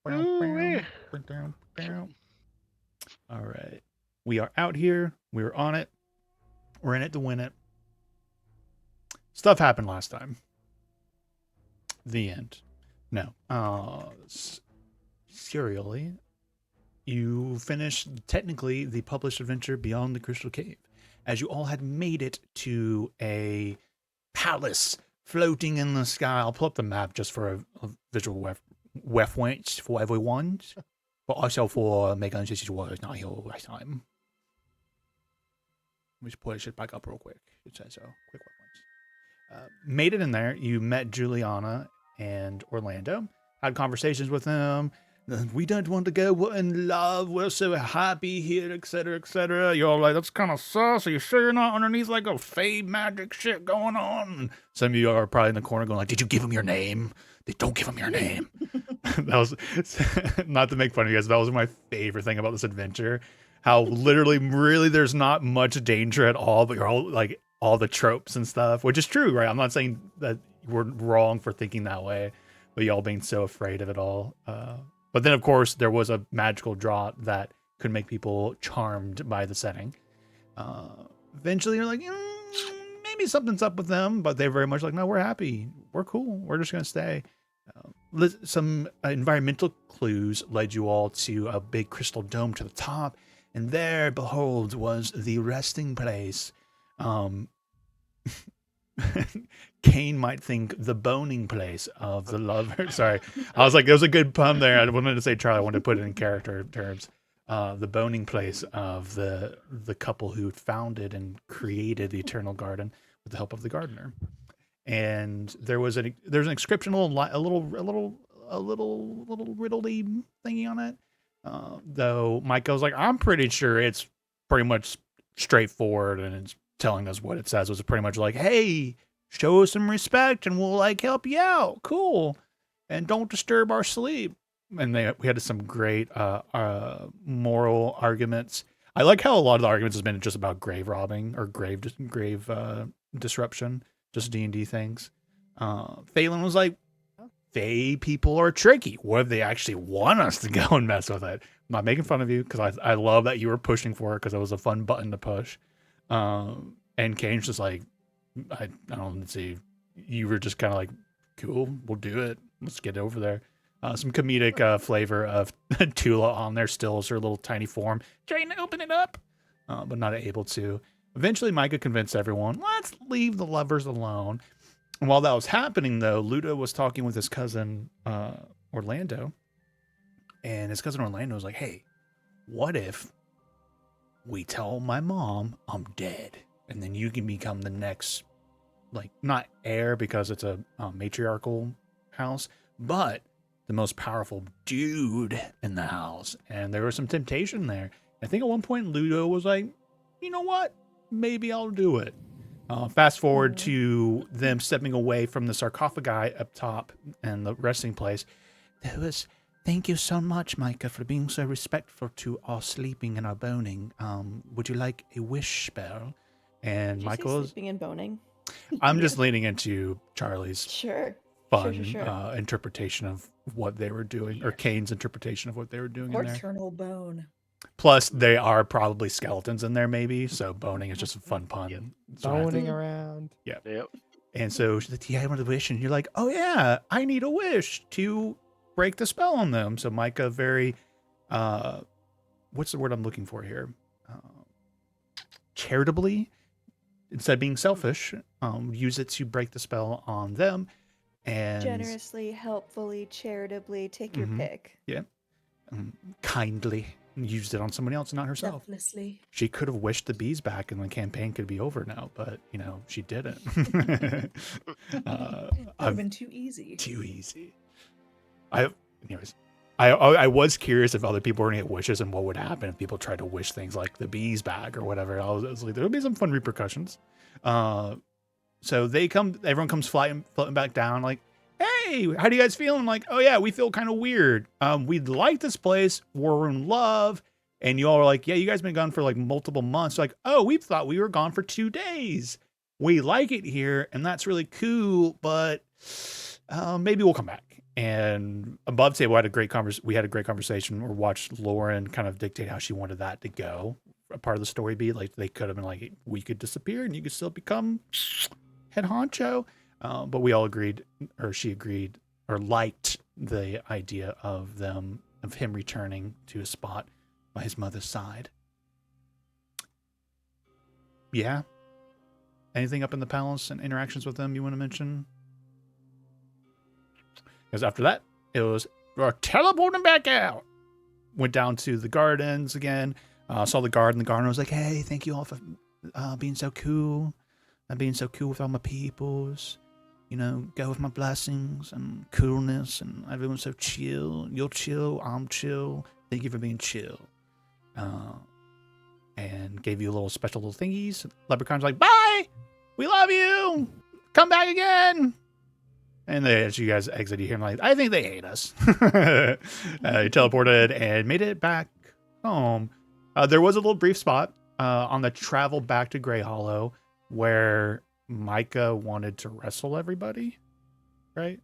Ooh-wee. All right. We are out here. We're on it. We're in it to win it. Stuff happened last time. The end. No. Serially, you finished technically the published adventure Beyond the Crystal Cave, as you all had made it to a palace floating in the sky. I'll pull up the map just for a visual reference for everyone, but also for Megan, since she was not here last time. Let me just push it back up real quick. It says so. Quick reference. Made it in there. You met Juliana and Orlando. Had conversations with them. We don't want to go in love. We're so happy here, etc., etc. You're all like, that's kind of sus. Are you sure you're not underneath like a fade magic shit going on? And some of you are probably in the corner going like, did you give him your name? They don't give him your name. That was not to make fun of you guys. That was my favorite thing about this adventure. How literally, really, there's not much danger at all, but you're all like all the tropes and stuff, which is true, right? I'm not saying that we're wrong for thinking that way, but y'all being so afraid of it all. But then, of course, there was a magical draught that could make people charmed by the setting. Eventually, you're like, maybe something's up with them, but they're very much like, no, we're happy. We're cool. We're just going to stay. Some environmental clues led you all to a big crystal dome to the top. And there, behold, was the resting place. Kane might think the boning place of the lover. Sorry, I was like, there was a good pun there. I wanted to say Charlie. I wanted to put it in character terms. The boning place of the couple who founded and created the Eternal Garden with the help of the gardener. And there's an inscription, a little riddly thingy on it. Though Michael's like, I'm pretty sure it's pretty much straightforward, and it's telling us what it says. It was pretty much like, hey, show us some respect and we'll like help you out. Cool. And don't disturb our sleep. And we had some great moral arguments. I like how a lot of the arguments has been just about grave robbing or grave disruption, just D&D things. Phelan was like, Fae people are tricky. What if they actually want us to go and mess with it? I'm not making fun of you because I love that you were pushing for it because it was a fun button to push. And Kane's just like, I don't see. You were just kind of like, cool, we'll do it. Let's get over there. Some comedic flavor of Tula on there still as her little tiny form, trying to open it up, but not able to. Eventually, Micah convinced everyone, let's leave the lovers alone. And while that was happening, though, Ludo was talking with his cousin Orlando, and his cousin Orlando was like, hey, what if we tell my mom I'm dead, and then you can become the next, like, not heir because it's a matriarchal house, but the most powerful dude in the house. And there was some temptation there. I think at one point Ludo was like, you know what? Maybe I'll do it. Fast forward to them stepping away from the sarcophagi up top and the resting place. There was, thank you so much, Micah, for being so respectful to our sleeping and our boning. Would you like a wish spell? And Michael was sleeping and boning. I'm just leaning into Charlie's fun interpretation of what they were doing, or Kane's interpretation of what they were doing in there. Eternal bone. Plus, they are probably skeletons in there, maybe. So boning is just a fun pun. Yep. Boning around. Yeah. Yep. And so she's like, yeah, I want a wish. And you're like, oh, yeah, I need a wish to break the spell on them. So Micah very, what's the word I'm looking for here? Charitably, instead of being selfish, use it to break the spell on them. And generously, helpfully, charitably, take your pick. Yeah. Kindly used it on somebody else, not herself. Selflessly. She could have wished the bees back and the campaign could be over now, but, you know, she didn't. That would have been too easy. Too easy. I was curious if other people were going to get wishes and what would happen if people tried to wish things like the bees back or whatever. I was like, there would be some fun repercussions. So everyone comes floating back down like, hey, how do you guys feel? I'm like, oh yeah, we feel kind of weird. We like this place. We're in love. And you all are like, yeah, you guys been gone for like multiple months. Like, oh, we thought we were gone for 2 days. We like it here, and that's really cool, but maybe we'll come back. And above table, we had a great conversation, or watched Lauren kind of dictate how she wanted that to go. A part of the story be like they could have been like, we could disappear and you could still become head honcho. But we all agreed, or she agreed, or liked the idea of him returning to his spot by his mother's side. Yeah. Anything up in the palace and interactions with them you want to mention? Because after that, it was, we're teleporting back out. Went down to the gardens again. Saw the garden. The gardener was like, hey, thank you all for being so cool. Being so cool with all my peoples. You know, go with my blessings and coolness. And everyone's so chill. You're chill. I'm chill. Thank you for being chill. And gave you a little special little thingies. Leprechaun's like, bye! We love you! Come back again! And as you guys exit, you hear him like, I think they hate us. He teleported and made it back home. There was a little brief spot on the travel back to Grey Hollow where Micah wanted to wrestle everybody, right?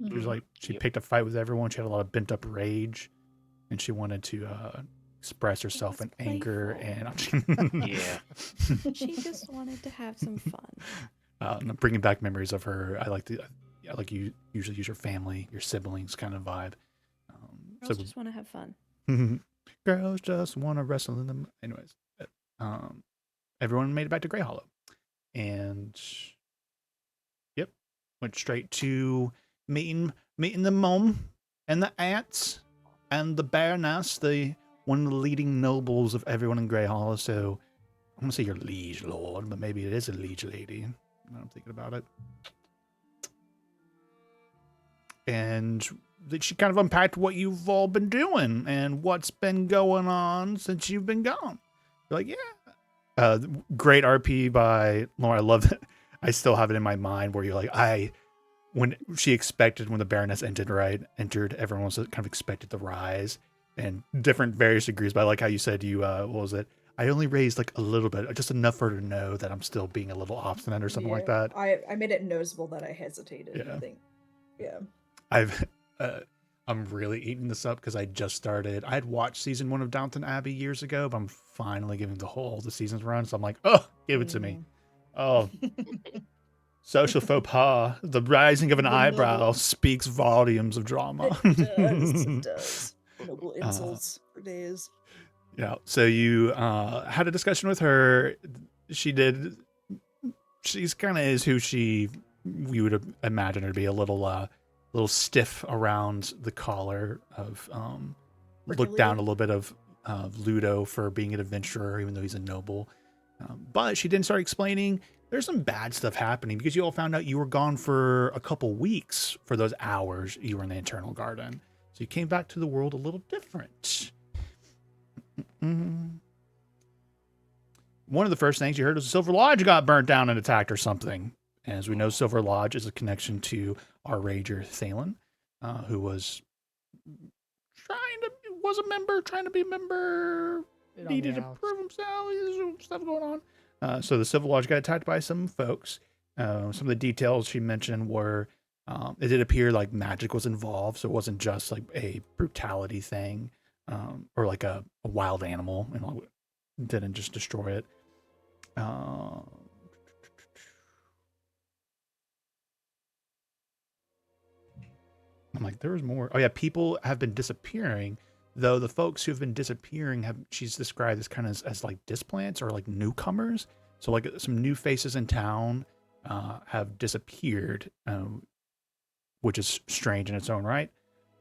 She was like, she picked a fight with everyone. She had a lot of bent up rage, and she wanted to express herself in anger. And Yeah. She just wanted to have some fun. I'm bringing back memories of her. I like you usually use your family, your siblings kind of vibe. Girls just want to have fun. Girls just want to wrestle in them. Anyways, everyone made it back to Grey Hollow, and yep, went straight to meeting the mom and the aunts and the Baroness, one of the leading nobles of everyone in Grey Hollow. So I'm gonna say your liege lord, but maybe it is a liege lady. Now I'm thinking about it. And she kind of unpacked what you've all been doing and what's been going on since you've been gone. You're like, yeah. Great RP by Lauren. I love it. I still have it in my mind where you're like, when the Baroness entered, everyone was kind of expected the rise and different various degrees. But I like how you said what was it? I only raised like a little bit, just enough for her to know that I'm still being a little obstinate or something like that. I made it noticeable that I hesitated. Yeah. I think. Yeah. I'm really eating this up because I just started. I had watched season 1 of Downton Abbey years ago, but I'm finally giving the seasons run. So I'm like, oh, give it to me. Oh, social faux pas. The rising of an eyebrow speaks volumes of drama. It does. Noble insults for days. Yeah. So you had a discussion with her. She's kind of is who we would imagine her to be, a little stiff around the collar of look down a little bit of Ludo for being an adventurer, even though he's a noble. But she didn't start explaining there's some bad stuff happening because you all found out you were gone for a couple weeks for those hours you were in the Eternal Garden. So you came back to the world a little different. One of the first things you heard was the Silver Lodge got burnt down and attacked or something. As we know, Silver Lodge is a connection to our rager Thalen, who was trying to be a member, needed to prove himself. There's stuff going on. So the Silver Lodge got attacked by some folks. Some of the details she mentioned were it did appear like magic was involved, so it wasn't just like a brutality thing or like a wild animal, and didn't just destroy it. I'm like, there was more. Oh yeah, people have been disappearing, though the folks who have been disappearing she's described as kind of as like displants or like newcomers. So like some new faces in town have disappeared, which is strange in its own right.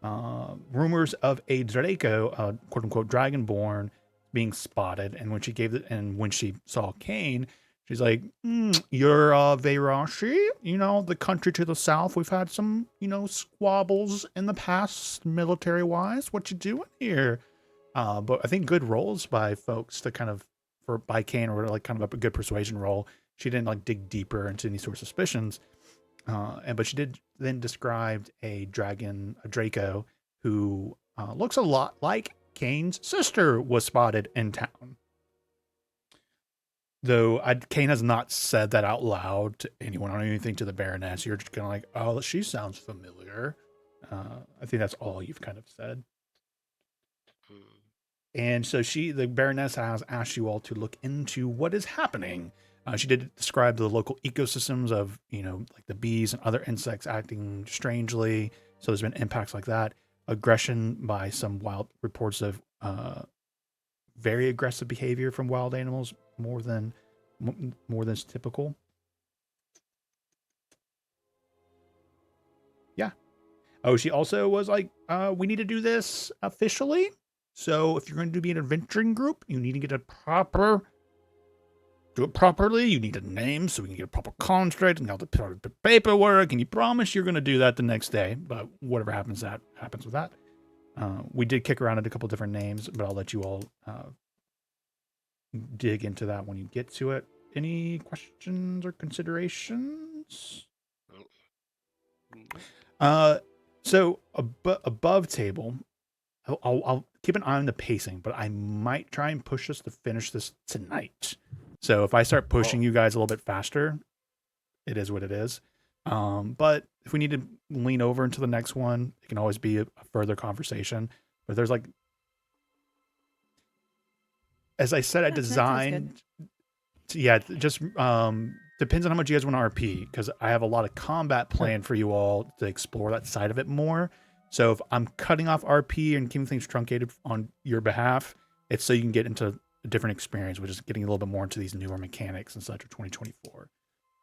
Rumors of a Draco, quote unquote dragonborn, being spotted, and when she saw Kane, she's like, you're Veyrashi, the country to the south. We've had some, squabbles in the past, military-wise. What you doing here? But I think good roles by folks to by Kane, or like kind of a good persuasion role. She didn't like dig deeper into any sort of suspicions. But she did then describe a Draco, who looks a lot like Kane's sister was spotted in town. Though Kane has not said that out loud to anyone or anything to the Baroness. You're just kind of like, oh, she sounds familiar. there. I think that's all you've kind of said. Hmm. And so the Baroness has asked you all to look into what is happening. She did describe the local ecosystems of, like the bees and other insects acting strangely. So there's been impacts like that. Aggression by some wild reports of very aggressive behavior from wild animals, more than is typical. Yeah. Oh, she also was like, we need to do this officially. So if you're going to be an adventuring group, you need to get do it properly. You need a name so we can get a proper contract and all the paperwork. And you promise you're going to do that the next day. But whatever happens with that. We did kick around at a couple different names, but I'll let you all dig into that when you get to it. Any questions or considerations? So above table, I'll keep an eye on the pacing, but I might try and push us to finish this tonight. So if I start pushing you guys a little bit faster, it is what it is. But if we need to lean over into the next one, it can always be a further conversation. But there's like, as I said, I designed. Yeah, just depends on how much you guys want to RP, because I have a lot of combat planned for you all to explore that side of it more. So if I'm cutting off RP and keeping things truncated on your behalf, it's so you can get into a different experience, which is getting a little bit more into these newer mechanics and such of 2024.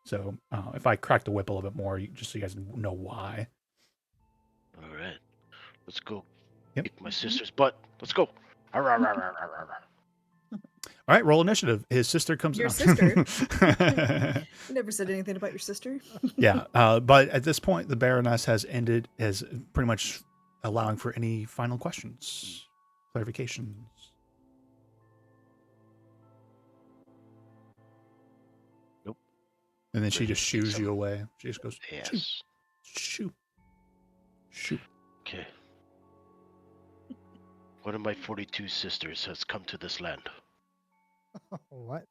So if I crack the whip a little bit more, just so you guys know why. All right, let's go. Yep. Kick my sister's butt. Let's go. Arr, arr, arr, arr, arr, arr. All right, roll initiative. His sister comes. Your up. sister? You never said anything about your sister. Yeah, but at this point, the Baroness has pretty much allowing for any final questions, clarifications. Nope. And then she just shoos you away. She just goes, Yes. shoo, shoo. Okay. One of my 42 sisters has come to this land. What?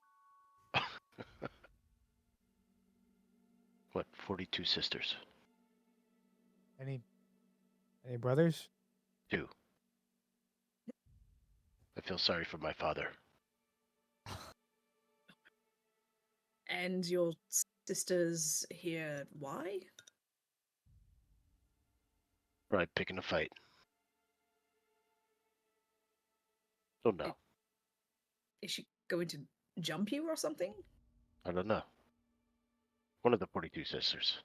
What? 42 sisters. Any brothers? 2. I feel sorry for my father. And your sisters here, why? Probably picking a fight. Don't know. Is she going to jump you or something? I don't know. One of the 42 sisters.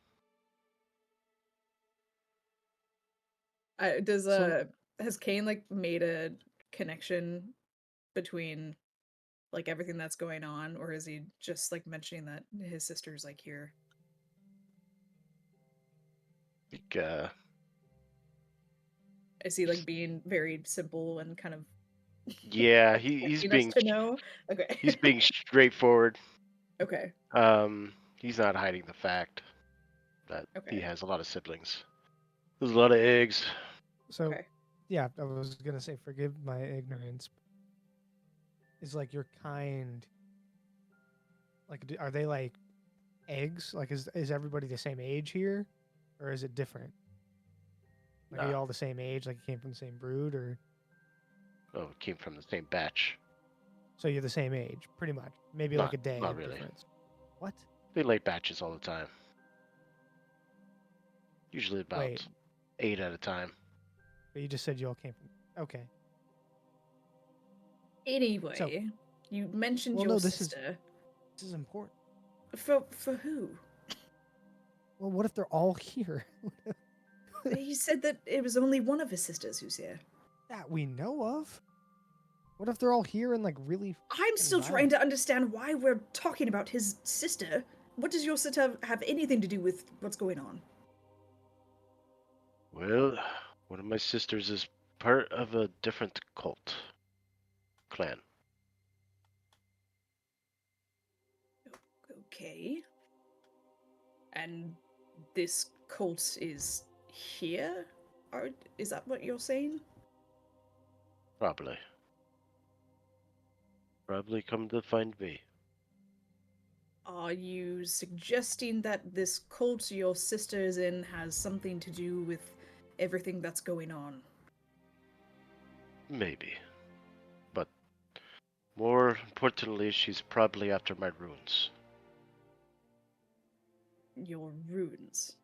Has Kane like made a connection between like everything that's going on, or is he just like mentioning that his sister's like here? Like, Is he like being very simple and kind of yeah, he's expecting us being to know? Okay. he's being straightforward. Okay. He's not hiding the fact that he Okay. has a lot of siblings. There's a lot of eggs. So, Okay. yeah, I was gonna say, forgive my ignorance. Is like your kind, like, are they like eggs? Like, is everybody the same age here, or is it different? Like, are you Nah. all the same age? Like, you came from the same brood, or Oh, it came from the same batch. so you're the same age, pretty much? Maybe Not- like a day not of really. difference. What? They lay batches all the time. Usually about Wait, 8 at a time. but you just said you all came from. Okay. Anyway, you mentioned Well, your no, this is- sister. This is important. For who? Well, what if they're all here? He said that it was only one of his sisters who's here. That we know of. What if they're all here and like really? I'm still Wow. trying to understand why we're talking about his sister. What does your sister have anything to do with what's going on? Well, one of my sisters is part of a different clan. Okay. And this cult is here? Is that what you're saying? Probably come to find me. Are you suggesting that this cult your sister is in has something to do with everything that's going on? Maybe. But more importantly, she's probably after my runes. Your runes.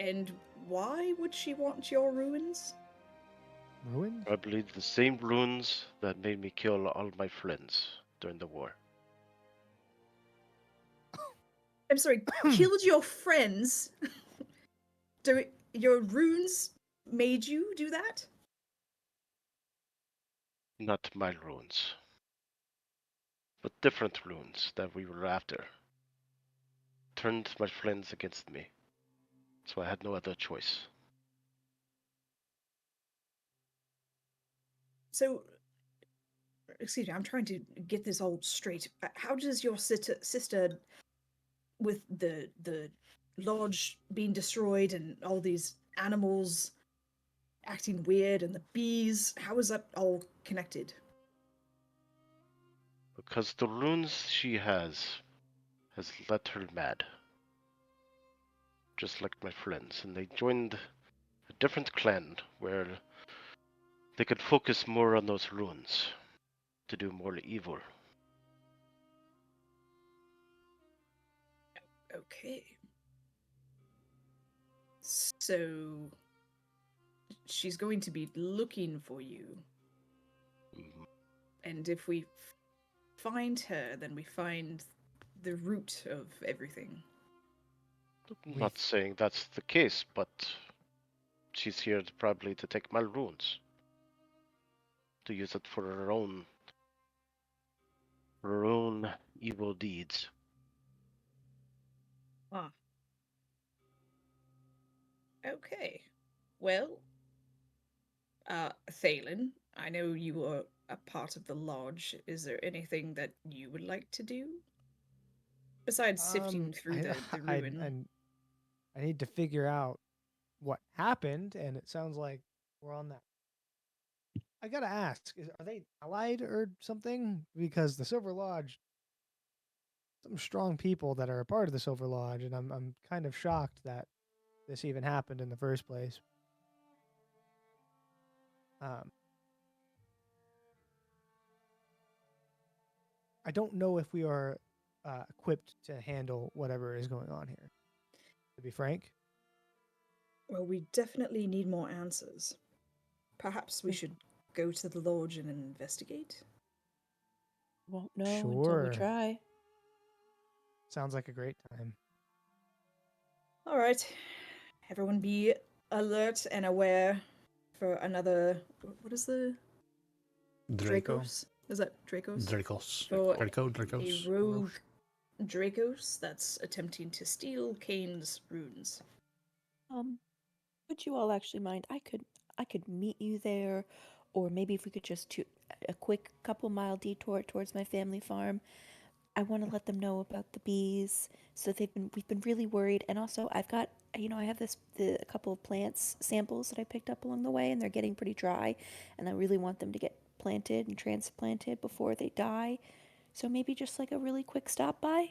And why would she want your ruins? Ruined? Probably the same runes that made me kill all my friends during the war. I'm sorry, killed your friends? Your runes made you do that? Not my runes, but different runes that we were after. Turned my friends against me, so I had no other choice. So, excuse me, I'm trying to get this all straight. How does your sister, with the lodge being destroyed and all these animals acting weird and the bees, how is that all connected? Because the runes she has led her mad. Just like my friends, and they joined a different clan where they could focus more on those runes to do more evil. Okay. So she's going to be looking for you. Mhm. And if we find her, then we find the root of everything. I'm not saying that's the case, but she's here probably to take my runes. To use it for her own evil deeds. Ah. Okay. Well, Thalen, I know you are a part of the lodge. Is there anything that you would like to do? Besides sifting through the I, ruin. I need to figure out what happened, and it sounds like we're on that. I gotta ask: are they allied or something? Because the Silver Lodge, some strong people that are a part of the Silver Lodge, and I'm kind of shocked that this even happened in the first place. Um, I don't know if we are equipped to handle whatever is going on here. To be frank, Well, we definitely need more answers. Perhaps we should go to the lodge and investigate? Won't know until we sure. try. Sounds like a great time. Alright. Everyone be alert and aware for another. What is the. Draco. Dracos? Is that Dracos? Dracos. For Draco. a Dracos. rogue Dracos that's attempting to steal Kane's runes. Would you all actually mind? I could meet you there, or maybe if we could just do a quick couple mile detour towards my family farm. I want to let them know about the bees. So we've been really worried, and also I've got I have a couple of plants samples that I picked up along the way, and they're getting pretty dry, and I really want them to get planted and transplanted before they die. So maybe just like a really quick drive by.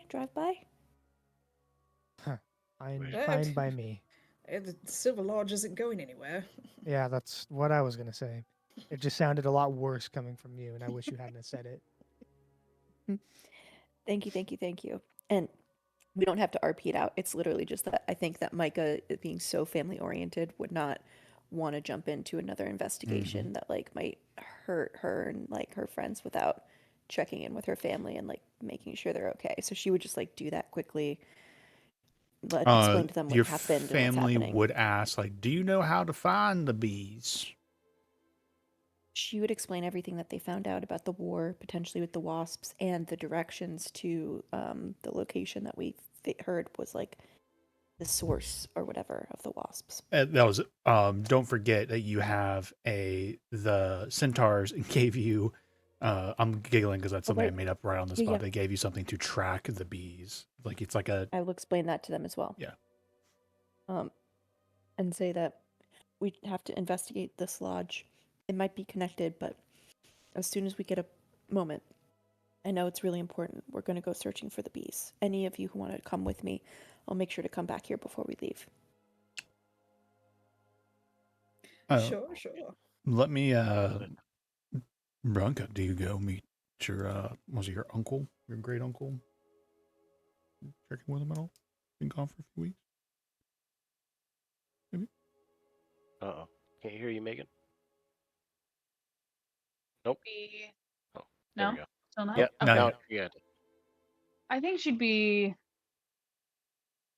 Fine, Right. fine by me. The Silver Lodge isn't going anywhere. Yeah, that's what I was gonna say. It just sounded a lot worse coming from you, and I wish you hadn't have said it. Thank you, thank you, thank you. And we don't have to RP it out. It's literally just that I think that Micah, being so family oriented, would not want to jump into another investigation that like might hurt her and like her friends without checking in with her family and like making sure they're okay. So she would just like do that quickly, explain to them what Your happened and what's family happening. would ask, like, do you know how to find the bees? She would explain everything that they found out about the war, potentially with the wasps, and the directions to the location that we heard was like the source or whatever of the wasps. That was don't forget that you have the centaurs gave you I'm giggling because that's something I right. made up right on the Yeah, spot. yeah. They gave you something to track the bees. Like it's like a I will explain that to them as well. Yeah. And say that we have to investigate this lodge. It might be connected, but as soon as we get moment. I know it's really important. We're going to go searching for the bees. Any of you who want to come with me, I'll make sure to come back here before we leave. Sure. Let me, Bronca, do you go meet your, was it your uncle, your great uncle? Checking with him at all? Been gone for a few weeks? Uh-oh. Can't hear you, Megan. Nope. Oh, there No, we go. still not. Yeah, Okay. No. yeah. I think she'd be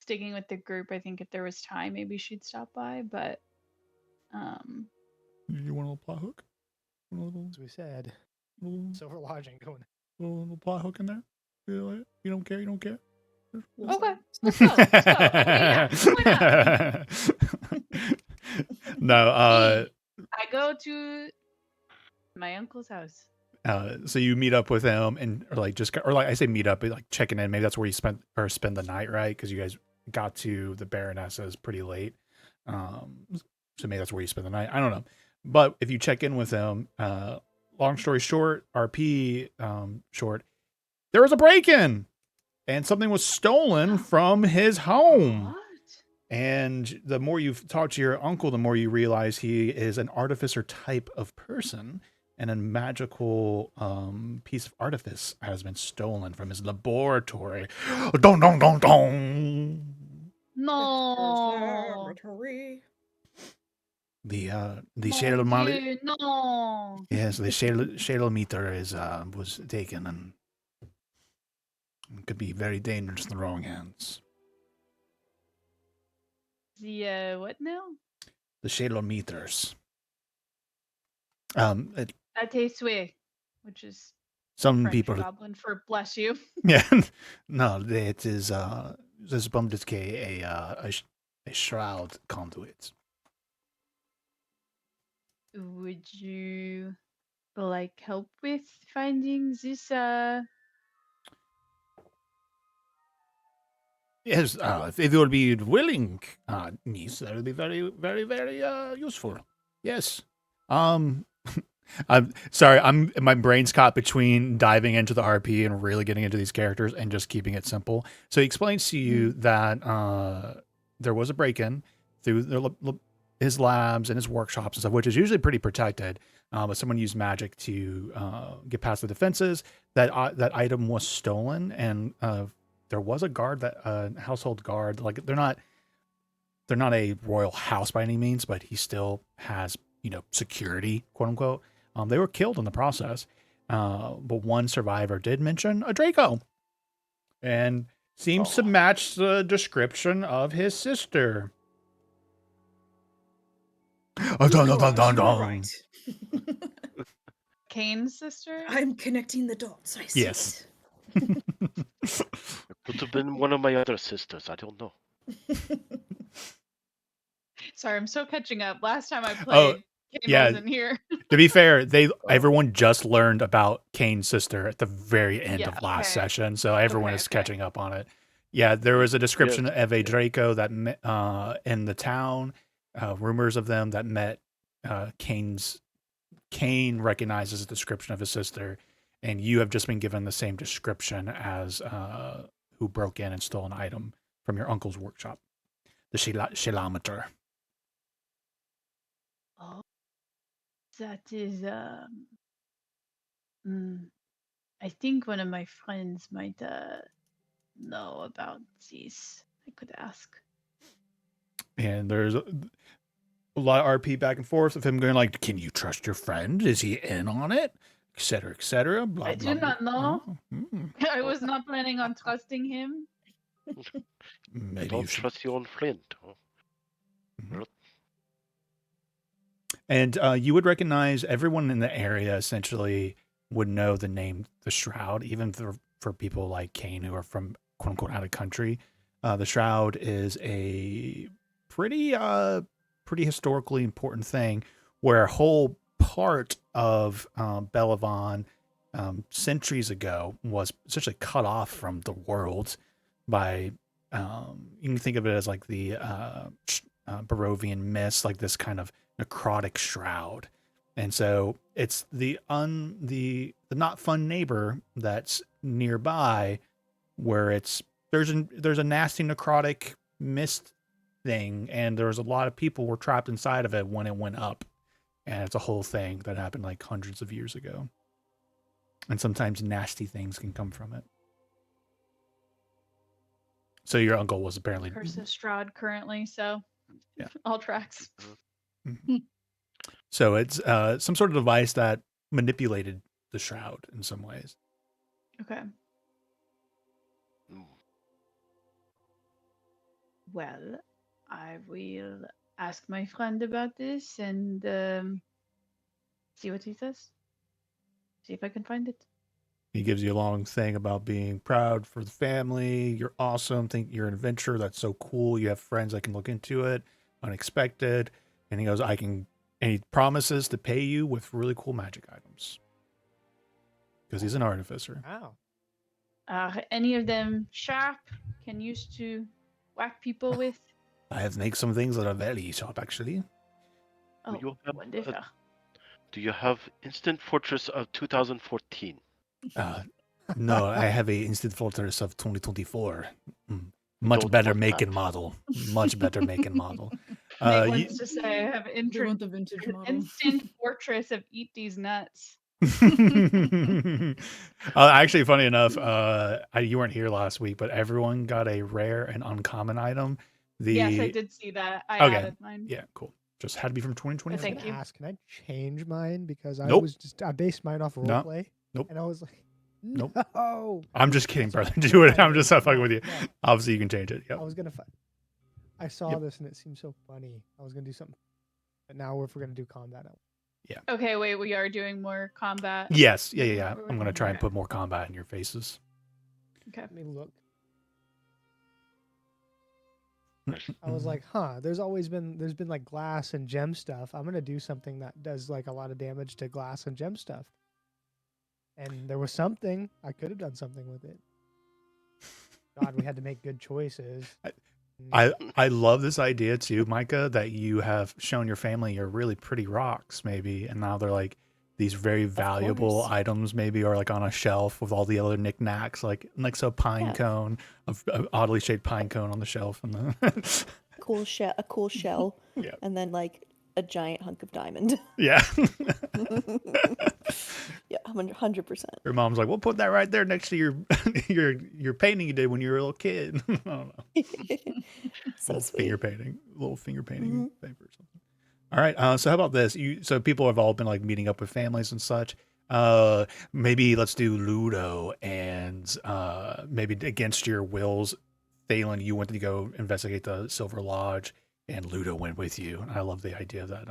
sticking with the group. I think if there was time, maybe she'd stop by. But You want a little plot hook? Want a little, As we said, little, silver lodging going. little plot hook in there? You don't care? You don't care? okay, let's go. Let's go. Okay, yeah, why not? No, I go to my uncle's house. so you meet up with him and or like I say meet up, but like checking in. Maybe that's where you spend the night, right? Because you guys got to the Baroness's pretty late. So maybe that's where you spend the night. I don't know. But if you check in with him, long story short, RP short, there was a break-in and something was stolen from his home. What? And the more you've talked to your uncle, the more you realize he is an artificer type of person, and a magical piece of artifice has been stolen from his laboratory. Dong dong dong dong. No. Laboratory. The Mon shadel Dieu, no. yes, the shadel meter is was taken and could be very dangerous in the wrong hands. The what now? The shadel meters. Atesue, which is Some French people, goblin for bless you. yeah, no, it is this bumdiske a shroud conduit. Would you like help with finding this? Yes, if you will be willing, niece, that would be very, very, very useful. Yes. I'm sorry. My brain's caught between diving into the RP and really getting into these characters and just keeping it simple. So he explains to you that there was a break-in through his labs and his workshops and stuff, which is usually pretty protected. But someone used magic to get past the defenses. That item was stolen, and there was a guard, that household guard. Like they're not a royal house by any means, but he still has, security, quote unquote. They were killed in the process. But one survivor did mention a Draco, and seems to match the description of his sister. Right. Kane's sister? I'm connecting the dots. I see Yes. it. It could have been one of my other sisters. I don't know. Sorry, I'm still catching up. Last time I Oh, played, Kane yeah. wasn't here. To be fair, everyone just learned about Kane's sister at the very end of last session, so everyone is catching up on it. Yeah, there was a description of a Draco that met in the town. Rumors of them that met Kane recognizes the description of his sister, and you have just been given the same description as who broke in and stole an item from your uncle's workshop, the Shilometer. Oh, that is I think one of my friends might know about this. I could ask. And there's a lot of RP back and forth of him going like, "Can you trust your friend? Is he in on it?" Etc. Etc. Blah, I blah, do not know. Oh, I was not planning on trusting him. maybe Don't you should. trust your own friend. Huh? Mhm. And you would recognize everyone in the area. Essentially, would know the name, the Shroud, even for people like Kane who are from quote unquote out of country. The Shroud is a pretty historically important thing, where a whole part of Bellevon centuries ago was essentially cut off from the world by you can think of it as like the Barovian mist, like this kind of necrotic shroud And so it's the not fun neighbor that's nearby, where there's a nasty necrotic mist thing, and there was a lot of people were trapped inside of it when it went up, and it's a whole thing that happened like hundreds of years ago. And sometimes nasty things can come from it. So your uncle was apparently Curse of Strahd currently, so Yeah. all tracks. So it's some sort of device that manipulated the shroud in some ways. Okay. Mm. Well, I will ask my friend about this and see what he says. See if I can find it. He gives you a long thing about being proud for the family. You're awesome. Think you're an adventurer. That's so cool. You have friends that can look into it. Unexpected. And he goes, and he promises to pay you with really cool magic items. Because he's an artificer. Wow. Are any of them sharp? Can use to whack people with? I have made some things that are very sharp, actually. Oh, you have, wonderful. Do you have Instant Fortress of 2014? No, I have a Instant Fortress of 2024. Much Don't better want make that. and model. Much better make and model. Nate you- wants to say I have They want entered the vintage an model. instant fortress of eat these nuts. Actually, funny enough, you weren't here last week, but everyone got a rare and uncommon item. Yes, I did see that. I Okay. added mine. Yeah, cool. Just had to be from 2020. I was Thank gonna you. ask, can I change mine because I Nope. I based mine off No. roleplay. Nope. And I was like, Nope. no. I'm just kidding, Sorry. brother. Do it. I'm No, just no, fucking with you. no. Obviously, you can change it. Yep. I was gonna. I saw Yep. this and it seemed so funny. I was gonna do something, but now if we're gonna do combat, Okay, wait, we are doing more combat. Yes. Yeah. We're I'm gonna try and okay. put more combat in your faces. Okay. let me look. There's- I was like, there's been like glass and gem stuff. I'm gonna do something that does like a lot of damage to glass and gem stuff. And there was something I could have done something with it. God, we had to make good choices. I love this idea too, Micah, that you have shown your family your really pretty rocks, maybe, and now they're like these very valuable course. items, maybe, or like on a shelf with all the other knickknacks, like a pine Yeah. cone, a oddly shaped pine cone on the shelf, and the A cool shell, Yeah. and then like a giant hunk of diamond. yeah. Yeah, 100%. Your mom's like, "We'll put that right there next to your your painting you did when you were a little kid." I don't know. So Little sweet. finger painting paper or something. All right. So how about this? So people have all been like meeting up with families and such. Maybe let's do Ludo, and maybe against your wills, Thalen, you went to go investigate the Silver Lodge, and Ludo went with you. And I love the idea that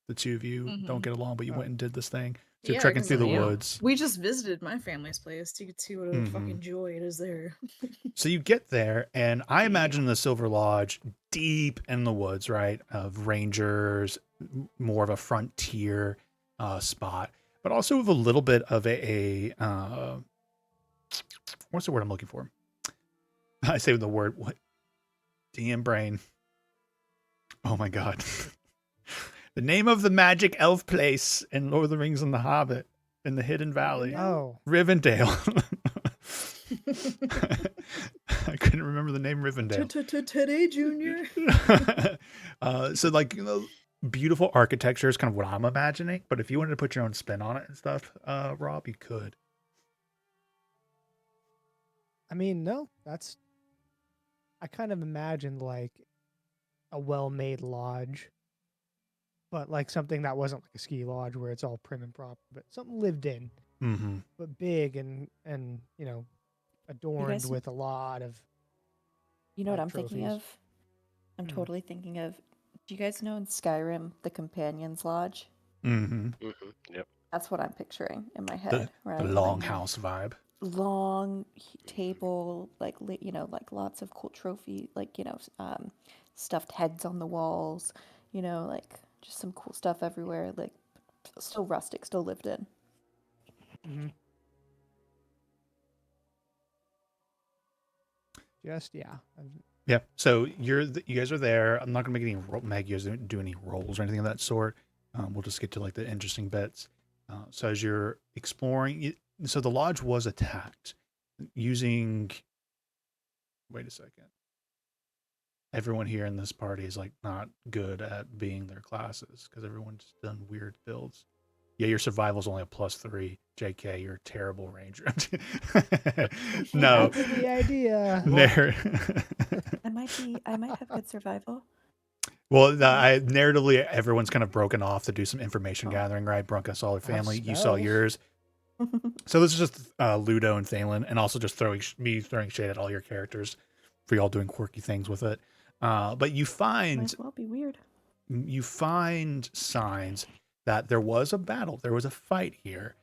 the two of you don't get along, but you went and did this thing. So you're trekking 'cause, through the yeah, woods. We just visited my family's place to see what a Mhm. fucking joy it is there. So you get there, and I imagine the Silver Lodge deep in the woods, right? Of rangers, more of a frontier spot, but also with a little bit of a what's the word I'm looking for? I say the word what? DM brain. Oh my god. The name of the magic elf place in Lord of the Rings and the Hobbit in the Hidden Valley. Oh, Rivendell. I couldn't remember the name Rivendell. Today, Junior. So like, you know, beautiful architecture is kind of what I'm imagining, but if you wanted to put your own spin on it and stuff, Rob, you could. I mean, no, I kind of imagined like a well-made lodge, but like something that wasn't like a ski lodge where it's all prim and proper, but something lived in, Mm-hmm. but big and you know, adorned guys- with a lot of. You know what Like I'm thinking trophies. of? I'm Hmm. totally thinking of. Do you guys know in Skyrim the Companions Lodge? Mm-hmm. Yep. That's what I'm picturing in my head. The right? longhouse vibe. Long table, like like lots of cool trophy, like stuffed heads on the walls. Like just some cool stuff everywhere. Like still rustic, still lived in. Just yeah. Yeah. So you guys are there. I'm not gonna make any Meg, you guys don't do any rolls or anything of that sort. We'll just get to like the interesting bits. So as you're exploring, so the lodge was attacked using. Wait a second. Everyone here in this party is like not good at being their classes because everyone's done weird builds. Yeah, your survival's only a +3. JK, you're a terrible ranger. No. That's the idea. There. I might have good survival. Well, narratively, everyone's kind of broken off to do some information Oh. gathering, right? Brunka saw her family. You saw spells. yours. So this is just Ludo and Thalen, and also just throwing shade at all your characters for y'all doing quirky things with it. But you Might find as well be weird. signs that there was a battle. There was a fight here.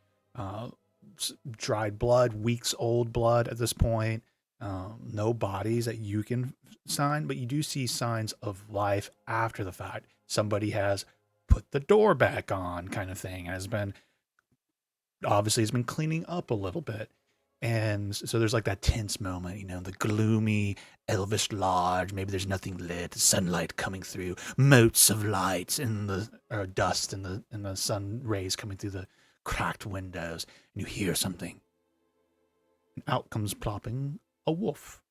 Dried blood, weeks old blood at this point. No bodies that you can sign, but you do see signs of life after the fact. Somebody has put the door back on, kind of thing, and has been cleaning up a little bit. And so there's like that tense moment, the gloomy elvish lodge. Maybe there's nothing lit, sunlight coming through, motes of light in the dust in the sun rays coming through the cracked windows, and you hear something. And out comes plopping a wolf.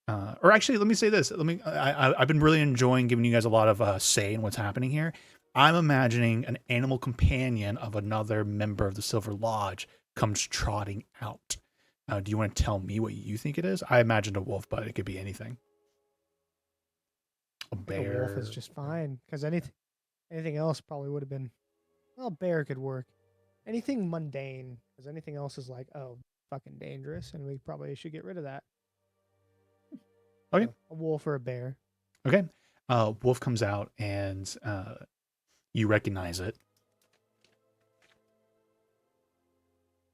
Or actually, let me say this. I've been really enjoying giving you guys a lot of say in what's happening here. I'm imagining an animal companion of another member of the Silver Lodge comes trotting out. Do you want to tell me what you think it is? I imagined a wolf, but it could be anything. A A bear. wolf is just fine because anything else probably would have been. Well, bear could work. Anything mundane, because anything else is like, oh, fucking dangerous, and we probably should get rid of that. Okay. So, a wolf or a bear. Okay. Wolf comes out, and you recognize it.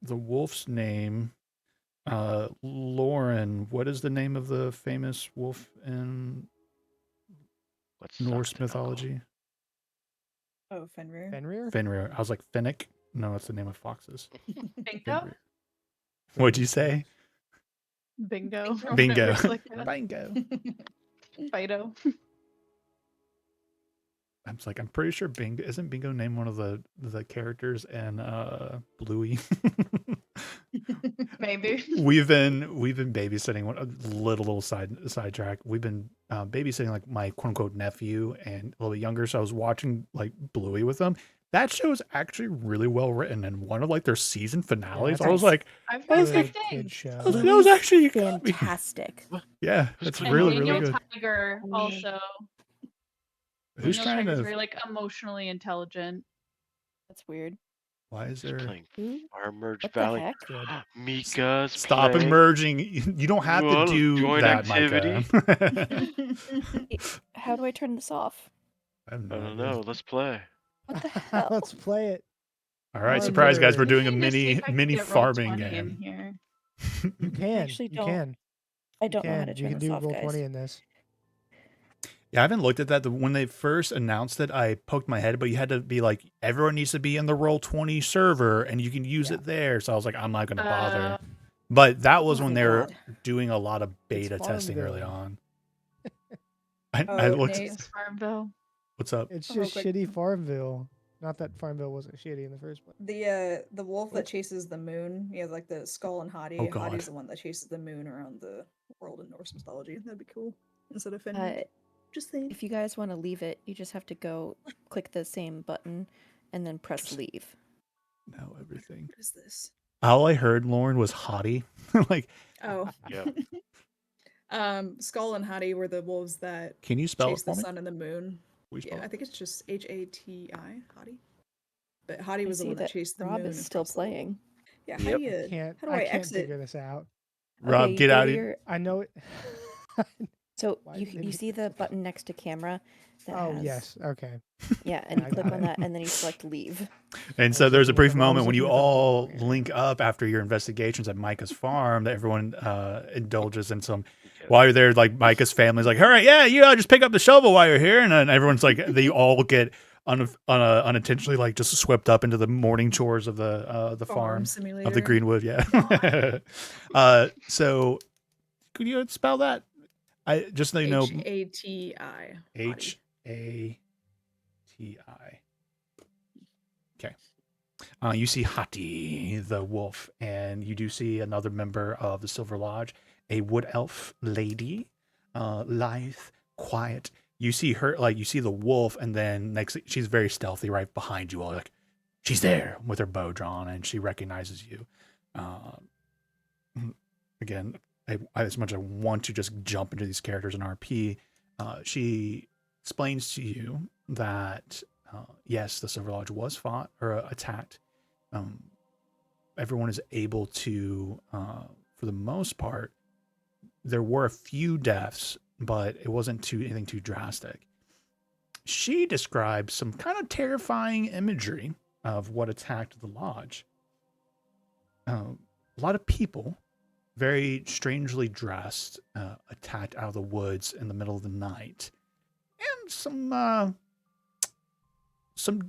The wolf's name, Lauren. What is the name of the famous wolf in What's Norse that to know? mythology? Oh, Fenrir. Fenrir? Fenrir. I was like, Finnick? No, that's the name of foxes. Bingo? Fenrir. What'd you say? Bingo. or Bingo. whatever it's like that. Bingo. Fido. I'm pretty sure Bingo isn't Bingo named one of the characters in Bluey. Maybe. we've been babysitting a little sidetrack. We've been babysitting like my quote unquote nephew and a little bit younger, so I was watching like Bluey with them. That show is actually really well written, and one of like their season finales, that's I was like, I've I heard was good like, Kid things. show. that was actually Fantastic. yeah, it's And really Daniel good. Tiger also. Who's Daniel trying Tiger's to? very like emotionally intelligent. That's weird. Why is He's there? playing Who? Far Merge What the Valley. heck? Good. Mika's Stop playing. emerging. You don't have Well, to do join that, activity. Micah. How do I turn this off? I have I no don't idea. know. Let's play. What the hell? Let's play it. All right, Far surprise, guys! We're Merge. doing a I'm gonna see if I can mini get farming Roll20 in game. here. You can. actually you don't can. I You don't know how can. to You turn can this do off, roll guys. 20 in this. Yeah, I haven't looked at that. When they first announced it, I poked my head, but you had to be like, everyone needs to be in the Roll20 server, and you can use Yeah. it there. So I was like, I'm not going to bother. Uh, But that was Oh when my they were God. doing a lot of It's beta testing early Farmville. on. I Oh, looked. Nate. Yes, Farmville. What's up? It's Oh, just quick. shitty Farmville. Not that Farmville wasn't shitty in the first place. The wolf that chases the moon, like the Skull and Hadi. Oh, God. Hadi's the one that chases the moon around the world in Norse mythology. That'd be cool. Instead of Fenrir. Just saying. If you guys want to leave it, you just have to go click the same button and then press leave. No, everything. What is this? All I heard, Lauren, was hottie. Like, Oh. Yep. Skull and Hadi were the wolves that can you spell it chase the for me? sun and the moon. Will you spell Yeah, I it? think it's just Hati, Hadi. But Hadi I was the see one that that chased the Rob moon. is still across the world. playing. Yeah, Yep. how do you? How do I can't exit? figure this out. Rob, Okay, get go out to of your- I know it. So Why you did they you make see the button next to camera that Oh has yes. Okay. yeah, and you I click got on it. that and then you select leave. And I so was there's a looking brief at the- I was moment when you looking at the all wrong area. link up after your investigations at Micah's farm that everyone indulges in some. Yeah. While you're there, like Micah's family's like, all right, yeah, you just pick up the shovel while you're here. And then everyone's like, they all get unintentionally like just swept up into the morning chores of the farm simulator. of the Greenwood. Yeah. So could you spell that? I just so you know, Hati. Hati. You see Hati, the wolf, and you do see another member of the Silver Lodge, a wood elf lady, lithe, quiet. You see her, like, you see the wolf, and then next, she's very stealthy right behind you all. Like, she's there with her bow drawn, and she recognizes you. Again, as much as I want to just jump into these characters in RP, she explains to you that yes, the Silver Lodge was fought or attacked. Everyone is able to, for the most part, there were a few deaths, but it wasn't anything too drastic. She describes some kind of terrifying imagery of what attacked the lodge. A lot of people, very strangely dressed, attacked out of the woods in the middle of the night, and some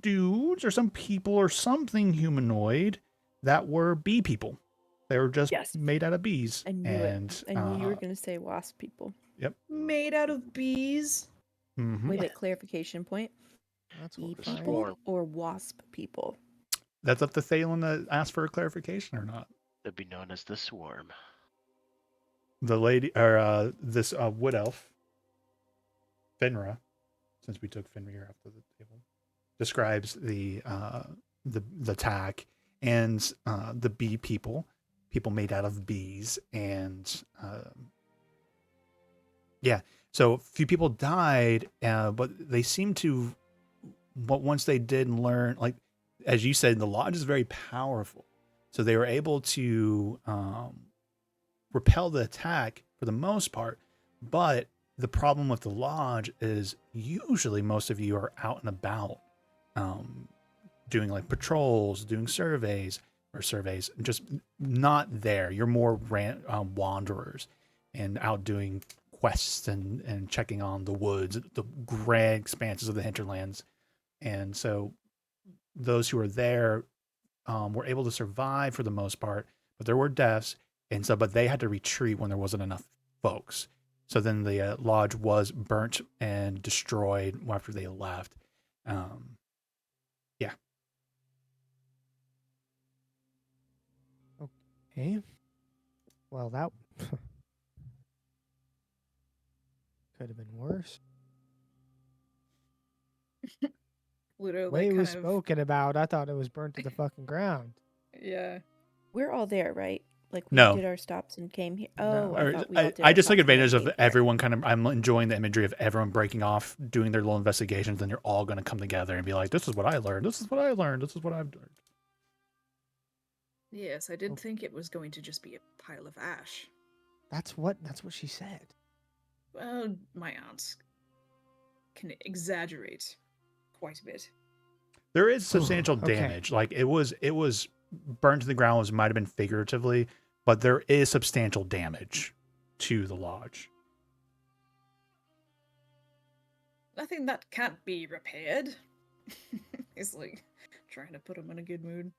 dudes or some people or something humanoid that were bee people. They were just Yes. made out of bees. I knew it. I knew you were going to say wasp people. Made out of bees. Mhm. Wait, wait, clarification point. That's Bee horrifying. people Swarm. or wasp people? That's up to Thalen to ask for a clarification or not. They'd be known as the Swarm. The lady, or this wood elf, Finra, since we took Finra off the table, describes the attack and the bee people made out of bees, and so a few people died, but they seem to, but once they did learn, like as you said, the lodge is very powerful, so they were able to repel the attack for the most part. But the problem with the lodge is usually most of you are out and about, doing like patrols, doing surveys, just not there. You're more wanderers and out doing quests and checking on the woods, the grand expanses of the hinterlands. And so those who are there were able to survive for the most part, but there were deaths. And so, but they had to retreat when there wasn't enough folks. So then the lodge was burnt and destroyed after they left. Okay. Well, that could have been worse. Ludo, Way like, it was kind of, spoken about, I thought it was burnt to the fucking ground. yeah. We're all there, right? Like we No. did our stops and came here. No. Oh, I thought we all did I our just took stops and advantage then of came here. everyone I'm enjoying the imagery of everyone breaking off, doing their little investigations, then you're all going to come together and be like, this is what I learned. This is what I learned. This is what I've learned. Yes, I did think it was going to just be a pile of ash. That's what she said. Well, my aunts can exaggerate quite a bit. There is substantial okay. damage. Like it was burned to the ground, might have been figuratively, but there is substantial damage to the lodge. Nothing that can't be repaired. He's like trying to put him in a good mood.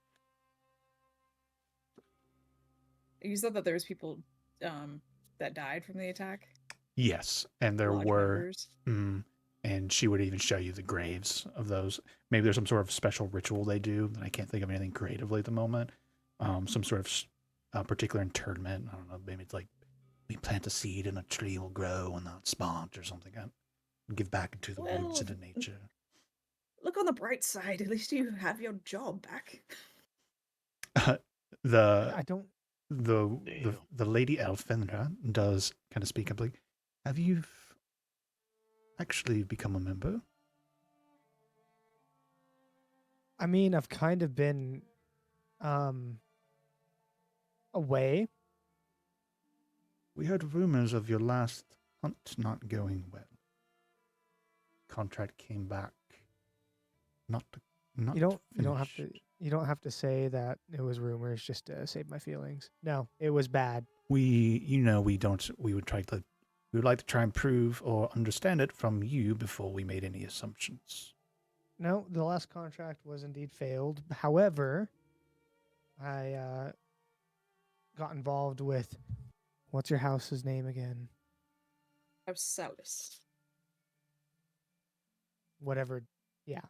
You said that there was people that died from the attack. Yes, and there Lodge were, members. and she would even show you the graves of those. Maybe there's some sort of special ritual they do, and I can't think of anything creatively at the moment. Some sort of particular internment. I don't know. Maybe it's like we plant a seed and a tree will grow and not spot or something. Give back into the woods and to nature. Look on the bright side. At least you have your job back. the I don't. the lady elf Fenra does kind of speak up like, have you actually become a member? I mean, I've kind of been away. We heard rumors of your last hunt not going well. Contract came back. Not You don't have finished. to. You don't have to say that it was rumors just to save my feelings. No, it was bad. We would like to try and prove or understand it from you before we made any assumptions. No, the last contract was indeed failed. However, I got involved with what's your house's name again? Of Salis. Whatever. Yeah.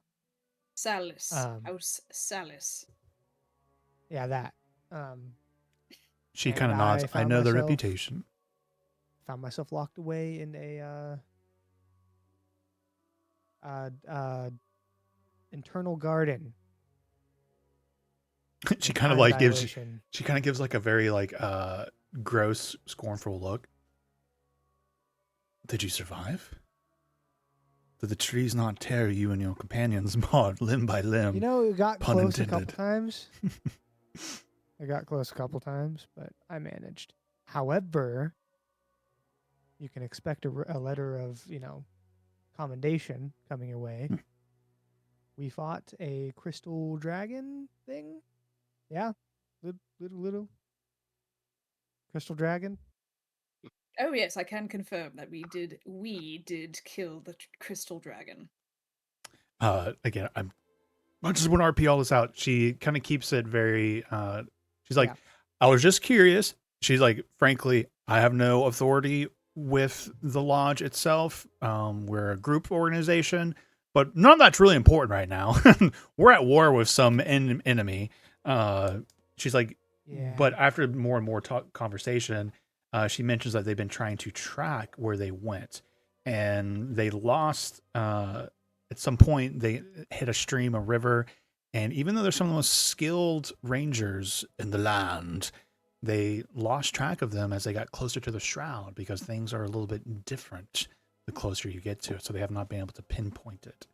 Salis. Um, House Salis. Yeah, that. She And kind of nods. I I found know the myself- reputation. Found myself locked away in a internal garden. She with kind of time like gives. dilation. She kind of gives like a very like gross, scornful look. Did you survive? Did the trees not tear you and your companions apart limb by limb? You know, it got pun close a intended. couple times. I got close a couple times, but I managed. However, you can expect a letter of, commendation coming your way. Hmm. We fought a crystal dragon thing. Yeah, little crystal dragon. Oh yes, I can confirm that we did kill the crystal dragon. Again, I just want to RP all this out. She kind of keeps it very. She's like, Yeah. I was just curious. She's like, frankly, I have no authority with the lodge itself. We're a group organization, but none of that's really important right now. We're at war with some enemy. She's like, Yeah. but after more and more conversation, she mentions that they've been trying to track where they went, and they lost. At some point, they hit a stream, a river, and even though they're some of the most skilled rangers in the land, they lost track of them as they got closer to the shroud because things are a little bit different the closer you get to it. So they have not been able to pinpoint it.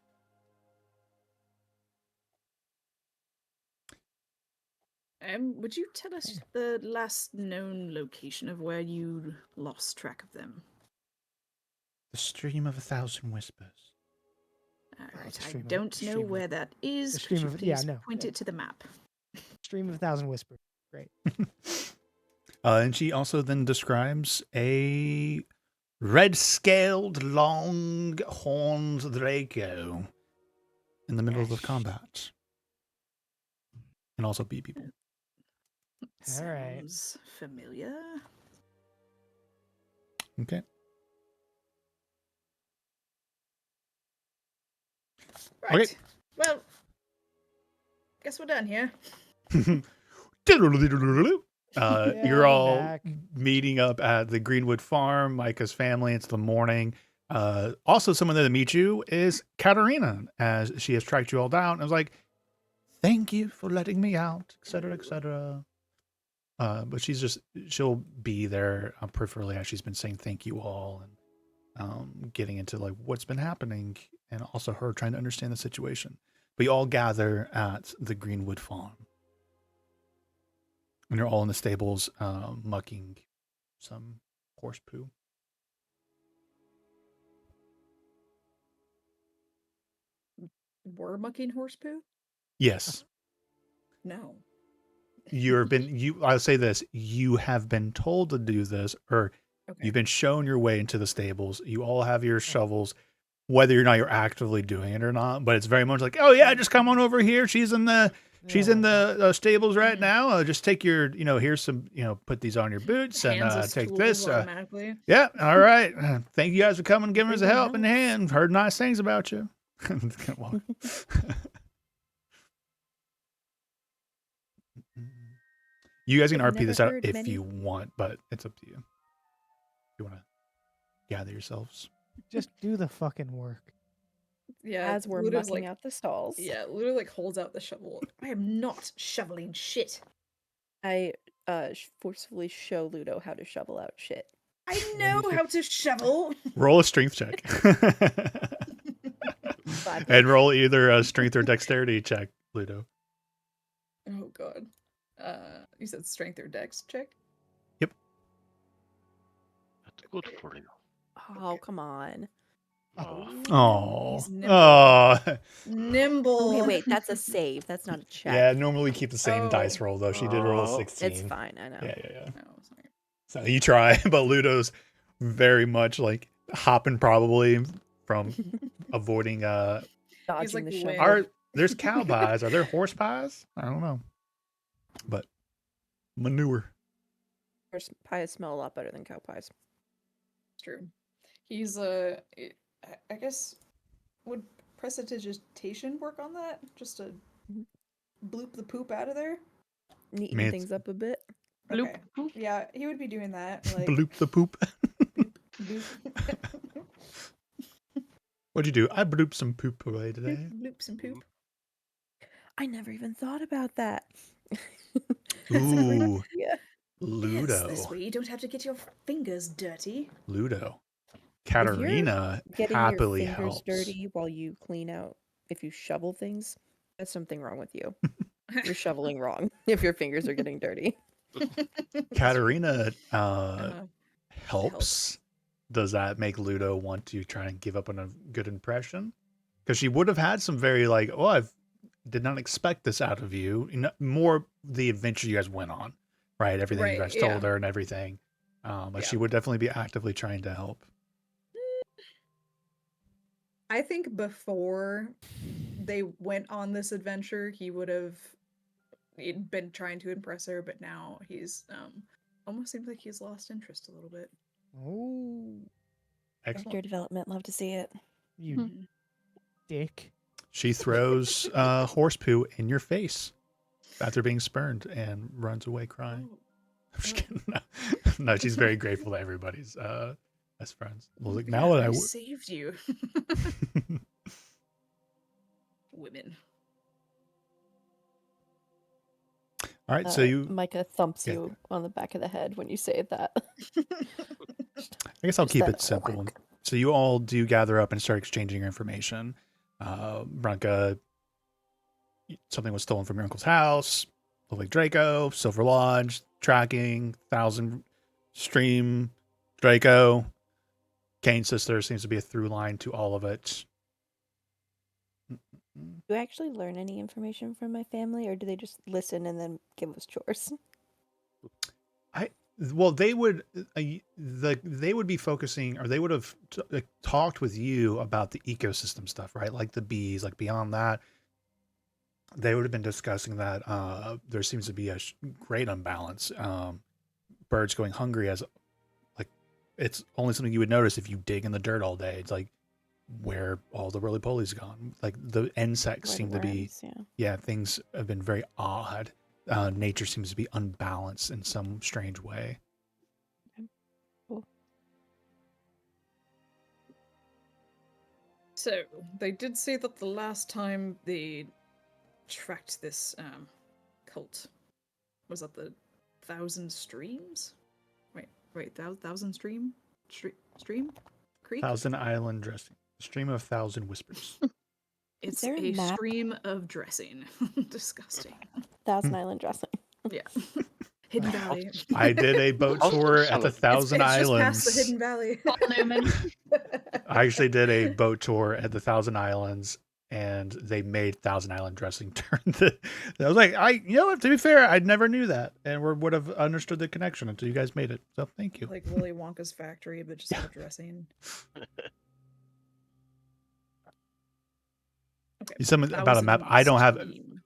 Would you tell us the last known location of where you lost track of them? The stream of 1,000 whispers. All Oh, right, it's a I stream of- don't stream know of- where that is. the Could stream you of- yeah, please no, point yeah. it to the map? Stream of 1,000 whispers. Great. And she also then describes a red-scaled, long-horned Draco in the middle of the Yes. combat. And also bee people. All right. Sounds familiar. Okay. Right. Okay. Well, guess we're done here. You're Yeah, all back. meeting up at the Greenwood Farm, Micah's family. It's the morning. Also, someone there to meet you is Katarina, as she has tracked you all down. And was like, thank you for letting me out, etc., etc. But she'll be there peripherally as she's been saying thank you all and getting into like what's been happening and also her trying to understand the situation. But you all gather at the Greenwood Farm. And you're all in the stables mucking some horse poo. We're mucking horse poo? Yes. No. I'll say this, you have been told to do this, or Okay. you've been shown your way into the stables. You all have your shovels, whether or not you're actively doing it or not. But it's very much like, oh yeah, just come on over here. She's in the stables right Mhm. now. Just take your, here's some, put these on your boots and Hands us take tools this. automatically. Yeah, all right. Thank you guys for coming and giving us a Bring helping notes. hand. Heard nice things about you. You guys can I've RP this never out heard if many- you want, but it's up to you. If you want to gather yourselves. Just do the fucking work. Yeah. As we're Ludo's mucking like, out the stalls. Yeah, Ludo like holds out the shovel. I am not shoveling shit. I forcefully show Ludo how to shovel out shit. I know how to shovel. Roll a strength check. And roll either a strength or dexterity check, Ludo. Oh god. You said strength or dex check? That's good for you. Oh, come on. Oh. He's nimble. Oh. Nimble. Okay, wait, that's a save. That's not a check. Yeah, normally we keep the same Oh. dice roll, though. She did roll a Oh. 16. It's fine, I know. Yeah. Oh, sorry. So you try, but Ludo's very much like hopping probably from avoiding Dodging like the the shovel. wind. there's cow pies. Are there horse pies? I don't know. But manure. Horse pies smell a lot better than cow pies. It's true. He's I guess would prestidigitation work on that? Just to Mhm. bloop the poop out of there? Neaten Man, things up a bit. Bloop, Okay. bloop. Yeah, he would be doing that. Like bloop the poop. bloop. What'd you do? I blooped some poop away bloop, today. bloop some poop. I never even thought about that. That's a great Ooh, Yeah. Yes, this Ludo. way you don't have to get your fingers dirty. Ludo. If you're Katarina getting your happily fingers helps. dirty while you clean out, if you shovel things, that's something wrong with you. You're shoveling wrong if your fingers are getting dirty. Katarina Uh, helps. Does that make Ludo want to try and give up on a good impression? Because she would have had some very like, oh, I did not expect this out of you. More the adventure you guys went on, right? Everything you Right, guys yeah. told her and everything. But Yeah. she would definitely be actively trying to help. I think before they went on this adventure, he'd been trying to impress her, but now he's almost seems like he's lost interest a little bit. Oh, Excellent. Character development, love to see it. you Mhm. dick. She throws horse poo in your face after being spurned and runs away crying. Oh, I'm just Oh. kidding. No, no, she's very grateful to everybody's best friends. Well, like look now out, that I I saved you. Women. all right, so you. Micah thumps Yeah. you on the back of the head when you say that. I guess I'll Just keep that it simple. whack. So you all do gather up and start exchanging your information. Branka, something was stolen from your uncle's house. Lake Draco, Silver Lodge, tracking, 1,000 stream, Draco. Kane's sister seems to be a through line to all of it. Do you actually learn any information from my family, or do they just listen and then give us chores? Well, they would they would be focusing, or they would have talked with you about the ecosystem stuff, right? Like the bees, like beyond that, they would have been discussing that there seems to be a great unbalance. Birds going hungry as like it's only something you would notice if you dig in the dirt all day. It's like where all the roly polies gone. Like the insects Where the seem to be, worms, yeah. yeah, things have been very odd. Nature seems to be unbalanced in some strange way. So they did say that the last time they tracked this cult was at the Thousand Streams. Wait, Thousand Stream Creek. Thousand Island dressing, stream of thousand whispers. It's there a a map? stream of dressing. Disgusting. Thousand Island dressing. Yeah. Hidden Valley. I did a boat How's the tour at the salad? Thousand It's just Islands. past the Hidden Valley. Newman. I actually did a boat tour at the Thousand Islands, and they made Thousand Island dressing turn the. I was like, to be fair, I never knew that, and would have understood the connection until you guys made it. So thank you. Like Willy Wonka's factory, but just have dressing. Okay. You said about a map. Thousand I don't have Stream.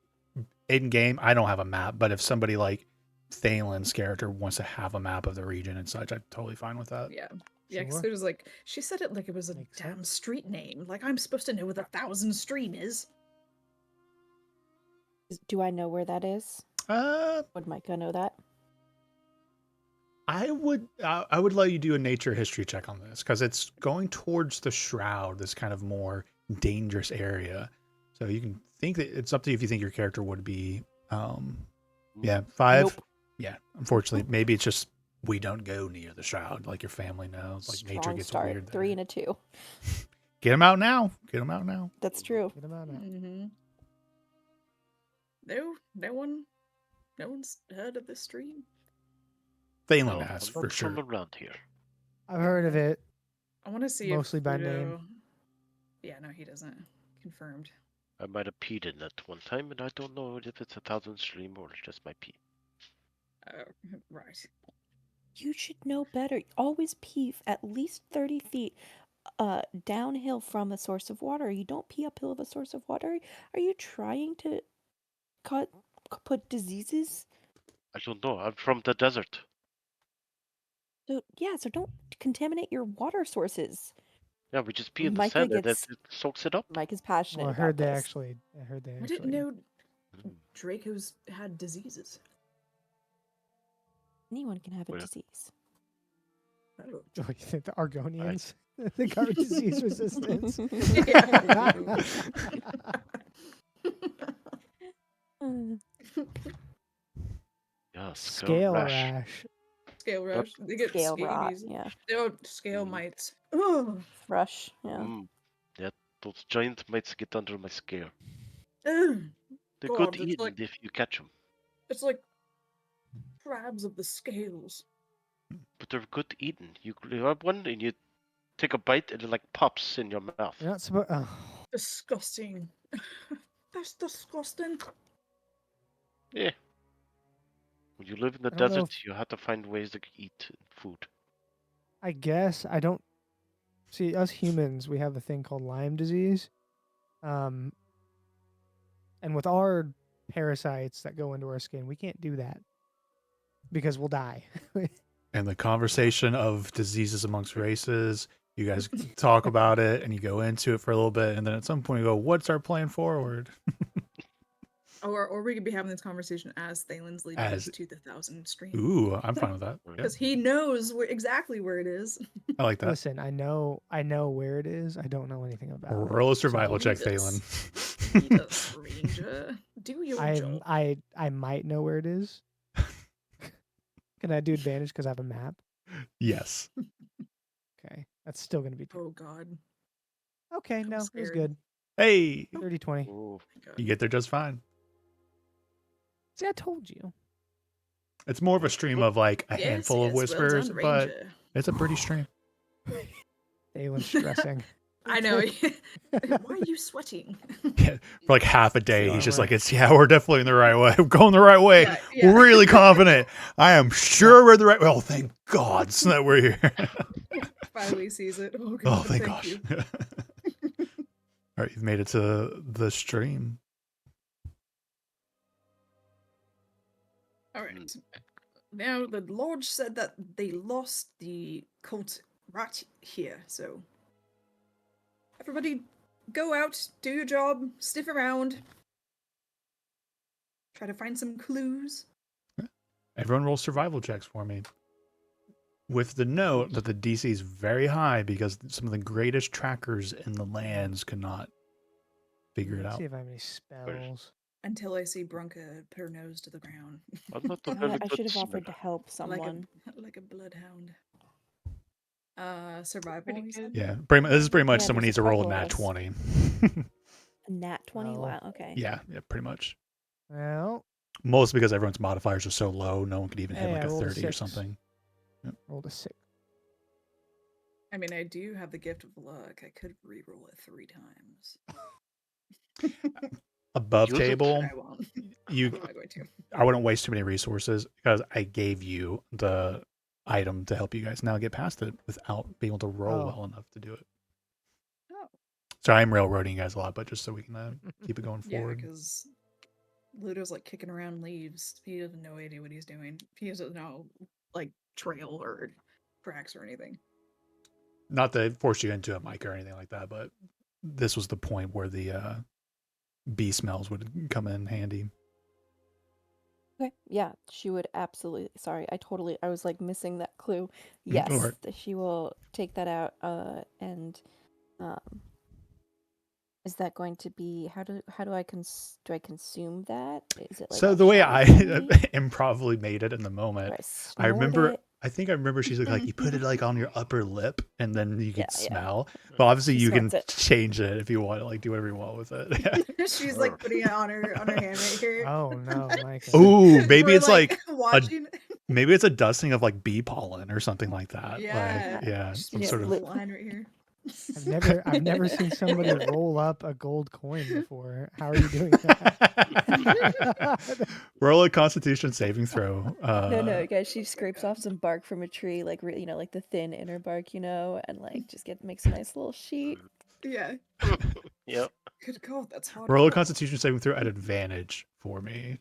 in game. I don't have a map, but if somebody like Thalen's character wants to have a map of the region and such, I'm totally fine with that. Yeah. Yeah, because Sure. there's like she said it like it was a Makes damn sense. street name. Like I'm supposed to know where the Thousand Stream is. Do I know where that is? Would Micah know that? I would let you do a nature history check on this because it's going towards the Shroud, this kind of more dangerous area. So you can think that it's up to you if you think your character would be. Yeah, 5. Nope. Yeah, unfortunately, maybe it's just we don't go near the Shroud like your family knows. Like nature Strong gets start. weird. 3 there. and a 2. Get them out now. Get them out now. That's true. Get 'em out now. Mm-hmm. No one's heard of this stream. Thalen No, has I'm for not sure. from around here. I've heard of it. I want to see Mostly if by Ludo... name. Yeah, no, he doesn't. Confirmed. I might have peed in it one time, and I don't know if it's a Thousand Stream or just my pee. Right. You should know better. Always pee at least 30 feet downhill from a source of water. You don't pee uphill of a source of water. Are you trying to put diseases? I don't know. I'm from the desert. So don't contaminate your water sources. Yeah, we just pee in the Micah sand and then gets- it soaks it up. Mike is passionate Well, I about heard they this. actually. I heard they I actually. didn't know Mm. Dracos had diseases. Anyone can have a Well, disease. Oh. You think the Argonians? They got disease resistance. Mm. Yeah, Scale rash. rash. Scale rush. They get Scale rot. scabies. Yeah. They don't scale Mm. mites. Ugh. Thrush. Yeah. Mm. Yeah, those giant mites get under my scale. Ugh. They're God, good it's eating like- if you catch them, It's like crabs of the scales. but they're good eating. You grab one and you take a bite and it like pops in your mouth. You're not supposed. Oh. Disgusting. That's disgusting. Yeah. When you live in the I don't know desert, you have to find ways to eat food. I guess I don't see us humans. We have a thing called Lyme disease, and with our parasites that go into our skin, we can't do that because we'll die. And the conversation of diseases amongst races, you guys talk about it and you go into it for a little bit, and then at some point you go, "What's our plan forward?" Or we could be having this conversation as Thalen's leading As- us to the 1,000 stream. Ooh, I'm fine with that. Yeah. Because he knows exactly where it is. I like that. Listen, I know where it is. I don't know anything about it. Roll a survival check, Jesus. Thalen. Jesus, Ranger. Do your job. I might know where it is. Can I do advantage because I have a map? Yes. Okay, that's still gonna be. Oh god. Okay, I'm no, it was scared. good. Hey, 30-20. Oh, My God. you get there just fine. See, I told you. It's more of a stream of like a Yes, handful of yes, well whispers, done, but Ranger. it's a pretty stream. Dalen's stressing. I know. Why are you sweating? Yeah, for like half a day, Yeah, he's just right. like, "It's we're definitely in the right way. We're going the right way. Yeah, yeah. We're really confident. I am sure we're the right way. Oh, thank God so that we're here. Finally sees it. Oh, Oh, God, thank thank gosh. you. All right, you've made it to the stream. All right. Now the lodge said that they lost the cult right here, so everybody go out, do your job, sniff around, try to find some clues. Everyone roll survival checks for me. With the note that the DC is very high because some of the greatest trackers in the lands could not figure it Let's out. see if I have any spells. Until I see Brunka put her nose to the ground. I'm not a God, very I good should have offered to swimmer. help someone. Like a bloodhound. Survival, Pretty you said? good. Yeah, this is pretty much Yeah, someone there's needs to roll a couple of nat us. 20. A nat 20? Well, Wow, okay. yeah, pretty much. Well, Mostly because everyone's modifiers are so low, no one could even hit Hey, like I a rolled a 30 or 6. something. rolled a 6. I mean, I do have the gift of luck. I could re-roll it 3 times. Above Use it. table, But I won't. you I'm not going to. I wouldn't waste too many resources because I gave you the item to help you guys now get past it without being able to roll Oh. well enough to do it. Oh. So I'm railroading you guys a lot, but just so we can keep it going Yeah, forward. because Ludo's like kicking around leaves. He has no idea what he's doing. He doesn't know like trail or tracks or anything. Not to force you into it, Mike, or anything like that, but this was the point where the bee smells would come in handy. Okay, yeah, she would absolutely. Sorry, I was like missing that clue. Mm, Yes, alright. she will take that out. And is that going to be how do I do I consume that? Is it like So a the way shell I candy? improvly made it in the Do moment, I I snort remember. it? I think I remember she's like you put it like on your upper lip and then you Yeah, could yeah. smell. But obviously She you can snorts it. change it if you want to, like do whatever you want with it. She's like putting it on her hand right here. Oh no, Mike. Ooh, maybe We're, it's like watching. maybe it's a dusting of like bee pollen or something like that. Yeah. Like, yeah, Just some Yeah, sort of. lip- line right here. I've never seen somebody roll up a gold coin before. How are you doing that? Roll a Constitution saving throw. No, guys. She scrapes off some bark from a tree, like like the thin inner bark, and like just makes a nice little sheet. Yeah. Yep. Good God, that's hard. Roll a Constitution saving throw at advantage for me,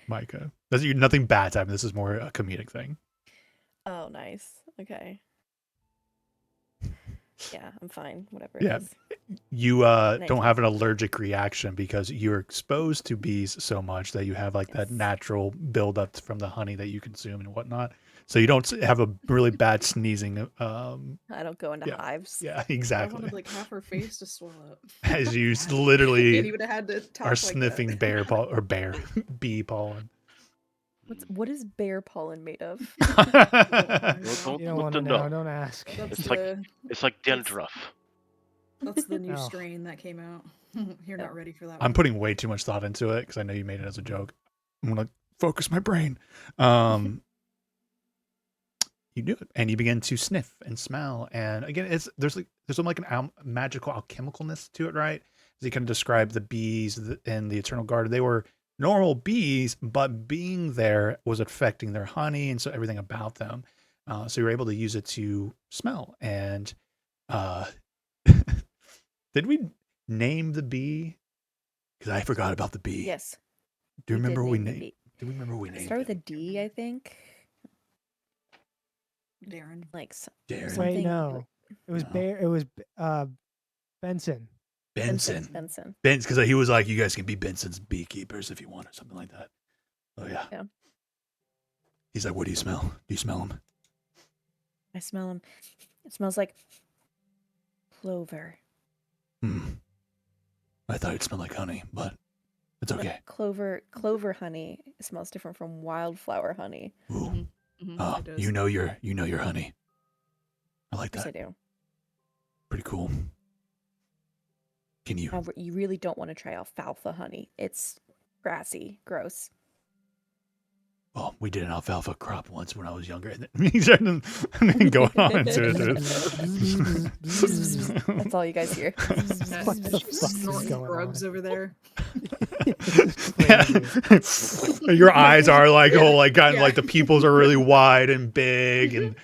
Micah. Nothing bad time. This is more a comedic thing. Oh, nice. Okay. Yeah, I'm fine. Whatever Yeah. it is. You don't 19. have an allergic reaction because you're exposed to bees so much that you have like that Yes. natural buildup from the honey that you consume and whatnot. So you don't have a really bad sneezing. I don't go into Yeah. hives. Yeah, I exactly. wanted like half her face to swell up. As you Can't literally even have had to talk are like sniffing that. bear pollen or bee pollen. What is bear pollen made of? Don't You don't look want to to know. know. Don't ask. That's It's like the it's like dandruff. that's the new Oh. strain that came out. You're not ready for that I'm one. putting way too much thought into it because I know you made it as a joke. I'm gonna focus my brain. You do it, and you begin to sniff and smell. And again, there's like an magical alchemicalness to it, right? As you kind of describe the bees in the Eternal Garden, they were normal bees, but being there was affecting their honey, and so everything about them. So you were able to use it to smell. And did we name the bee? Because I forgot about the bee. Yes. Do you we did remember what we name the named? bee. Do we remember what we It named? started with a him? D, I think. Darren. Like Darren. something. Wait, no. It was No. Bear. It was Benson. Benson. Benson. Because he was like, you guys can be Benson's beekeepers if you want, or something like that. Oh yeah. Yeah. He's like, what do you smell? Do you smell him? I smell him. It smells like clover. I thought it smelled like honey, but it's But okay. clover honey smells different from wildflower honey. Ooh. Mhm, Oh, it does. you know your honey. I like Yes, I that. do. Pretty cool. Can you? However, you really don't want to try alfalfa honey. It's grassy, gross. Well, we did an alfalfa crop once when I was younger, and then he started going on to it. That's all you guys hear. What the fuck is Snorting going grubs on? over there. Crazy. Your eyes are like whole, like kind of Yeah. like the pupils are really wide and big, and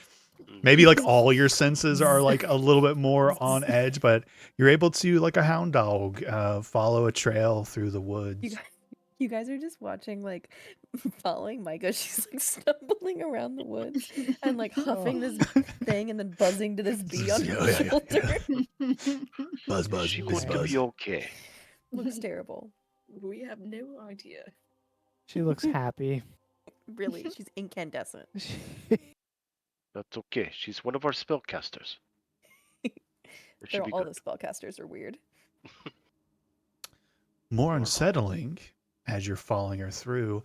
maybe like all your senses are like a little bit more on edge, but you're able to, like a hound dog, follow a trail through the woods. You guys are just watching, like, following Micah. She's like stumbling around the woods and like huffing this thing and then buzzing to this bee on her Oh, yeah, yeah, shoulder. yeah. Buzz, buzz, She buzz, going to buzz. be okay. Looks terrible. We have no idea. She looks happy. Really, she's incandescent. That's okay. She's one of our spellcasters. It should be All good. the spellcasters are weird. More unsettling as you're following her through,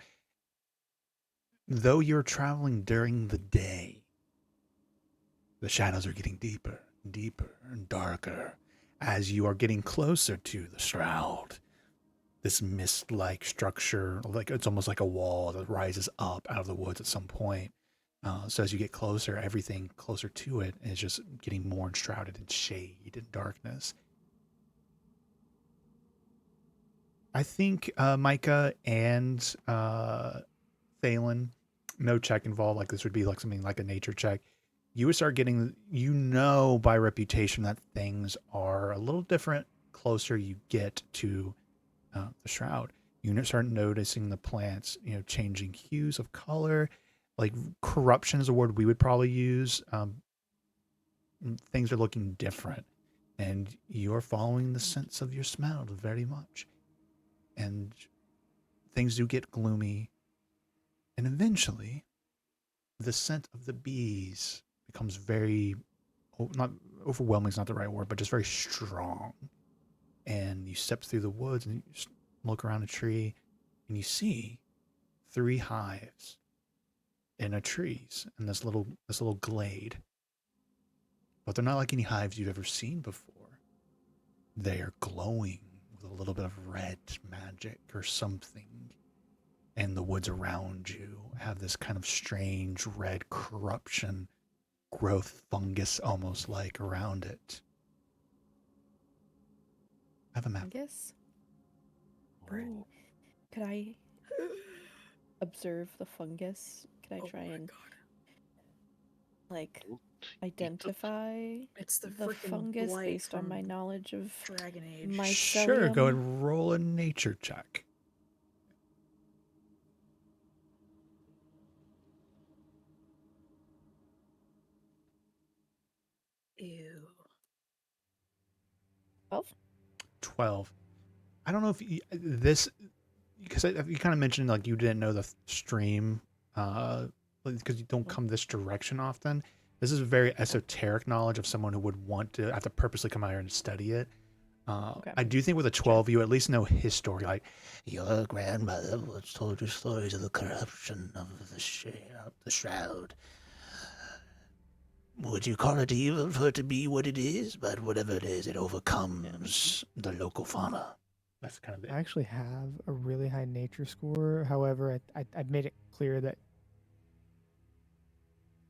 though you're traveling during the day, the shadows are getting deeper and deeper and darker as you are getting closer to the shroud. This mist-like structure, like it's almost like a wall that rises up out of the woods at some point. So as you get closer, everything closer to it is just getting more enshrouded in shade and darkness. I think Micah and Thalen, no check involved. Like this would be like something like a nature check. You would start getting, by reputation that things are a little different closer you get to the shroud. You start noticing the plants, changing hues of color. Like corruption is a word we would probably use. Things are looking different, and you're following the sense of your smell very much. And things do get gloomy, and eventually the scent of the bees becomes very, not overwhelming is not the right word, but just very strong. And you step through the woods and you just look around a tree and you see 3 hives in a trees in this little glade. But they're not like any hives you've ever seen before. They are glowing with a little bit of red magic or something. And the woods around you have this kind of strange red corruption growth, fungus almost like around it. I have a map. Fungus? Ooh. Could I observe the fungus? Could I Oh try my and God. like Don't eat it. identify It's the the freaking fungus blight based on from my knowledge of Dragon Age. my Sure, go ahead and roll a nature check. Ew. 12. I don't know if this, because you kind of mentioned like you didn't know the stream, because you don't come this direction often. This is a very esoteric knowledge of someone who would want to have to purposely come out here and study it. I do think with a 12, you at least know his story. Like, your grandmother once told you stories of the corruption of the shroud. Would you call it evil for it to be what it is? But whatever it is, it overcomes the local fauna. That's kind of I actually have a really high nature score. However, I've made it clear that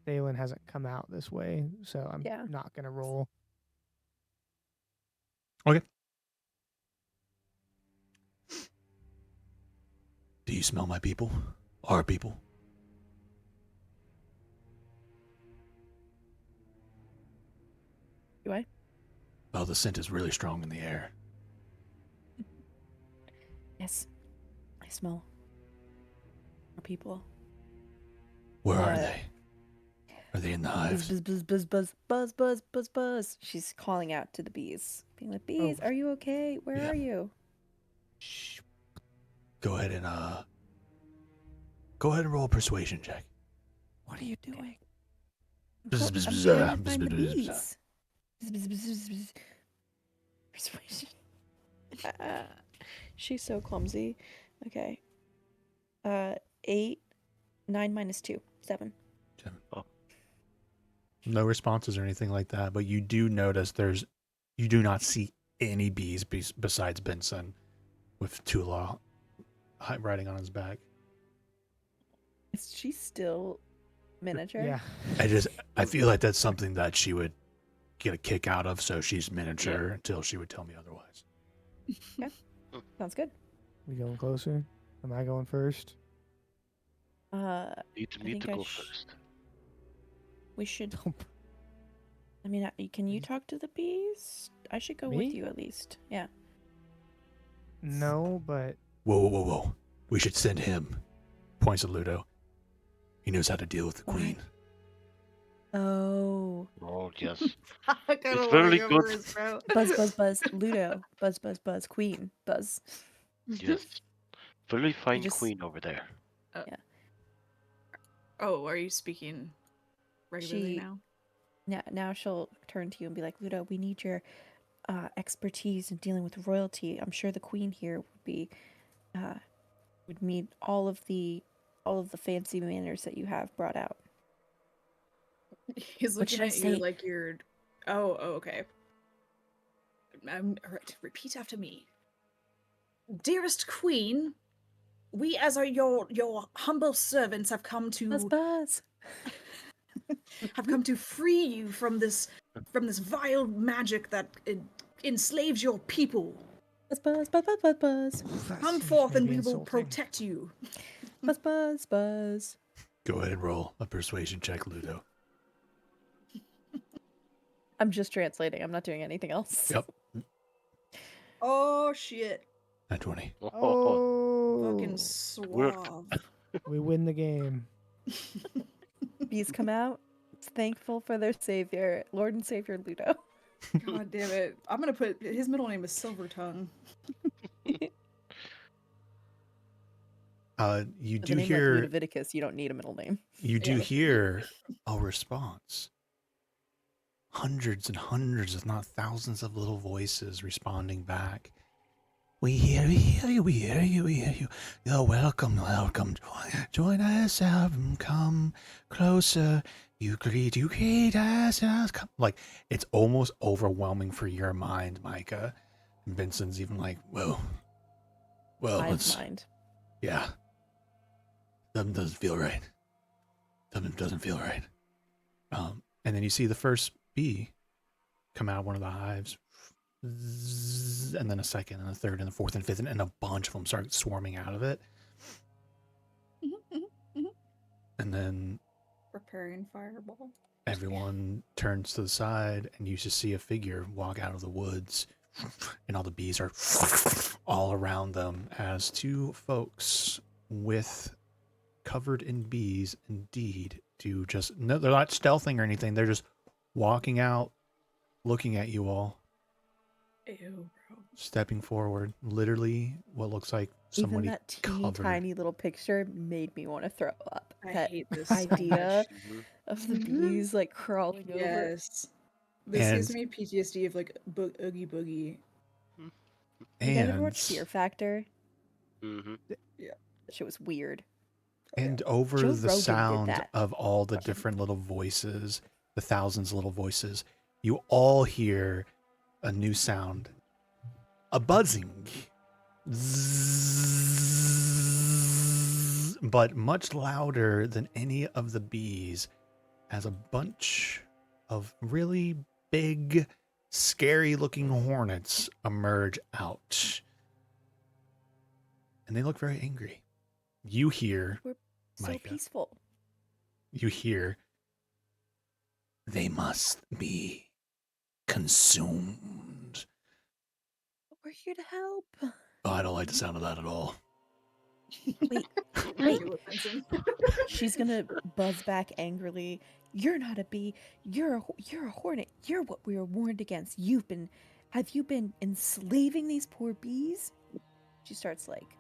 Thalen hasn't come out this way, so I'm not going to roll. Okay. Do you smell my people? Our people? Do I? Well, the scent is really strong in the air. Yes. I smell our people. Where are they? Are they in the hives? Buzz, buzz, buzz, buzz, buzz, buzz, buzz, buzz. She's calling out to the bees, being like, "Bees, are you okay? Where are you?" Shh. Go ahead and roll a persuasion check. What are you doing? Bzz, I'm bzz, bzz, trying bzz, to find the bzz, bzz. bees. Bzz, bzz, bzz, bzz. Persuasion. She's so clumsy. Okay. 8, 9 minus 2, 7. No responses or anything like that, but you do notice you do not see any bees besides Benson with Tula riding on his back. Is she still miniature? Yeah. I feel like that's something that she would get a kick out of, so she's miniature until she would tell me otherwise. Yeah. Sounds good. We going closer? Am I going first? Need me think to I go sh- first. We should. I mean, can you talk to the bees? I should go Me? with you at least. Yeah. No, but Whoa. We should send him. Points at Ludo. He knows how to deal with the Why? queen. Oh yes. I kinda It's wanna very go good. first, bro. Buzz, buzz, buzz. Ludo. Buzz, buzz, buzz. Queen. Buzz. Yes. Very fine just- queen over there. Oh, are you speaking regularly now? Now she'll turn to you and be like, Ludo, we need your expertise in dealing with royalty. I'm sure the queen here would need all of the fancy manners that you have brought out. He's What looking should I at you say? like you're. Oh, okay. All right, repeat after me. Dearest Queen, we as your humble servants have come to Buzz, buzz. free you from this vile magic that enslaves your people. Buzz, buzz, buzz, buzz, buzz, buzz. that Come seems forth and maybe we will insulting. protect you. Buzz, buzz, buzz. Go ahead and roll a persuasion check, Ludo. I'm just translating. I'm not doing anything else. Yep. Oh shit! At 20. Oh, Fucking worked. suave. we win the game. Bees come out, thankful for their savior, Lord and Savior Ludo. God damn it! I'm gonna put his middle name is Silvertongue. You With do a name hear like Ludovicus, you don't need a middle name. you do Yeah. hear a response. Hundreds and hundreds, if not thousands, of little voices responding back. We hear you, we hear you. You're welcome. Join us, come closer. You greet us. Come. Like, it's almost overwhelming for your mind, Micah. And Vincent's even like, well, Hive let's, mind. yeah. Something doesn't feel right. Something doesn't feel right. And then you see the first bee come out of one of the hives, Zzz, and then a second, and a third, and a fourth, and fifth, and a bunch of them start swarming out of it. And then Preparing fireball. everyone turns to the side, and you just see a figure walk out of the woods, and all the bees are all around them as two folks with covered in bees indeed do just, no, they're not stealthing or anything, they're just walking out looking at you all. Ew, bro. stepping forward, literally what looks like Even somebody that teeny covered. tiny little picture made me want to throw up. I That hate this so idea much. Mhm. of the Mhm. bees like crawling over. Yes. This gives And- me PTSD of like Oogie Boogie. You guys ever And watch Fear Factor? Mhm. That shit was weird. and over Joe the Rogan did sound that. of all the different little voices, the thousands of little voices, you all hear a new sound, a buzzing, Zzzz, but much louder than any of the bees, as a bunch of really big, scary-looking hornets emerge out, and they look very angry. You hear. So Micah. peaceful. You hear, they must be consumed. We're here to help. Oh, I don't like the sound of that at all. Wait, Wait. she's gonna buzz back angrily. You're not a bee. You're a hornet. You're what we were warned against. Have you been enslaving these poor bees? She starts like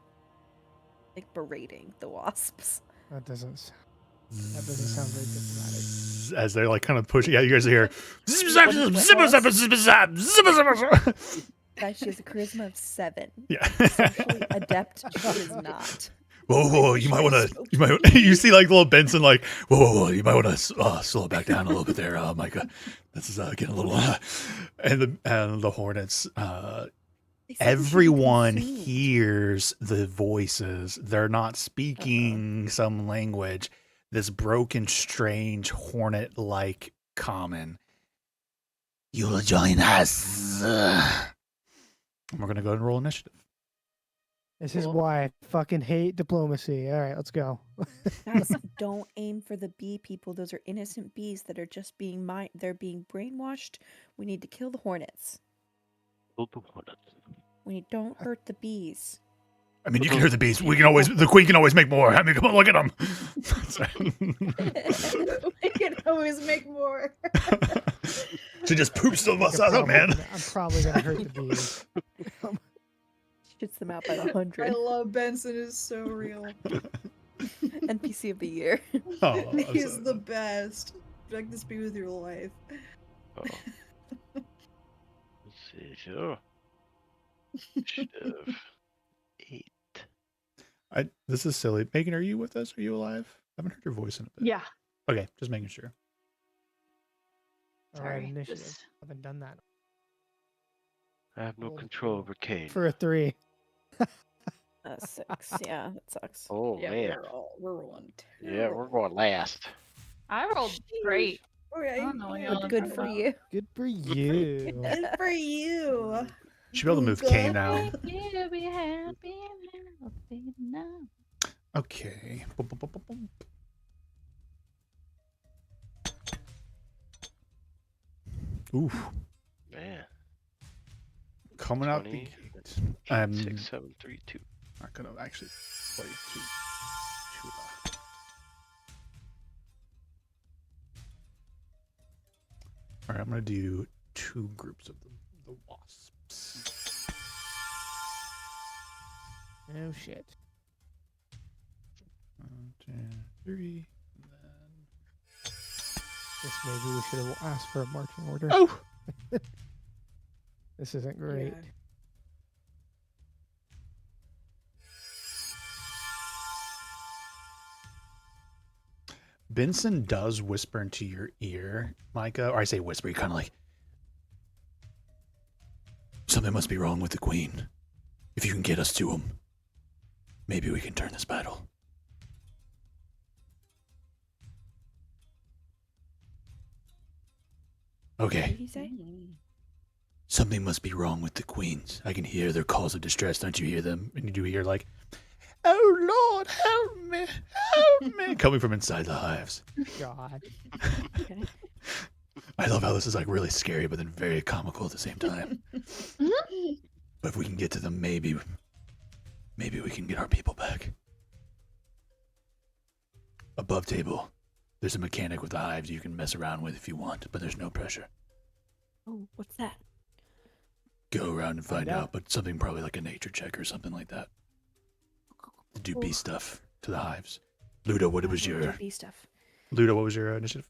berating the wasps. That doesn't sound very diplomatic. As they're like kind of pushing. Yeah, you guys hear. Guys, she has a charisma of 7. Yeah. Socially adept, she is not. Whoa, you might want to. You see like little Benson like, whoa, you might want to slow it back down a little bit there, Micah. This is getting a little. And the hornets. They said we should be Everyone consumed. hears the voices. They're not speaking some language. This broken, strange, hornet-like common. You'll join us. And we're gonna go and roll initiative. This is why I fucking hate diplomacy. All right, let's go. Guys, don't aim for the bee people. Those are innocent bees that are just they're being brainwashed. We need to kill the hornets. Don't hurt the bees. I mean, you can hear the bees. The queen can always make more. I mean, come on, look at them. I can always make more. She just poops them us out, man. I'm probably gonna hurt the bees. Shoots them out by the I 100. love Benson is so real. NPC of the year. Oh, He's the best. Drag this be with your life. Oh. Let's see here. Initiative 8. This is silly. Megan, are you with us? Are you alive? I haven't heard your voice in a bit. Yeah. Okay, just making sure. All right, Sorry. initiative. Just- Haven't done that I have no Roll the control four. over Kane. for a 3. That sucks. Yeah, that sucks. Oh Yeah, man. we're rolling. Yeah, we're going last. I rolled great. Oh, yeah, I don't know what yeah, y'all But are good talking for about. you. Good for you. Good for you. Should be able to move K now. Yeah, be happy and healthy now. Okay. Boom, boom, boom, boom, boom. Oof. Man. Coming out the 20, gate. 8, I'm 6, 7, 3, 2. not gonna actually play two. All right, I'm gonna do 2 groups of the wasps. Oh shit. 1, 2, 3. And then... Guess maybe we should have asked for a marching order. Oh. This isn't great. Yeah. Benson does whisper into your ear, Micah, or I say whisper, you kind of like, something must be wrong with the queen. If you can get us to him, maybe we can turn this battle. What Okay, did he say? something must be wrong with the queens. I can hear their calls of distress. Don't you hear them? And you do hear like, oh Lord, help me, help me, coming from inside the hives. God. Okay. I love how this is like really scary, but then very comical at the same time. But if we can get to them, maybe we can get our people back. Above table, there's a mechanic with the hives you can mess around with if you want, but there's no pressure. Oh, what's that? go around and find Find out. out, but something probably like a nature check or something like that. To do bee stuff to the hives. Ludo, what was your Bee stuff. initiative?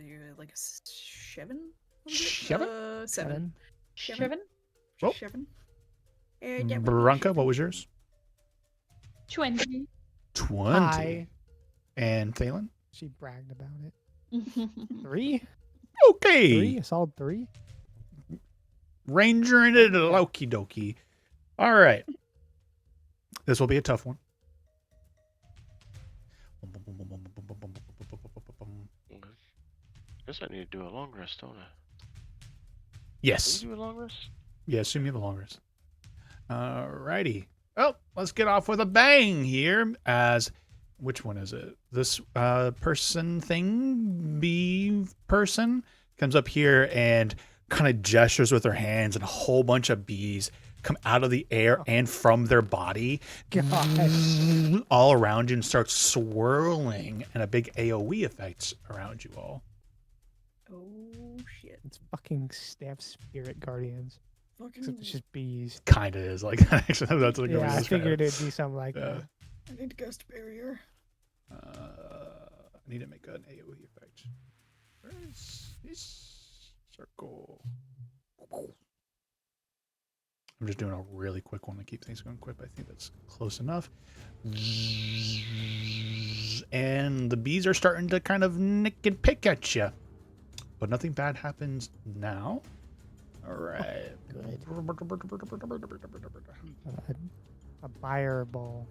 You're like a 7? Seven? 7. Seven? Oh. 7. Bronca, what was yours? 20. 20. Hi. And Thalen? She bragged about it. 3? Okay. 3? A solid 3? Ranger and it, okie dokie. All right. This will be a tough one. Okay. Guess I need to do a long rest, don't I? Yes. Can you do a long rest? Yeah, assume you have the longest. Alrighty. Oh, let's get off with a bang here. As which one is it? This person thing, bee person, comes up here and kind of gestures with her hands, and a whole bunch of bees come out of the air and from their body all around you and start swirling, and a big AoE effect around you all. Oh shit. It's fucking staff spirit guardians. Except it's just bees. Kind of is like that. Actually, that's what Yeah, I describe figured it. it'd be something like that. I need to cast barrier. I need to make an AoE effect. Where is this circle? I'm just doing a really quick one to keep things going quick. But I think that's close enough. And the bees are starting to kind of nick and pick at you. But nothing bad happens now. All right. A fire ball.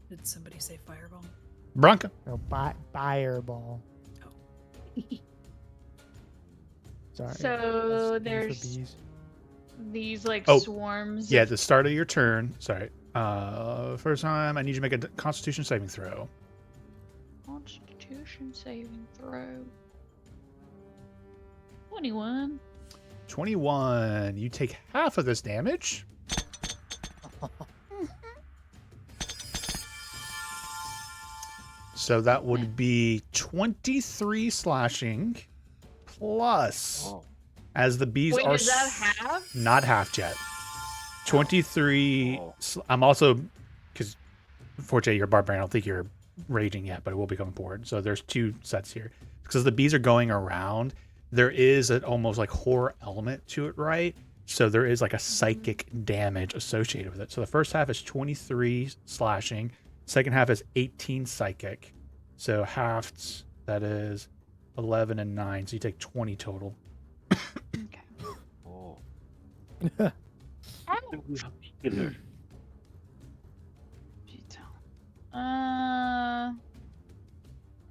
Did somebody say fireball? Bronca. No, fire ball. Oh. Sorry. So that's for there's bees. these like Oh, swarms. Yeah, of- at the start of your turn. Sorry. First time, I need you to make a Constitution saving throw. Constitution saving throw. 21. 21. You take half of this damage. So that would be 23 slashing plus, Oh. as the bees Wait, are is that half? not half yet. 23. Oh. I'm also, because unfortunately you're a barbarian, I don't think you're raging yet, but it will be coming forward. So there's two sets here. Because the bees are going around, there is an almost like horror element to it, right? So there is like a psychic damage associated with it. So the first half is 23 slashing. Second half is 18 psychic. So halved, that is 11 and 9. So you take 20 total. Okay. Oh. Ow. Killer.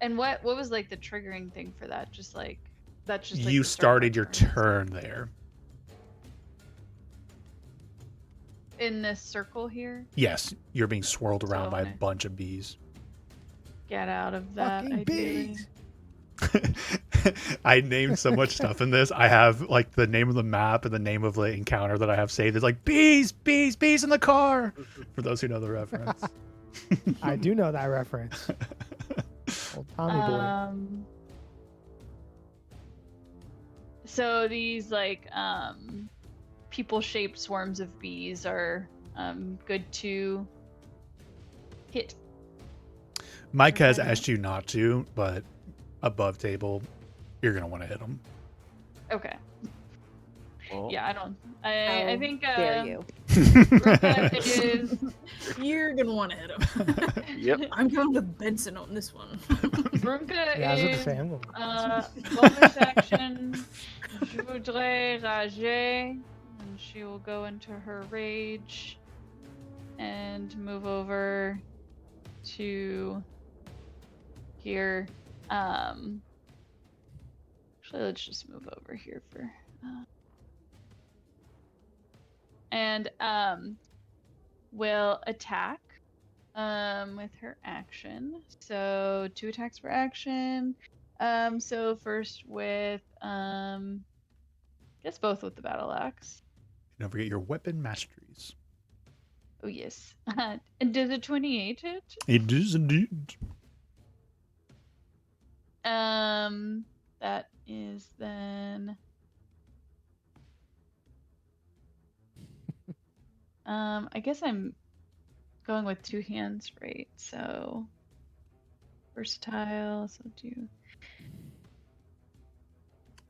And what was like the triggering thing for that? Just like that's just like You the start of my started your turn. turn there. In this circle here. Yes, you're being swirled around So by a nice. bunch of bees. Get out of that. Fucking ideally. bees. I named so much stuff in this. I have like the name of the map and the name of the encounter that I have saved. It's like bees, bees, bees in the car. For those who know the reference. I do know that reference. Old Tommy boy. So these like people-shaped swarms of bees are good to hit. Mike has Okay. asked you not to, but above table, you're gonna want to hit him. Okay. Oh. Yeah, I don't. I How think dare you? Ruka is You're gonna want to hit him. Yep. I'm going with Benson on this one. Ruka Yeah, I was about to is say, I'm going bonus action. Je voudrais rager, and she will go into her rage and move over to here. Actually, let's just move over here for. And will attack with her action. So 2 attacks per action. So first with guess both with the battle axe. Don't forget your weapon masteries. Oh yes. And does a 28 hit? It is indeed. That is then. I guess I'm going with 2 hands, right? So versatile. So do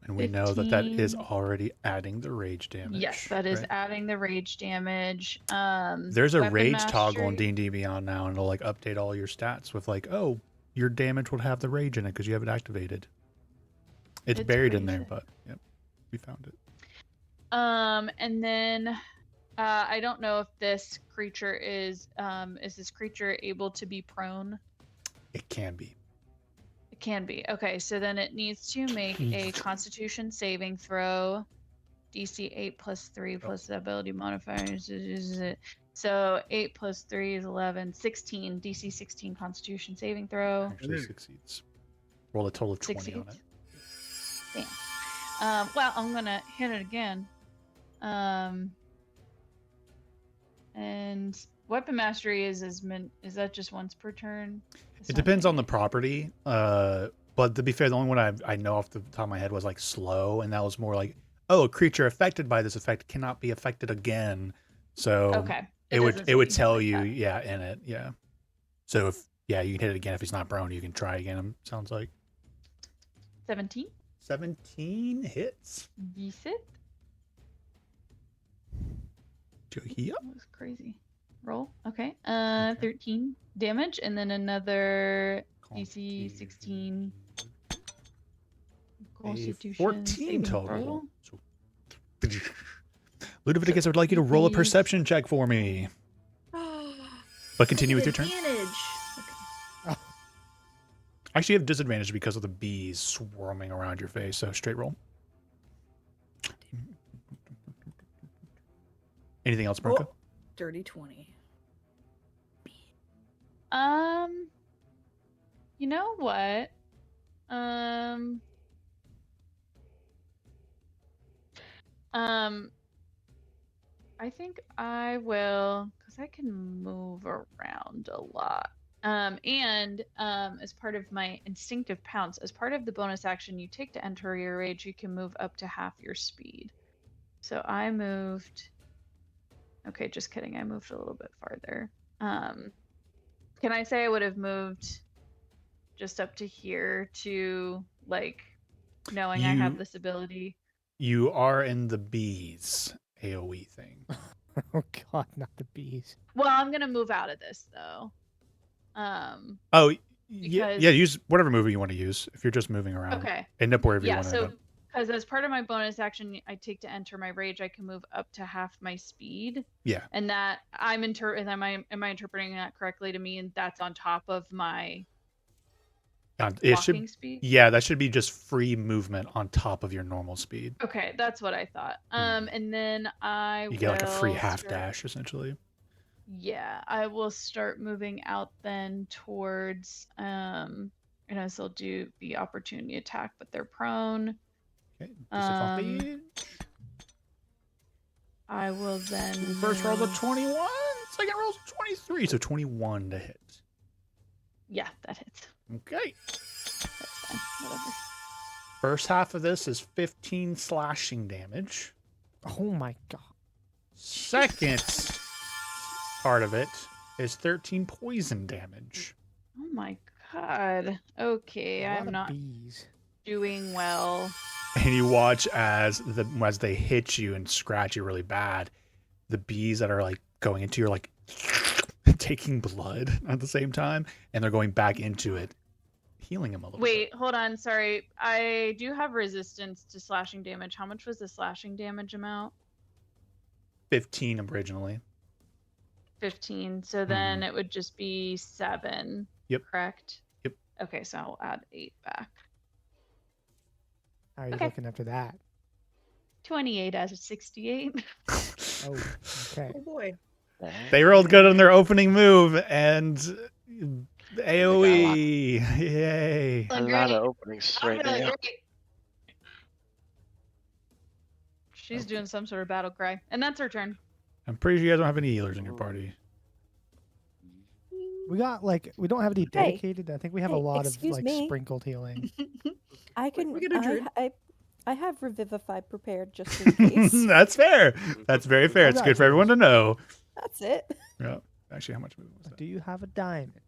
And we know that is 15. already adding the rage damage. Yes, that is right? adding the rage damage. There's a weapon rage toggle in mastery. D&D Beyond now, and it'll like update all your stats with like, oh, your damage will have the rage in it because you have it activated. It's buried in there, crazy. but yep, we found it. And then I don't know if this creature is this creature able to be prone? It can be. It can be. Okay, so then it needs to make a Constitution saving throw. DC 8 plus 3 plus the ability modifiers. So 8 plus 3 is 11. 16. DC 16 Constitution saving throw. Actually succeeds. Roll a total of 20 on it. Succeeds. Damn. Well, I'm gonna hit it again. And weapon mastery is that just once per turn? It depends on the property. But to be fair, the only one I know off the top of my head was like slow, and that was more like, oh, a creature affected by this effect cannot be affected again. So Okay. it would tell like you, that. yeah, in it, yeah. So if you can hit it again if he's not prone, you can try again. Sounds like 17. 17 hits. Decent. Yep. That was crazy. Roll. Okay. 13 damage, and then another DC 16 Constitution 14 saving total. throw. So, Ludovic, I would like you to roll a perception check for me. But continue with your turn. Advantage. Okay. Actually, you have disadvantage because of the bees swarming around your face, so straight roll. Anything else, Marco? Oh, dirty 20. You know what? I think I will, because I can move around a lot. And as part of my instinctive pounce, as part of the bonus action you take to enter your rage, you can move up to half your speed. So I moved. Okay, just kidding. I moved a little bit farther. Can I say I would have moved just up to here to like knowing I have this ability? You are in the bees AoE thing. Oh god, not the bees. Well, I'm gonna move out of this though. Oh, yeah, because- use whatever movie you want to use. If you're just moving around, Okay. end up wherever you Yeah, want to end so up. because as part of my bonus action I take to enter my rage, I can move up to half my speed. Yeah. And that am I interpreting that correctly to me? And that's on top of my It walking should, speed? yeah, that should be just free movement on top of your normal speed. Okay, that's what I thought. And then You get like a free will half start- dash essentially. Yeah, I will start moving out then towards and I still do the opportunity attack, but they're prone. Okay. Disadvantage. I will then First roll's a move- 21. Second roll's a 23. So 21 to hit. Yeah, that hits. Okay. That's fine. Whatever. First half of this is 15 slashing damage. Oh my god. Second part of it is 13 poison damage. Oh my god. Okay, A lot I'm of not bees. doing well. And you watch as they hit you and scratch you really bad, the bees that are like going into your like taking blood at the same time, and they're going back into it, healing him a little bit. Wait, hold on. Sorry. I do have resistance to slashing damage. How much was the slashing damage amount? 15 originally. 15. So then it would just be 7. Yep. Correct? Yep. Okay, so I'll add 8 back. How are you Okay. looking after that? 28 out of 68. Oh, okay. Oh boy. They rolled good on their opening move, and AoE. Yay. A lot of openings right now. She's doing some sort of battle cry. And that's her turn. I'm pretty sure you guys don't have any healers in your party. We got like we don't have any Hey, dedicated. I think we have a hey, lot of excuse like me. sprinkled healing. I can. we get a druid. I have Revivify prepared just in case. That's fair. That's very fair. I It's got good for everyone to yours. know. That's it. Yeah. Actually, how much movement was that? Do you have a diamond?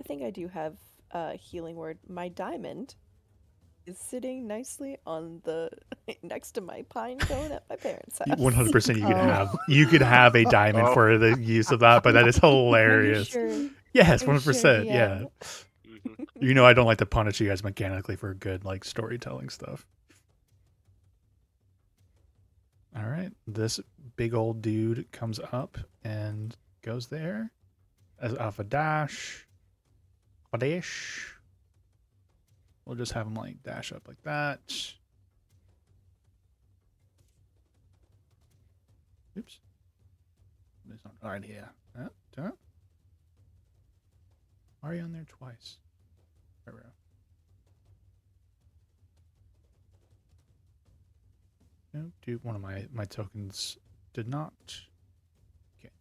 I think I do have a healing word. My diamond is sitting nicely on the next to my pine cone at my parents' house. 100% Oh. you could have a diamond Oh. for the use of that, but that is hilarious. Sure. Yes, Are you 100%. sure? Yeah. Mhm. You know I don't like to punish you guys mechanically for good like storytelling stuff. All right. This big old dude comes up and goes there as off a dash. A dash. We'll just have him like dash up like that. Oops. There's not right here. Why are you on there twice? There we go. No, dude, one of my tokens did not. Okay.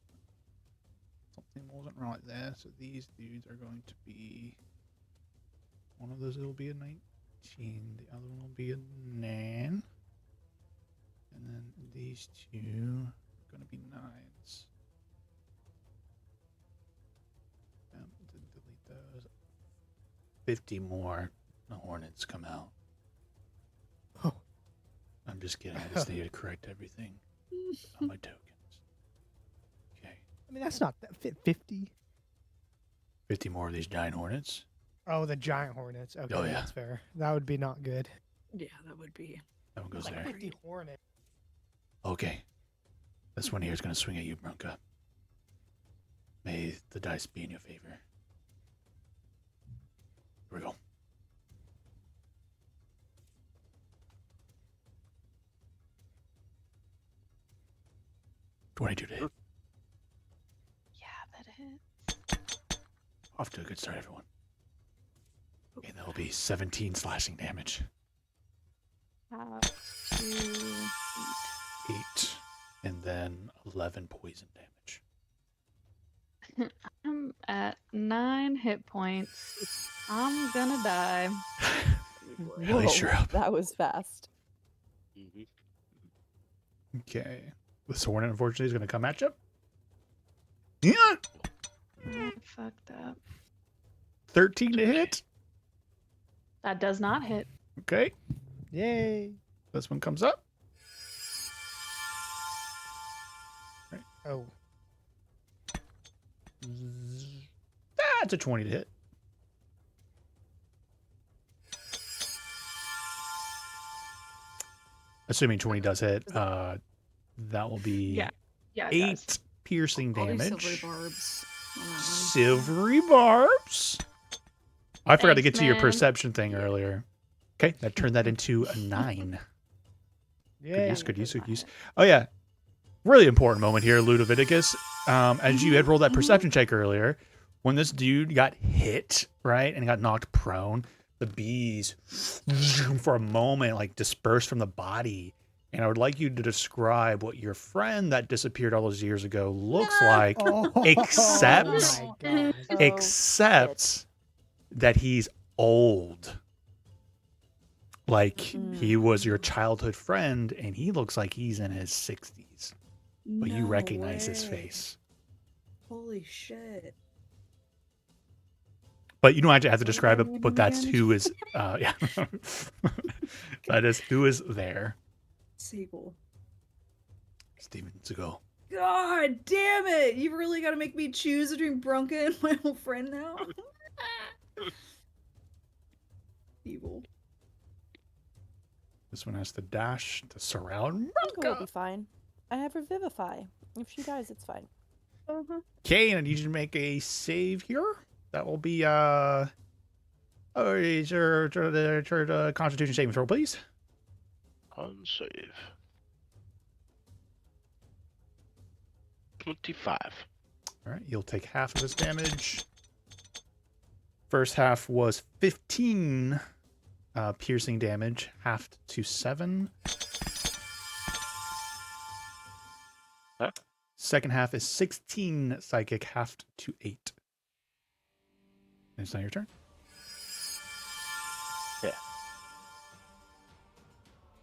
Something wasn't right there, so these dudes are going to be. One of those will be a 19, the other one will be a 9. And then these two are going to be 9s. Delete those. 50 more hornets come out. Oh. I'm just kidding. I just need to correct everything on my tokens. Okay. I mean, that's not that 50. 50 more of these giant hornets. Oh, the giant hornets. Okay, Oh, yeah. that's fair. That would be not good. Yeah, that would be. That one goes Like there. 50 hornets. Okay. This one here is going to swing at you, Bronca. May the dice be in your favor. Here we go. $22 to hit. Yeah, that hits. Off to a good start, everyone. Okay, that will be 17 slashing damage. To 8. And then 11 poison damage. I'm at 9 hit points. I'm gonna die. Really sure up. That was fast. Mhm. Okay. This hornet, unfortunately, is going to come at you. Yeah! I fucked up. 13 to hit. That does not hit. Okay. Yay. This one comes up. Oh. It's a 20 to hit. Assuming 20 does hit, that will be Yeah. Yeah, it 8 does. piercing All these damage. silvery barbs on that one. Silvery barbs. I forgot to get Thanks, to your man. perception thing earlier. Okay, that turned that into a 9. Yay. Good use. Oh, yeah. Really important moment here, Ludoviticus. As you had rolled that perception check earlier, when this dude got hit, right, and got knocked prone, the bees, for a moment, like dispersed from the body. And I would like you to describe what your friend that disappeared all those years ago looks like, Oh, Except- oh my God. Oh, except that he's old. Like he was your childhood friend, and he looks like he's in his 60s. But you No recognize his way. face. Holy shit. But you don't actually have to describe name it, but that's again? who is yeah. That is who is there. Seagull. Steven Seagal. God damn it! You really gotta make me choose between Bronca and my old friend now? Evil. This one has to dash to surround. Bronco will be fine. I have Revivify. If she dies, it's fine. Okay, and I need you to make a save here. That will be is your Constitution saving throw, please. On save. 25. All right, you'll take half of this damage. First half was 15 piercing damage, halved to 7. Huh? Second half is 16 psychic, halved to 8. It's not your turn.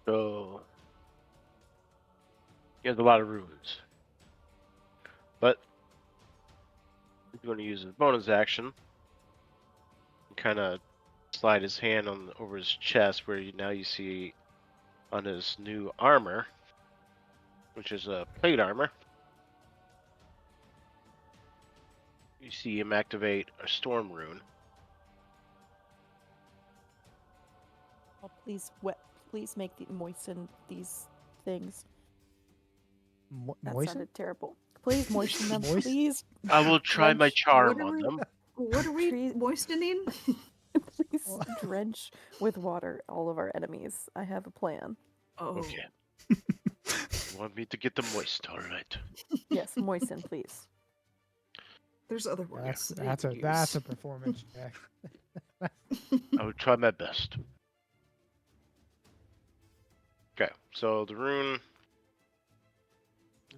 So he has a lot of runes, but he's going to use his bonus action and kind of slide his hand over his chest, where now you see on his new armor, which is a plate armor. You see him activate a storm rune. Oh, please make moisten these things. That Moisten? sounded terrible. Please moisten them, Moist? please. I will try my Drench- charm What are on we- them. What are we Trees- moistening? Please drench with water all of our enemies. I have a plan. Oh, Okay. You want me to get them moist? All right. Yes, moisten, please. there's other words. That's they a use. performance check. I will try my best. Okay, so the rune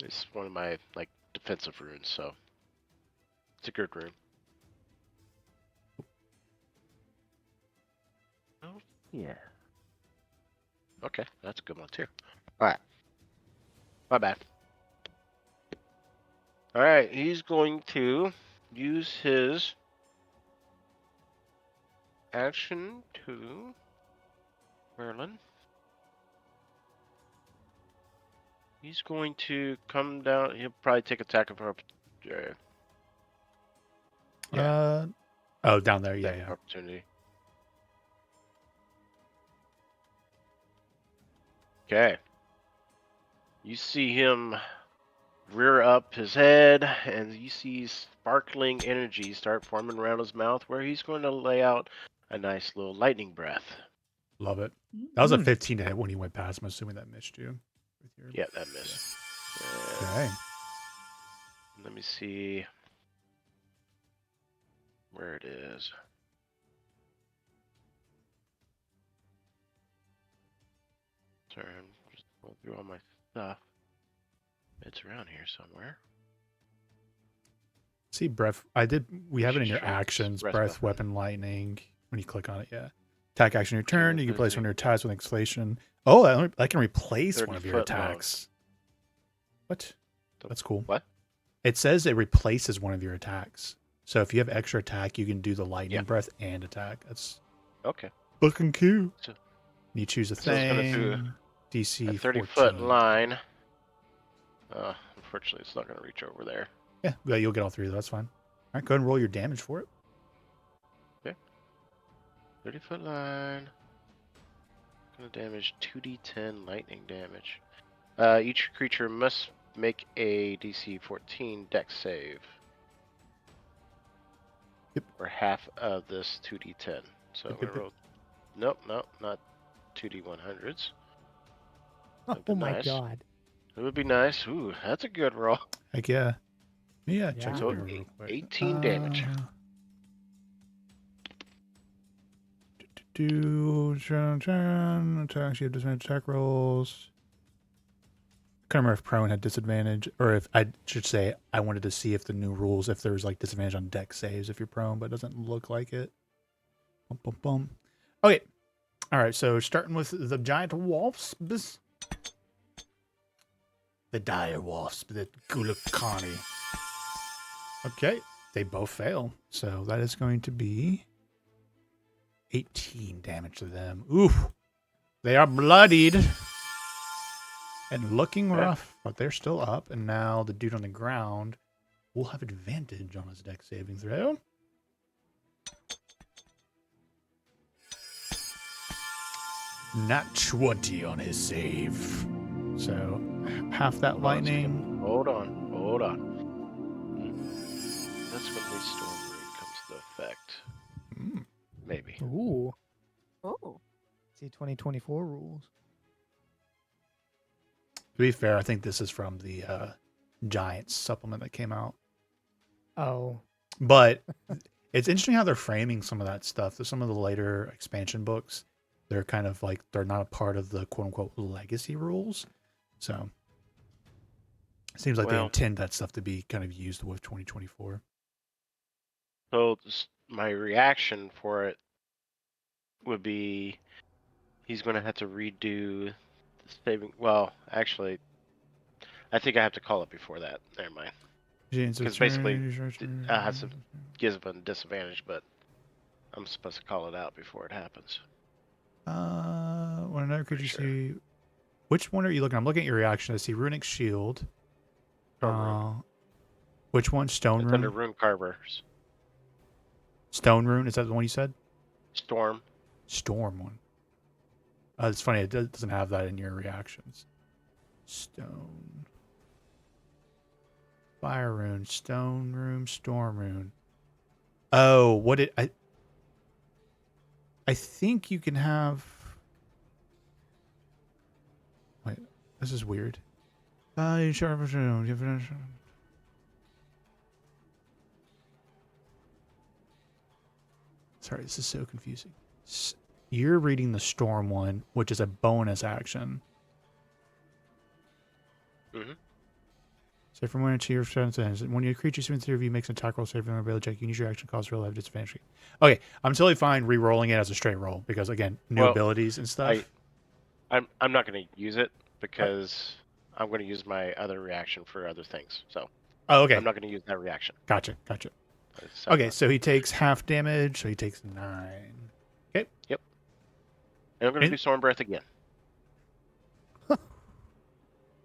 is one of my defensive runes, so it's a good rune. Oh yeah. Okay, that's a good one too. Alright. My bad. Alright, he's going to use his action to Merlin. He's going to come down. He'll probably take attack of opportunity. Oh, down there. Yeah. Opportunity. Okay. You see him rear up his head, and you see sparkling energy start forming around his mouth, where he's going to lay out a nice little lightning breath. Love it. That was a Mm. 15 to hit when he went past. I'm assuming that missed you. With your... Yeah, that missed. Okay. Let me see where it is. Sorry, I'm just going through all my stuff. It's around here somewhere. See, breath. We have it in your Strength, actions. breath Breath, weapon, lightning. When you click on it, yeah. Attack action your turn. You can place one of your attacks with exclamation. Oh, that can replace one of your 30-foot mode. attacks. What? That's cool. What? It says it replaces one of your attacks. So if you have extra attack, you can do the lightning Yeah. breath and attack. That's Okay. looking cute. So- You choose a So it's gonna do thing. DC A 30-foot 14. line. Unfortunately, it's not going to reach over there. Yeah, you'll get all three of those. That's fine. All right, go ahead and roll your damage for it. 30-foot line. Gonna damage 2d10 lightning damage. Each creature must make a DC 14 Dex save. Yep. Or half of this 2d10. So Yep, we yep, yep. roll. Nope, not 2d100s. That'd Oh be my nice. god. It would be nice. Ooh, that's a good roll. Heck yeah. Yeah, check Yeah. it So out real quick. 18 damage. Attacks, you have disadvantage attack rolls. I can't remember if prone had disadvantage, or if I should say I wanted to see if the new rules, if there's like disadvantage on deck saves if you're prone, but it doesn't look like it. Bum, bum, bum. Okay. All right, so starting with the giant wasps. The dire wasp, the Gulakani. Okay, they both fail. So that is going to be 18 damage to them. Oof. They are bloodied and looking Okay. rough, but they're still up. And now the dude on the ground will have advantage on his deck saving throw. Nat 20 on his save. So half that lightning. Hold on. That's when the storm rune comes to effect. Mm. Maybe. Ooh. Oh. See 2024 rules. To be fair, I think this is from the Giants supplement that came out. Oh. But it's interesting how they're framing some of that stuff. Some of the later expansion books, they're kind of like they're not a part of the quote unquote legacy rules. So it seems like they Well- intend that stuff to be kind of used with 2024. So my reaction for it would be he's going to have to redo the saving. Well, actually, I think I have to call it before that. Never mind. Because basically, gives him a disadvantage, but I'm supposed to call it out before it happens. When another creature sure. see, which one are you looking? I'm looking at your reaction. I see Runic Shield. Storm Rune. Which one? Stone It's Rune. under Rune Carvers. Stone Rune. Is that the one you said? Storm. Storm one. It's funny. It doesn't have that in your reactions. Stone. Fire Rune. Stone Rune. Storm Rune. Oh, what it? I think you can have. Wait, this is weird. Sorry, this is so confusing. You're reading the Storm one, which is a bonus action. Mm-hmm. So from when your when your creature swings through you makes an attack roll, save and ability check, you can use your action cost roll have disadvantage. Okay, I'm totally fine re-rolling it as a straight roll because again, new abilities and stuff. I'm not going to use it because I'm going to use my other reaction for other things. So okay, I'm not going to use that reaction. Gotcha. Okay, so he takes half damage, so he takes 9. Okay. Yep. And I'm going to do Storm Breath again.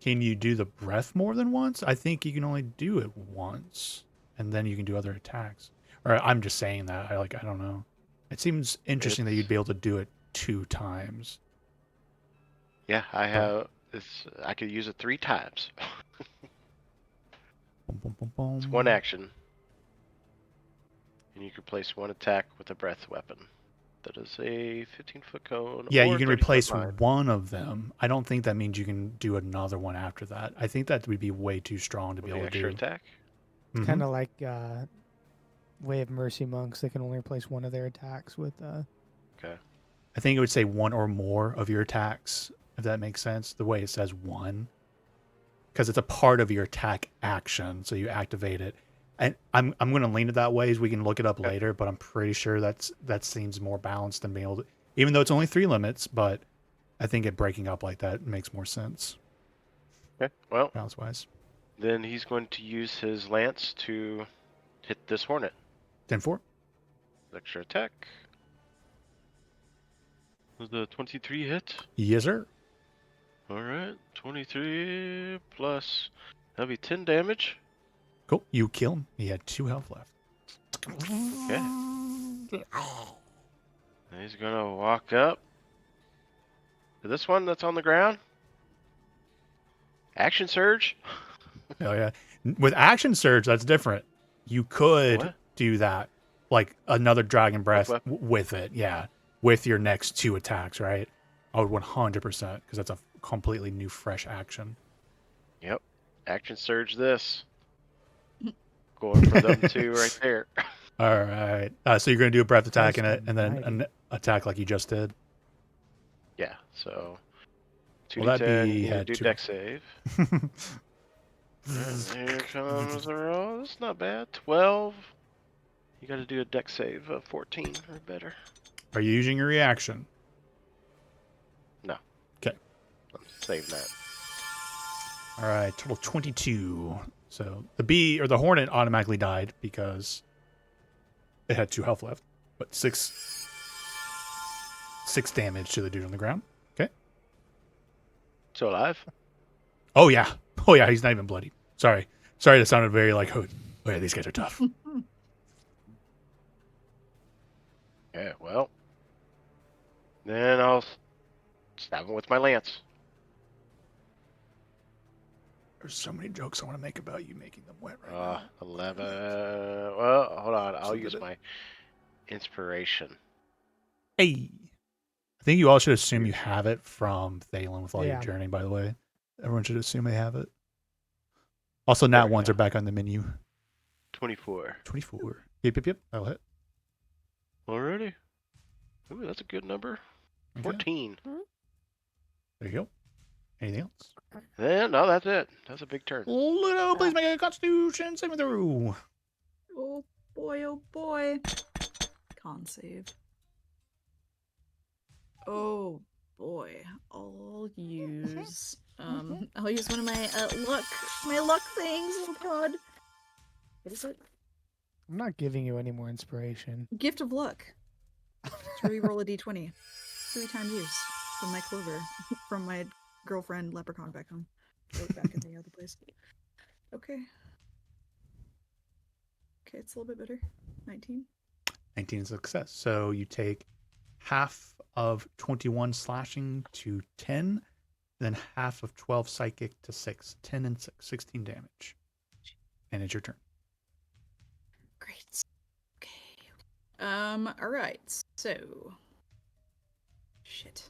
Can you do the breath more than once? I think you can only do it once, and then you can do other attacks. Or I'm just saying that. I don't know. It seems interesting that you'd be able to do it 2 times. Yeah, I have. I could use it 3 times. It's one action, and you can place 1 attack with a breath weapon. That is a 15-foot cone. Yeah, or you can 30-foot replace line. one of them. I don't think that means you can do another one after that. I think that would be way too strong to be able to do. Attack. It's kind of like Way of Mercy monks. They can only replace one of their attacks with. Okay. I think it would say 1 or more of your attacks, if that makes sense. The way it says 1, because it's a part of your attack action, so you activate it. And I'm going to lean it that way, as we can look it up later. But I'm pretty sure that seems more balanced than being able to, even though it's only 3 limits. But I think it breaking up like that makes more sense. Okay. Well, balance wise. Then he's going to use his lance to hit this hornet. 10-4. Extra attack. Was the 23 hit? Yes, sir. All right, 23 plus. That'll be 10 damage. Cool. You kill him. He had 2 health left. Okay. And he's gonna walk up to this one that's on the ground. Action surge. Oh yeah. With action surge, that's different. You could do that, like another dragon breath with it. Yeah, with your next 2 attacks, right? I would 100% because that's a completely new, fresh action. Yep. Action surge this. Going for them 2 right there. All right. So you're going to do a breath attack and then an attack like you just did? Yeah. So 2d10, well, that'd be do dex save. And here comes the roll. That's not bad. 12. You got to do a dex save of 14 or better. Are you using your reaction? No. Okay. I'm saving that. All right. Total 22. So the bee or the hornet automatically died because it had 2 health left, but 6 damage to the dude on the ground. Okay. Still alive? Oh yeah. Oh yeah. He's not even bloody. Sorry. That sounded very like, oh yeah, these guys are tough. Yeah. Well, then I'll stab him with my lance. There's so many jokes I want to make about you making them wet right now. 11. Well, hold on. I'll use my inspiration. Hey. I think you all should assume you have it from Thalen with all your journey, by the way. Everyone should assume they have it. Also, nat ones are back on the menu. 24. 24. Yep. That'll hit. Alrighty. Ooh, that's a good number. Okay. 14. There you go. Anything else? No, that's it. That's a big turn. Ludo, please make a Constitution saving throw. Oh boy, oh boy. Con save. Oh boy, I'll use one of my luck things. Oh god, what is it? I'm not giving you any more inspiration. Gift of luck. To re-roll a d20, 3 times use from my clover, from my girlfriend leprechaun back home, or back in the other place. Okay, it's a little bit better. 19. 19 is a success. So you take half of 21 slashing to 10, then half of 12 psychic to 6. 10 and 6, 16 damage. And it's your turn. Great. Okay. All right. So, shit.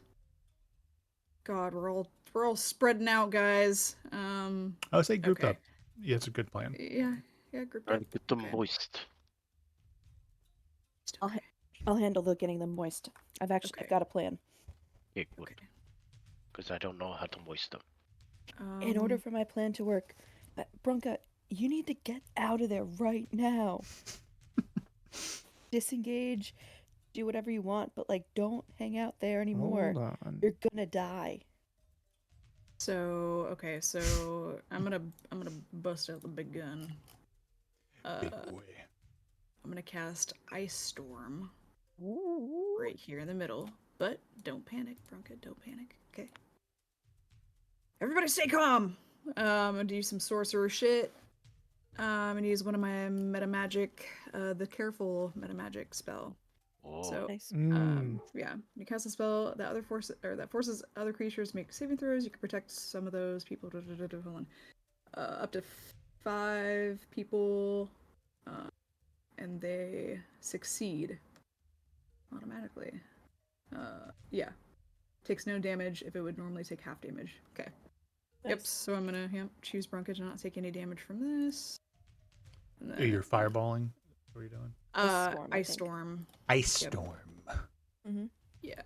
God, we're all spreading out, guys. I would say grouped okay. up. Yeah, it's a good plan. Yeah, grouped Try up. to get them Okay. moist. I'll handle the getting them moist. I've Okay. got a plan. Yeah, good. Okay. Because I don't know how to moist them. In order for my plan to work, Bronca, you need to get out of there right now. Disengage, do whatever you want, but like don't hang out there anymore. Hold on. You're gonna die. So okay, so I'm gonna bust out the big gun. Big boy. I'm gonna cast Ice Storm right here in the middle, but don't panic, Bronca. Don't panic. Okay. Everybody, stay calm. I'm gonna do some sorcerer shit. I'm gonna use one of my meta magic, the careful meta magic spell. Oh, So Nice. yeah, you cast a spell that forces other creatures to make saving throws. You can protect some of those people. Hold on, up to 5 people, and they succeed automatically. Yeah, takes no damage if it would normally take half damage. Okay. Yep. Nice. So I'm gonna choose Bronca to not take any damage from this. And Oh, you're fireballing? What are you doing? Ice Storm, I Ice think. Storm. Ice Yep. Storm. Yeah.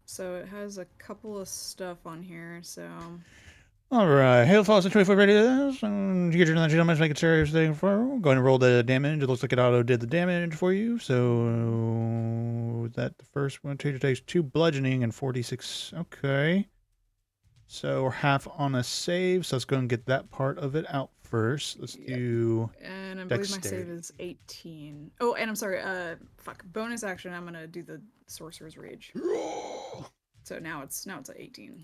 So it has a couple of stuff on here. So All right. Hail falls at 24 radius. You get your 19 damage, make it serious thing for. Go ahead and roll the damage. It looks like it auto did the damage for you. So that the first one takes 2 bludgeoning and 46. Okay. So we're half on a save. So let's go and get that part of it out first. Let's Yep. do. and I believe my Dexterity. save is 18. Oh, and I'm sorry. Fuck. Bonus action. I'm gonna do the Sorcerer's Rage. So now it's at 18.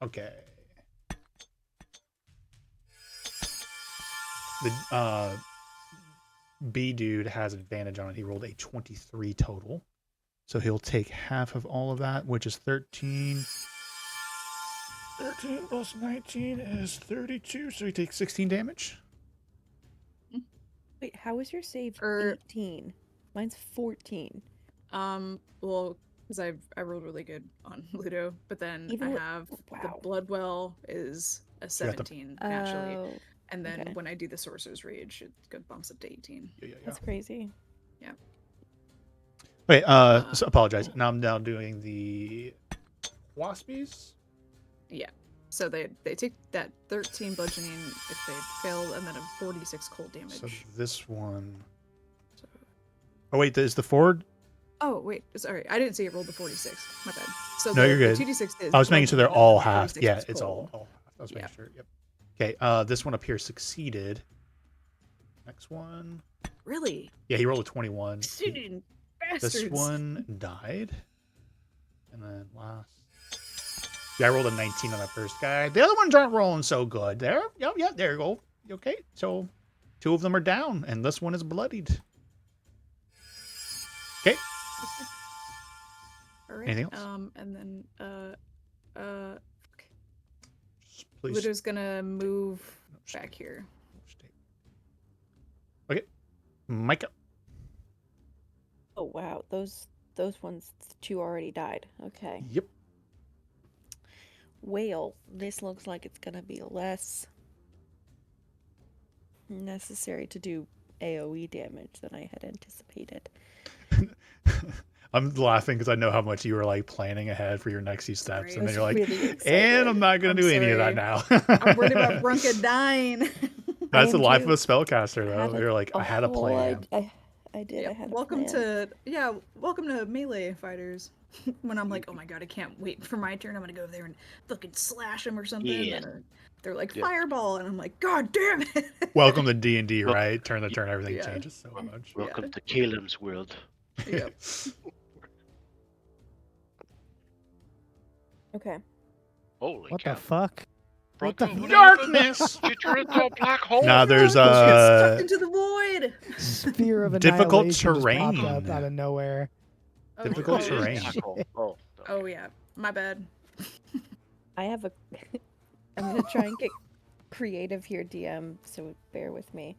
Okay. The B dude has advantage on it. He rolled a 23 total. So he'll take half of all of that, which is 13. 13 plus 19 is 32. So he takes 16 damage. Wait, how is your save Er- 18? Mine's 14. Well, because I rolled really good on Ludo, but then Even I with- have the wow. Bloodwell is a got the- 17 naturally, Oh, and then okay. when I do the Sorcerer's Rage, it bumps up to 18. Yeah. that's crazy. Wait, so apologize. Now I'm now doing the Waspies. Yeah. So they take that 13 bludgeoning if they fail, and then a 46 cold damage. So this one. So- Oh, wait, is the Ford? Oh wait, sorry, I didn't see it rolled the 46. My bad. So No, you're good. The 2d6 is. I was making sure they're bludgeoning, all and then the half. 46 Yeah, is it's cold. all. I was making Yeah. sure. Yep. Okay, this one up here succeeded. Next one. Really? Yeah, he rolled a 21. Student bastards. This one died. And then last. Yeah, I rolled a 19 on that first guy. The other ones aren't rolling so good. There. Yep, yeah, there you go. Okay, so 2 of them are down, and this one is bloodied. Okay. All right. Anything else? And then Please. Ludo's gonna move No, stay. back here. Stay. Okay. Micah. Oh wow, those ones 2 already died. Okay. Yep. Well, this looks like it's gonna be less necessary to do AoE damage than I had anticipated. I'm laughing because I know how much you were like planning ahead for your next few steps, Sorry. and I then was you're like, really and excited. I'm not going to I'm do any of that sorry. now. I'm worried about Bronca dying. That's the am life too. of a spellcaster, I had, though. You're like, I had a whole plan. I I did. Yep, I had a welcome plan. welcome to melee fighters. When I'm like, oh my god, I can't wait for my turn. I'm gonna go over there and fucking slash them or something. Yeah. And they're like Yeah. fireball, and I'm like, god damn it. Welcome to D&D, Well, right? Turn the turn, everything yeah. changes so much. Welcome to Caleb's world. Yep. Okay. Holy What cow. the fuck? What Bronco, the what Darkness! happened? Did you into a black hole? Nah, there's Get sucked into the void. Sphere of Difficult annihilation just popped terrain. up out of nowhere. Oh, Difficult It is terrain. black hole. Oh, Oh yeah, my bad. I have a. I'm gonna try and get creative here, DM. So bear with me.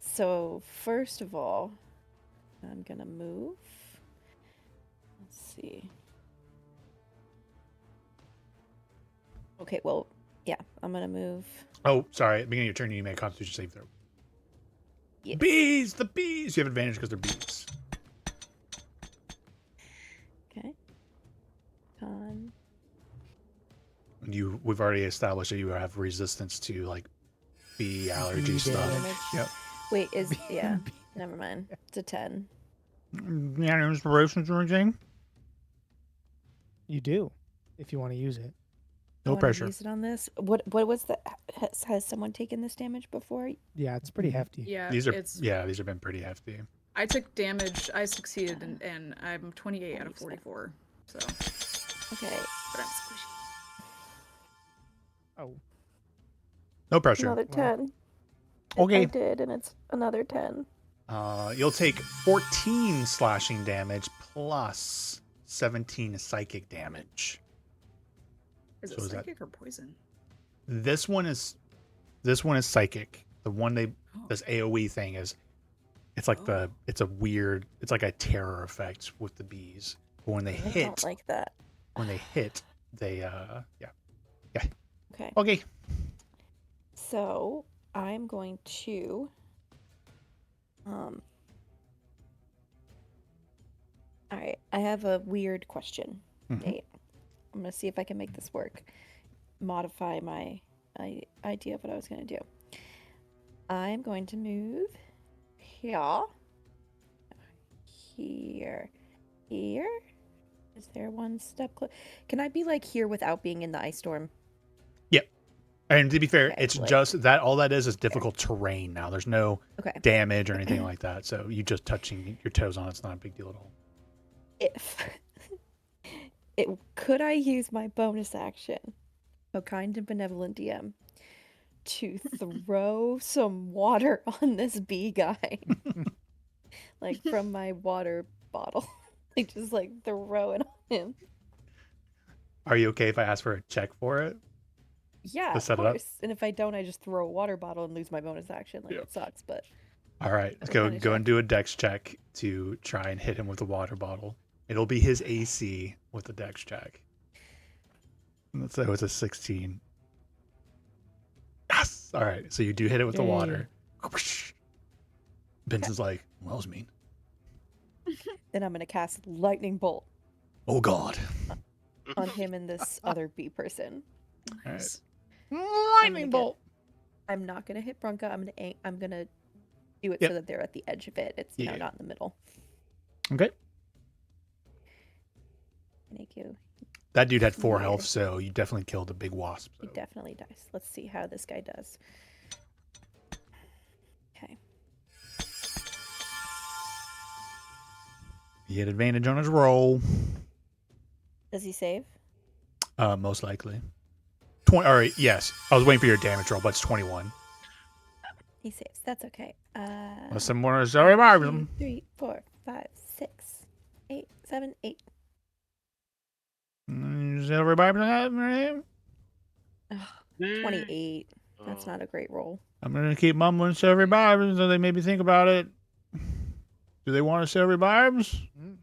So first of all, I'm gonna move. Let's see. Okay, well, yeah, I'm gonna move. Oh, sorry. At the beginning of your turn, you make a Constitution save throw. Yes. Bees! The bees! You have advantage because they're bees. Okay. Con. We've already established that you have resistance to like bee allergy Bee stuff. damage. Yep. Wait, is yeah. Never mind. It's a 10. Yeah, inspirations or anything? You do, if you want to use it. I No wanna pressure. Use it on this. What was the? Has someone taken this damage before? Yeah, it's pretty hefty. Yeah, These are it's. these have been pretty hefty. I took damage. I succeeded, and I'm 28 out of 40%. 44. So, Okay. but I'm squishy. Oh, No pressure. Another 10. Okay. I did, and it's another 10. You'll take 14 slashing damage plus 17 psychic damage. Is it So is that- psychic or poison? This one is psychic. The one Oh. this AoE thing is, it's like it's a weird, it's like a terror effect with the bees. But when they I hit, don't like that. they Okay. Okay. So I'm going to all right, I have a weird question, Mhm. Nate. I'm gonna see if I can make this work. Modify my idea of what I was gonna do. I'm going to move here. Here. Is there one step close? Can I be like here without being in the ice storm? And to be fair, Okay, it's like- just that all that is difficult terrain now. There's no Okay. damage or anything like that. So you just touching your toes on it's not a big deal at all. If could I use my bonus action, a kind and benevolent DM, to throw some water on this bee guy, like from my water bottle, like just like throw it on him. Are you okay if I ask for a check for it? Yeah, To of set it up? course. And if I don't, I just throw a water bottle and lose my bonus action. Like Yeah. it sucks, but All right, let's Okay, go finish go up. and do a dex check to try and hit him with the water bottle. It'll be his AC with the dex check. Let's say it's a 16. Yes. All right, so you do hit it with the Yay. water. Benson's like, well, that was mean. then I'm gonna cast lightning bolt Oh God. on him and this other bee person. All right. Nice. Lightning bolt. I'm not gonna hit Brunka. I'm gonna do it Yep. so that they're at the edge of it. It's Yeah. not in the middle. Okay. Thank you. That dude had 4 Yeah. health, so you definitely killed a big wasp. He So. definitely dies. Let's see how this guy does. Okay. He had advantage on his roll. Does he save? Most likely. 20. All right. Yes, I was waiting for your damage roll, but it's 21. He saves. That's okay. Well, someone is sorry about 2, him. 3, 4, 5, 6, 8, 7, 8. Everybody, Ugh, 28. That's Oh. not a great roll. I'm gonna keep mumbling silvery barbs until they maybe think about it. Do they want a silvery barbs? Mm.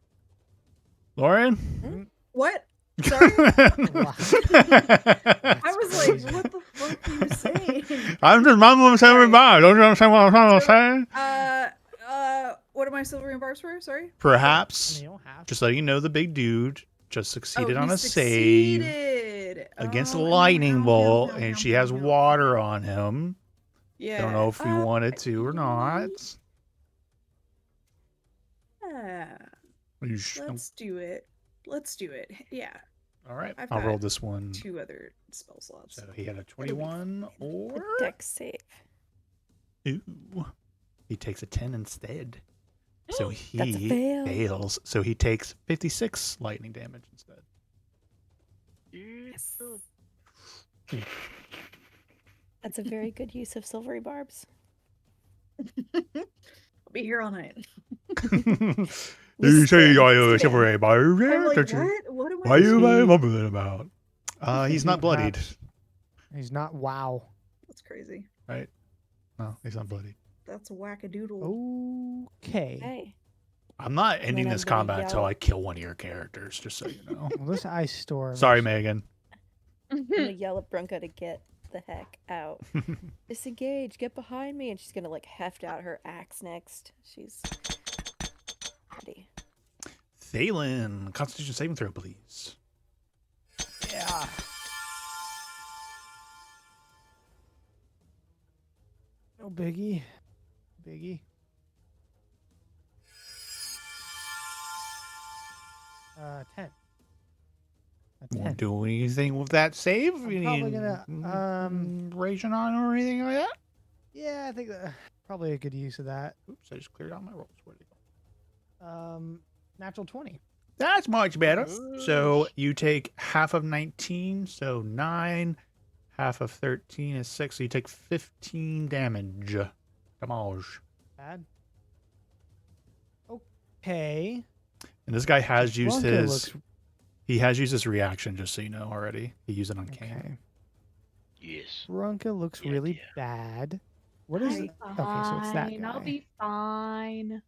Lauren? What? Sorry? I I was like, what the fuck are you saying? I'm just mumbling silvery Sorry. barbs. Don't you understand what I'm trying to say? What am I silver and barbs for? Sorry? Perhaps, You don't have just letting you know, the big dude just succeeded on he a save succeeded. against Oh, lightning ow, bolt, ow, and ow, she ow, has ow. water on him. Yeah. Don't know if we wanted to or not. Yeah. You sh- Let's do it. Let's do it. Yeah. All right, I've I'll roll got this one. 2 other spell slots. So he had a It'll be 21 A or dex save. ooh, he takes a 10 instead. So That's a he fail. fails. So he takes 56 lightning damage instead. Yes. That's a very good use of silvery barbs. I'll be here all night. You say Listen, I listen. chivalry bar. I'm like, what am I Why you doing? mumbling about? He's not bloodied, He's not. Wow. That's crazy. right? No, he's not bloodied. That's a wackadoodle. Okay. Hey. I'm not then ending I'm this gonna combat until yell- I kill one of your characters, just so you know. Well, this ice storm. Sorry, is- Megan. I'm gonna yell at Brunka to get the heck out. Disengage, get behind me, and she's gonna like heft out her axe next. She's ready. Thalen, Constitution saving throw, please. Yeah. No biggie. Biggie. 10. A Want 10. to do anything with that save? I'm Any probably gonna, ration on or anything like that? Yeah, I think that probably a good use of that. Oops, I just cleared out my rolls. Where'd they go? Natural 20. That's much better. So you take half of 19, so 9. Half of 13 is 6, so you take 15 damage. Damage. Bad. Okay. And this guy has used Bronco his. looks- He has used his reaction, just so you know already. He used it on Cam. Okay. Yes. Bronca looks Yeah, really yeah. bad. What is I'm it? Okay, so it's that fine, I'll guy. be fine.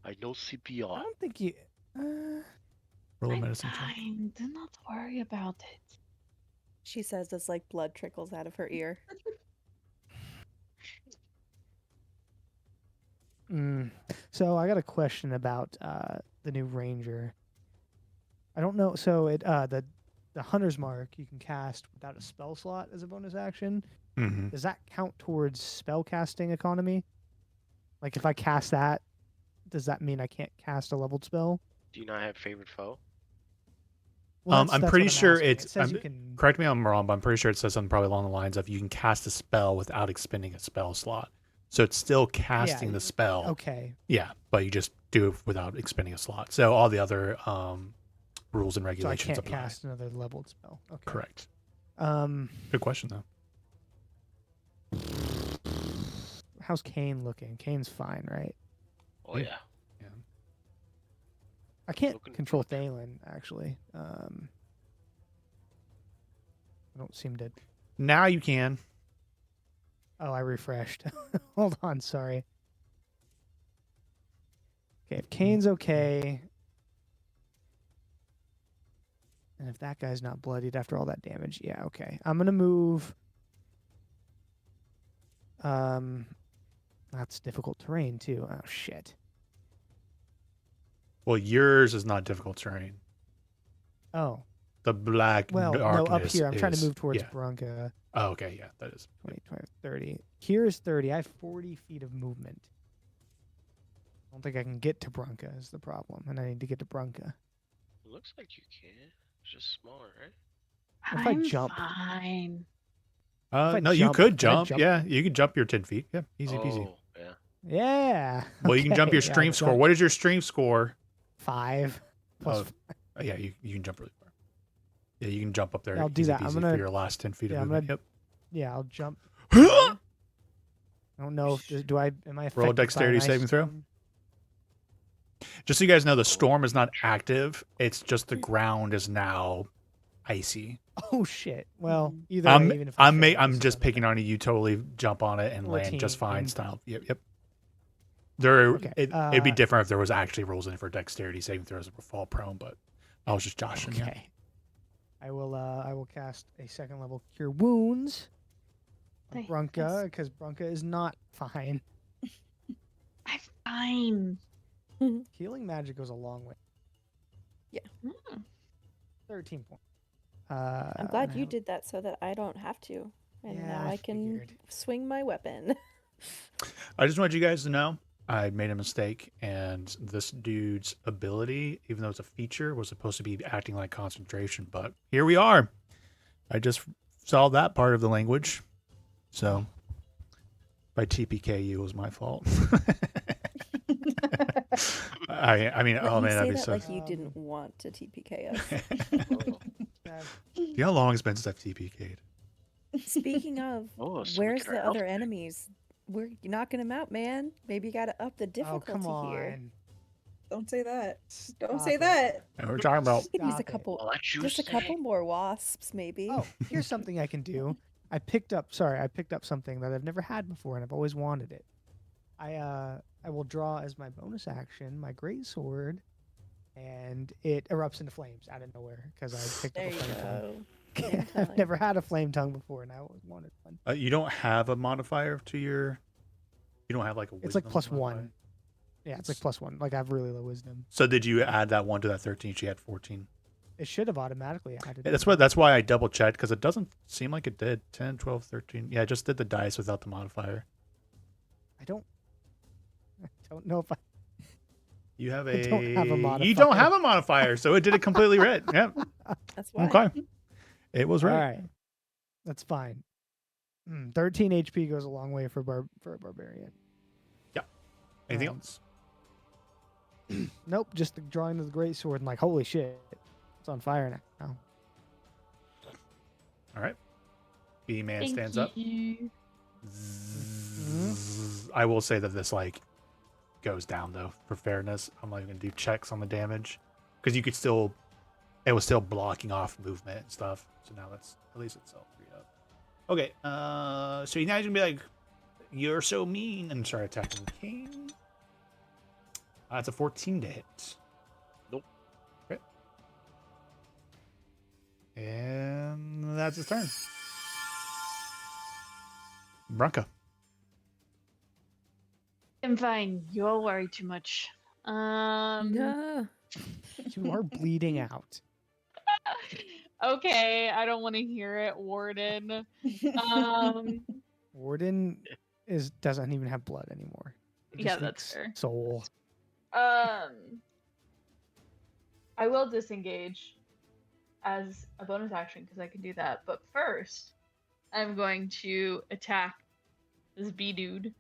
I know I CPR. don't think you. Roll a I'm medicine check. fine. Do not worry about it. She says as like blood trickles out of her ear. So I got a question about the new ranger. I don't know. So the hunter's mark you can cast without a spell slot as a bonus action. Mm-hmm. Does that count towards spell casting economy? Like if I cast that, does that mean I can't cast a leveled spell? Do you not have favorite foe? Well, I'm that's pretty what sure asking. it's- It says you I'm- can. Correct me if I'm wrong, but I'm pretty sure it says something probably along the lines of you can cast a spell without expending a spell slot. So it's still casting the spell. Okay. Yeah, but you just do it without expending a slot. So all the other rules and So I regulations can't apply. cast another leveled spell. Okay. Correct. Um, Good question though. how's Kane looking? Kane's fine, right? Oh Yeah. yeah. I can't Looking control Thalen actually. I don't seem to. Now you can. Oh, I refreshed. Hold on, sorry. Okay, if Kane's okay, and if that guy's not bloodied after all that damage, yeah, okay. I'm gonna move. That's difficult terrain too. Oh shit. Well, yours is not difficult terrain. Oh, The black well, no, darkness up here. I'm trying to is- move towards yeah. Bronca. Oh, okay, yeah, that is. 20, 20, 30. Here's 30. I have 40 feet of movement. I don't think I can get to Bronca is the problem, and I need to get to Bronca. Looks like you can. It's just smaller, right? If I I'm jump- fine. I No, you jump- could can I jump. jump? Yeah, you can jump your 10 feet. Yeah, easy peasy. Oh, yeah. Yeah. Well, you can jump okay, your yeah, I'll stream score. jump. What is your stream score? 5 plus. Oh, yeah, you can jump really far. Yeah, you can jump up there. I'll do easy that. I'm peasy gonna- for your last 10 feet yeah, of I'm movement. Yeah, I'll jump. Yep. I don't know if do I am I affected Roll a by an dexterity ice saving throw. storm? Just so you guys know, the storm is not active. It's just the ground is now icy. Oh shit. Well, Mhm. either way, even if I fail, I'm this just doesn't picking matter. on you. You totally jump on it and We're a land just fine. team. Style. Yep. There, Okay, it'd be different if there was actually rules in it for dexterity saving throws that would fall prone, but I was just joshing. you. Okay. I will cast a second level Cure Wounds on Thank Bronca goodness. because Bronca is not fine. I'm fine. Healing magic goes a long way. Mm. 13 points. I'm glad you did that so that I don't have to. And Yeah, now I I can figured. swing my weapon. I just want you guys to know I made a mistake, and this dude's ability, even though it's a feature, was supposed to be acting like concentration. But here we are. I just solved that part of the language. So, by TPKU was my fault. I mean, Let oh you man, say that'd be that so. like you didn't want to TPK us. Uh, You know how long it's been since I've TPK'd? Speaking of, Oh, so where's get our the health other back. enemies? You're knocking them out, man. Maybe you gotta up the oh, difficulty come here. on. Don't say that. Don't Stop say it. that. And we're talking about. You could use a Stop it. couple, Well, let you just a say. couple more wasps, maybe. Oh, here's something I can do. I picked up something that I've never had before and I've always wanted it. I will draw as my bonus action my great sword, and it erupts into flames out of nowhere because I picked There up you a flame tongue. go. Flame I've tongue. never had a flame tongue before, and I always wanted one. You don't have a modifier to your. You don't have like a. It's like wisdom +1. modifier? Yeah, it's like +1. Like I have really low wisdom. So did you add that one to that 13? She had 14. It should have automatically added. it. That's why I double checked, because it doesn't seem like it did. 10, 12, 13. Yeah, it just did the dice without the modifier. I don't know if I. You have I a. don't have a You don't modifier. have a modifier, so it did it completely right. Yeah. That's why. Okay. It was All right. right, that's fine. 13 HP goes a long way for a barbarian. Anything Um, else? Nope, just the drawing of the great sword and like, holy shit, it's on fire now. All right. B man Thank stands up. you. Zzz. I will say that this like goes down though, for fairness. I'm not even gonna do checks on the damage, because you could still. It was still blocking off movement and stuff. So now that's at least it's all freed up. Okay. So now he's gonna be like, "You're so mean," and start attacking the king. That's a 14 to hit. Nope. Okay. And that's his turn. Bronca. I'm fine. You all worry too much. No. You are bleeding out. Okay, I don't want to hear it, Warden. Um, Warden doesn't even have blood anymore. He Yeah, just that's leaks fair. Soul. I will disengage as a bonus action because I can do that. But first, I'm going to attack this bee dude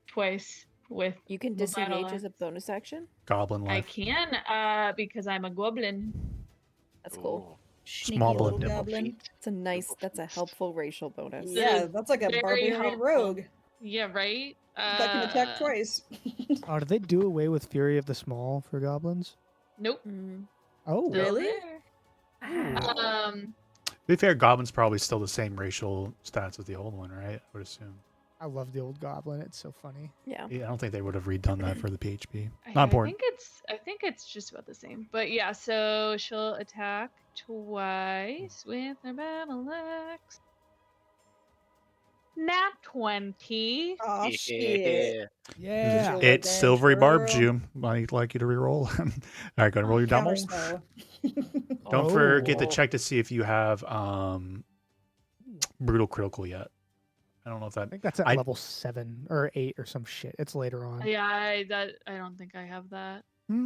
twice with. You can the battle disengage as a axe. bonus action? Goblin I life. can, because I'm a goblin. That's cool. Sneaky Small little blip. goblin. It's a nice, Double that's a feast. helpful racial bonus. Yeah, that's like a Very barbarian helpful. rogue Yeah, right. that can attack twice. Oh, did they do away with Fury of the Small for goblins? Nope. Mm. Oh, Still Really? there. Wow. To be fair, Goblin's probably still the same racial stats as the old one, right? I would assume. I love the old goblin. It's so funny. Yeah. Yeah, I don't think they would have redone that for the PHP. I Not important. I think it's just about the same. But yeah, so she'll attack twice with her battle axe. Nat 20. Oh shit. Yeah. Visual It silvery barbed girl. you. I'd like you to reroll. All right, go and roll your Counter damage. spell. Don't forget to Oh. check to see if you have brutal critical yet. I don't know if I that. think that's at I- level 7 or 8 or some shit. It's later on. Yeah, I don't think I have that.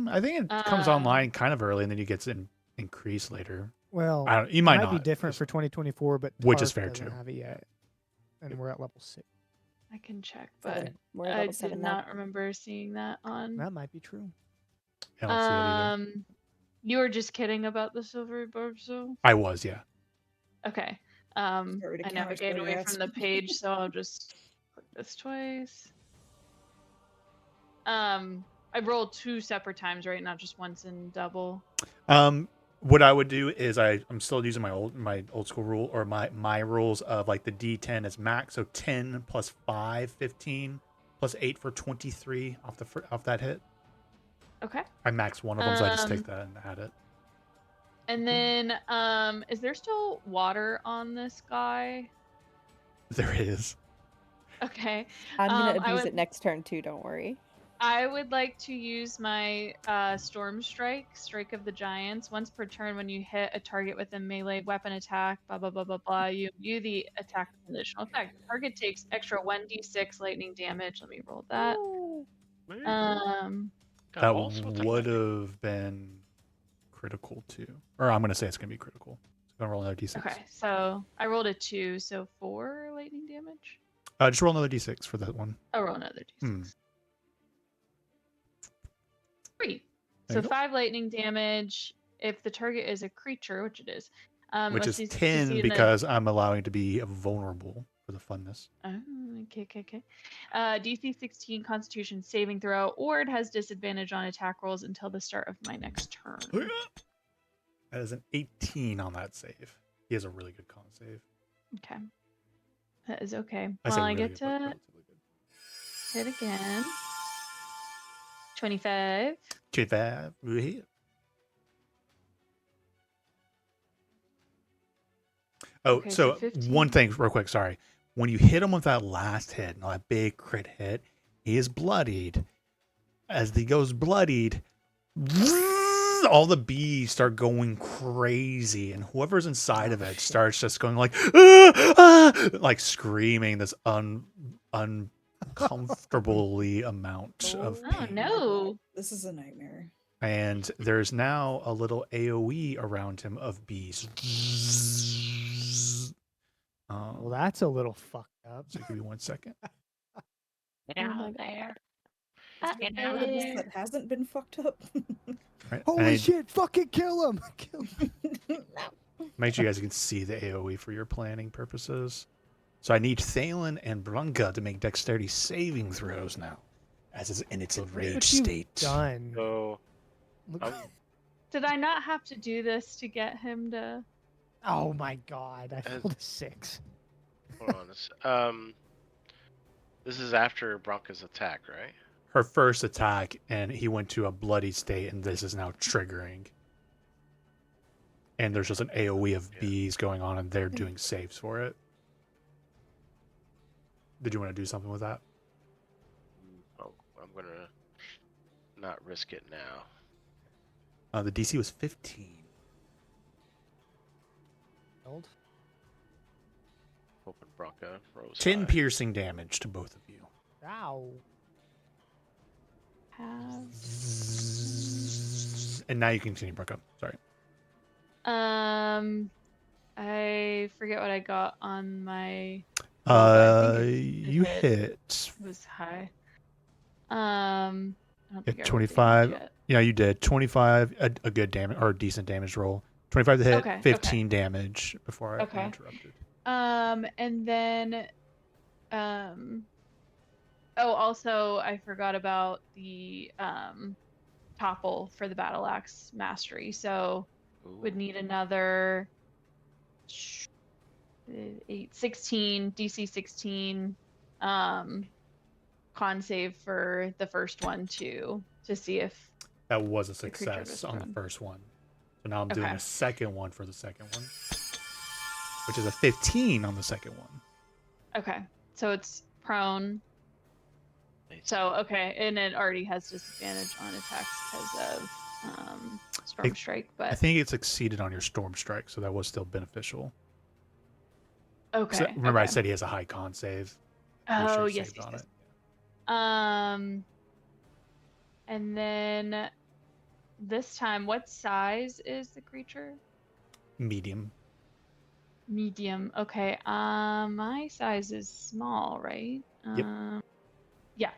I think it comes online kind of early, and then you get to increase later. Well, I don't. You it might might be not. different for 2024, but Which is Tark fair, doesn't too. have it yet, and we're at level 6. I can check, but Seven. We're at I level did 7 now. not remember seeing that on. That might be true. I don't see it either. You were just kidding about the silver barb, so I was, yeah. okay. Sorry to I navigated counterspell away your from ass. the page, so I'll just click this twice. I rolled 2 separate times, right? Not just once in double. What I would do is I'm still using my old school rule, or my rules of like the D10 is max, so 10 plus 5, 15 plus 8 for 23 off that hit. Okay. I max one of them, so I just take Um, that and add it. And then, is there still water on this guy? There is. Okay. I'm gonna I abuse would- it next turn too, don't worry. I would like to use my Storm Strike of the Giants. Once per turn, when you hit a target with a melee weapon attack, blah blah blah blah blah, you view the attack conditional effect. Target takes extra 1d6 lightning damage. Let me roll that. There you go. Got That all sorts of would lightning. have been critical too. Or I'm gonna say it's gonna be critical. So I'm gonna roll another d6. Okay, so I rolled a 2, so 4 lightning damage. Just roll another d6 for that one. I'll roll another d6. Hmm. 3. There So you go. 5 lightning damage if the target is a creature, which it is. Which must is succeed 10 in a- because I'm allowing it to be vulnerable for the funness. Oh, okay. DC 16 Constitution saving throw, or it has disadvantage on attack rolls until the start of my next turn. That is an 18 on that save. He has a really good con save. Okay, that is okay. I say Well, I really get good, but to relatively good. hit again. 25. 25. Hit. Oh, Okay, so so 15. one thing real quick, sorry. When you hit him with that last hit, that big crit hit, he is bloodied. As he goes bloodied, all the bees start going crazy, and whoever's inside of it starts just going like, "Ah, ah," like screaming this uncomfortably amount of Oh pain. no. This is a nightmare. And there's now a little AoE around him of bees. Well, that's a little fucked up. So give me 1 second. Oh my God. Is there evidence that hasn't been fucked up? Right? Holy And shit! Fucking kill him! Kill him. make sure you guys can see the AoE for your planning purposes. So I need Thalen and Brunka to make dexterity saving throws now, as is in its enraged What you state. done? So Look- I'm Did I not have to do this to get him to? Oh my god! I rolled a 6. hold on. This is after Bronca's attack, right? Her first attack, and he went to a bloody state, and this is now triggering. And there's just an AoE of Yeah. bees going on, and they're doing saves for it. Did you want to do something with that? Oh, I'm gonna not risk it now. The DC was 15. Rolled. Hoping Bronca rose 10 high. piercing damage to both of you. Ow! Have... And now you can continue, Brunka. Sorry. I forget what I got on my. You hit. hit. It was high. I don't think I rolled 25. damage yet. Yeah, you did. 25, a good damage, or a decent damage roll. 25 to hit, Okay, 15 damage before I Okay. interrupted. And then, oh, also I forgot about the topple for the battle axe mastery. So would Ooh. need another 16 DC 16 con save for the first one too, to see if That was a The creature success was on the prone. first one. So now I'm doing Okay. a second one for the second one, which is a 15 on the second one. okay, so it's prone. Nice. So okay, and it already has disadvantage on attacks because of storm strike. I But think it succeeded on your storm strike, so that was still beneficial. okay, So remember, I okay. said he has a high con save. Pretty Oh sure he yes, saved yes, on yes. it. And then this time, what size is the creature? Medium. Medium. Okay. My size is small, right? Yep. Yeah.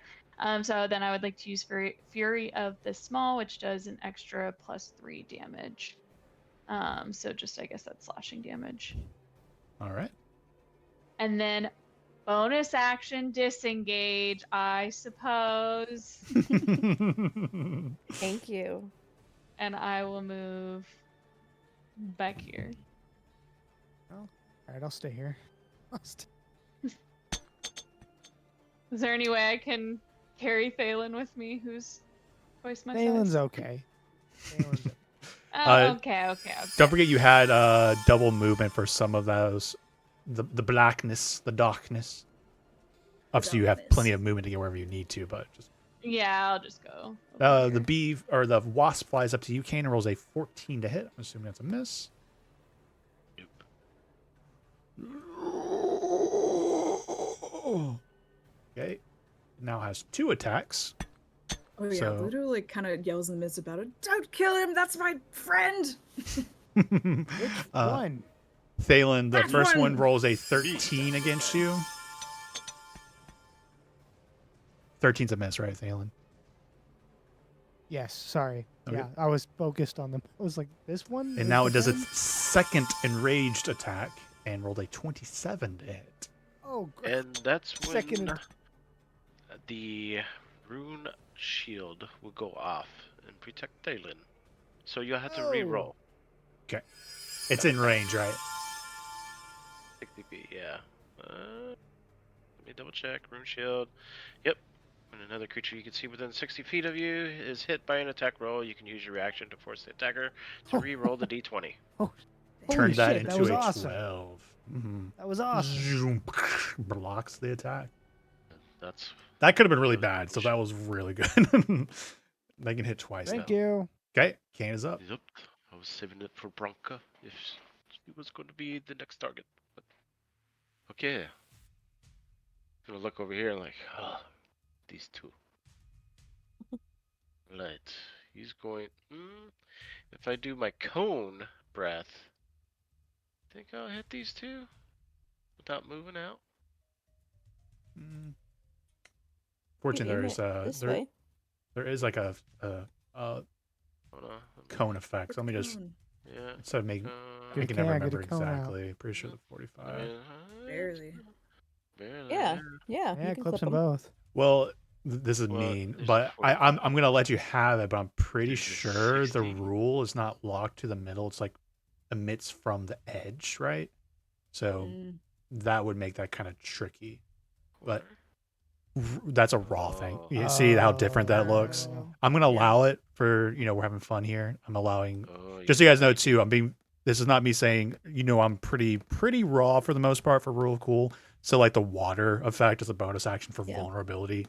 So then I would like to use Fury of the Small, which does an extra +3 damage. So just I guess that's slashing damage. All right. And then bonus action disengage, I suppose. Thank you. And I will move back here. Alright, I'll stay here. Is there any way I can carry Thalen with me, who's twice my Valen's size? okay. Valen's okay. Oh, okay. Don't forget you had double movement for some of those. The blackness, the darkness. Obviously, you have Darkness. plenty of movement to get wherever you need to, but just Yeah, I'll just go. over The here. bee or the wasp flies up to you, Kane, and rolls a 14 to hit. I'm assuming that's a miss. Okay. Now has 2 attacks. Oh yeah, So- literally kind of yells in the midst about it. Don't kill him. That's my friend. Which one? Thalen, the That first one one! rolls a 13 against you. 13's a miss, right, Thalen? Yes, sorry. Okay. Yeah, I was focused on them. I was like, this one? And is now the it does thing? its second enraged attack and rolled a 27 to hit. Oh, great. And that's when Second the rune shield will go off and protect Thalen. So you'll have to Oh. re-roll. It's in range, right? 60 feet, yeah. Let me double check. Rune shield. Yep. When another creature you can see within 60 feet of you is hit by an attack roll, you can use your reaction to force the attacker to re-roll the d20. Holy Turn that shit, into that was a awesome. 12. Mm-hmm. That was awesome. Blocks the attack. That's That could have been really That was bad, so bullshit. that was really good. They can hit twice Thank now. you. Okay, Kane is up. Yep. I was saving it for Bronca if she was going to be the next target. But okay. Gonna look over here and like, these two. Right. He's going. If I do my cone breath, think I'll hit these two without moving out. Mm. You Fortunately, aim there's it this there, way. there is like a Hold on. let me- cone effect. So let me just Come on. Yeah. instead of making, Get I a can can, never get a remember cone out. exactly. Pretty sure the I 45. mean, Barely. barely. Yeah, yeah. Yeah, you can clips clip them 'em. both. Well, this is Well, mean, there's but the I'm gonna let you have it. But I'm pretty There's the sure the 60. rule is not locked to the middle. It's like emits from the edge, right? So Mm. that would make that kind of tricky. But Where? that's a raw thing. Oh. You see how different that looks? Oh. I'm gonna Yeah. allow it for we're having fun here. I'm allowing Oh, just so you guys know too. This is not me saying I'm pretty raw for the most part for rule of cool. So like the water effect is a bonus action for Yeah. vulnerability.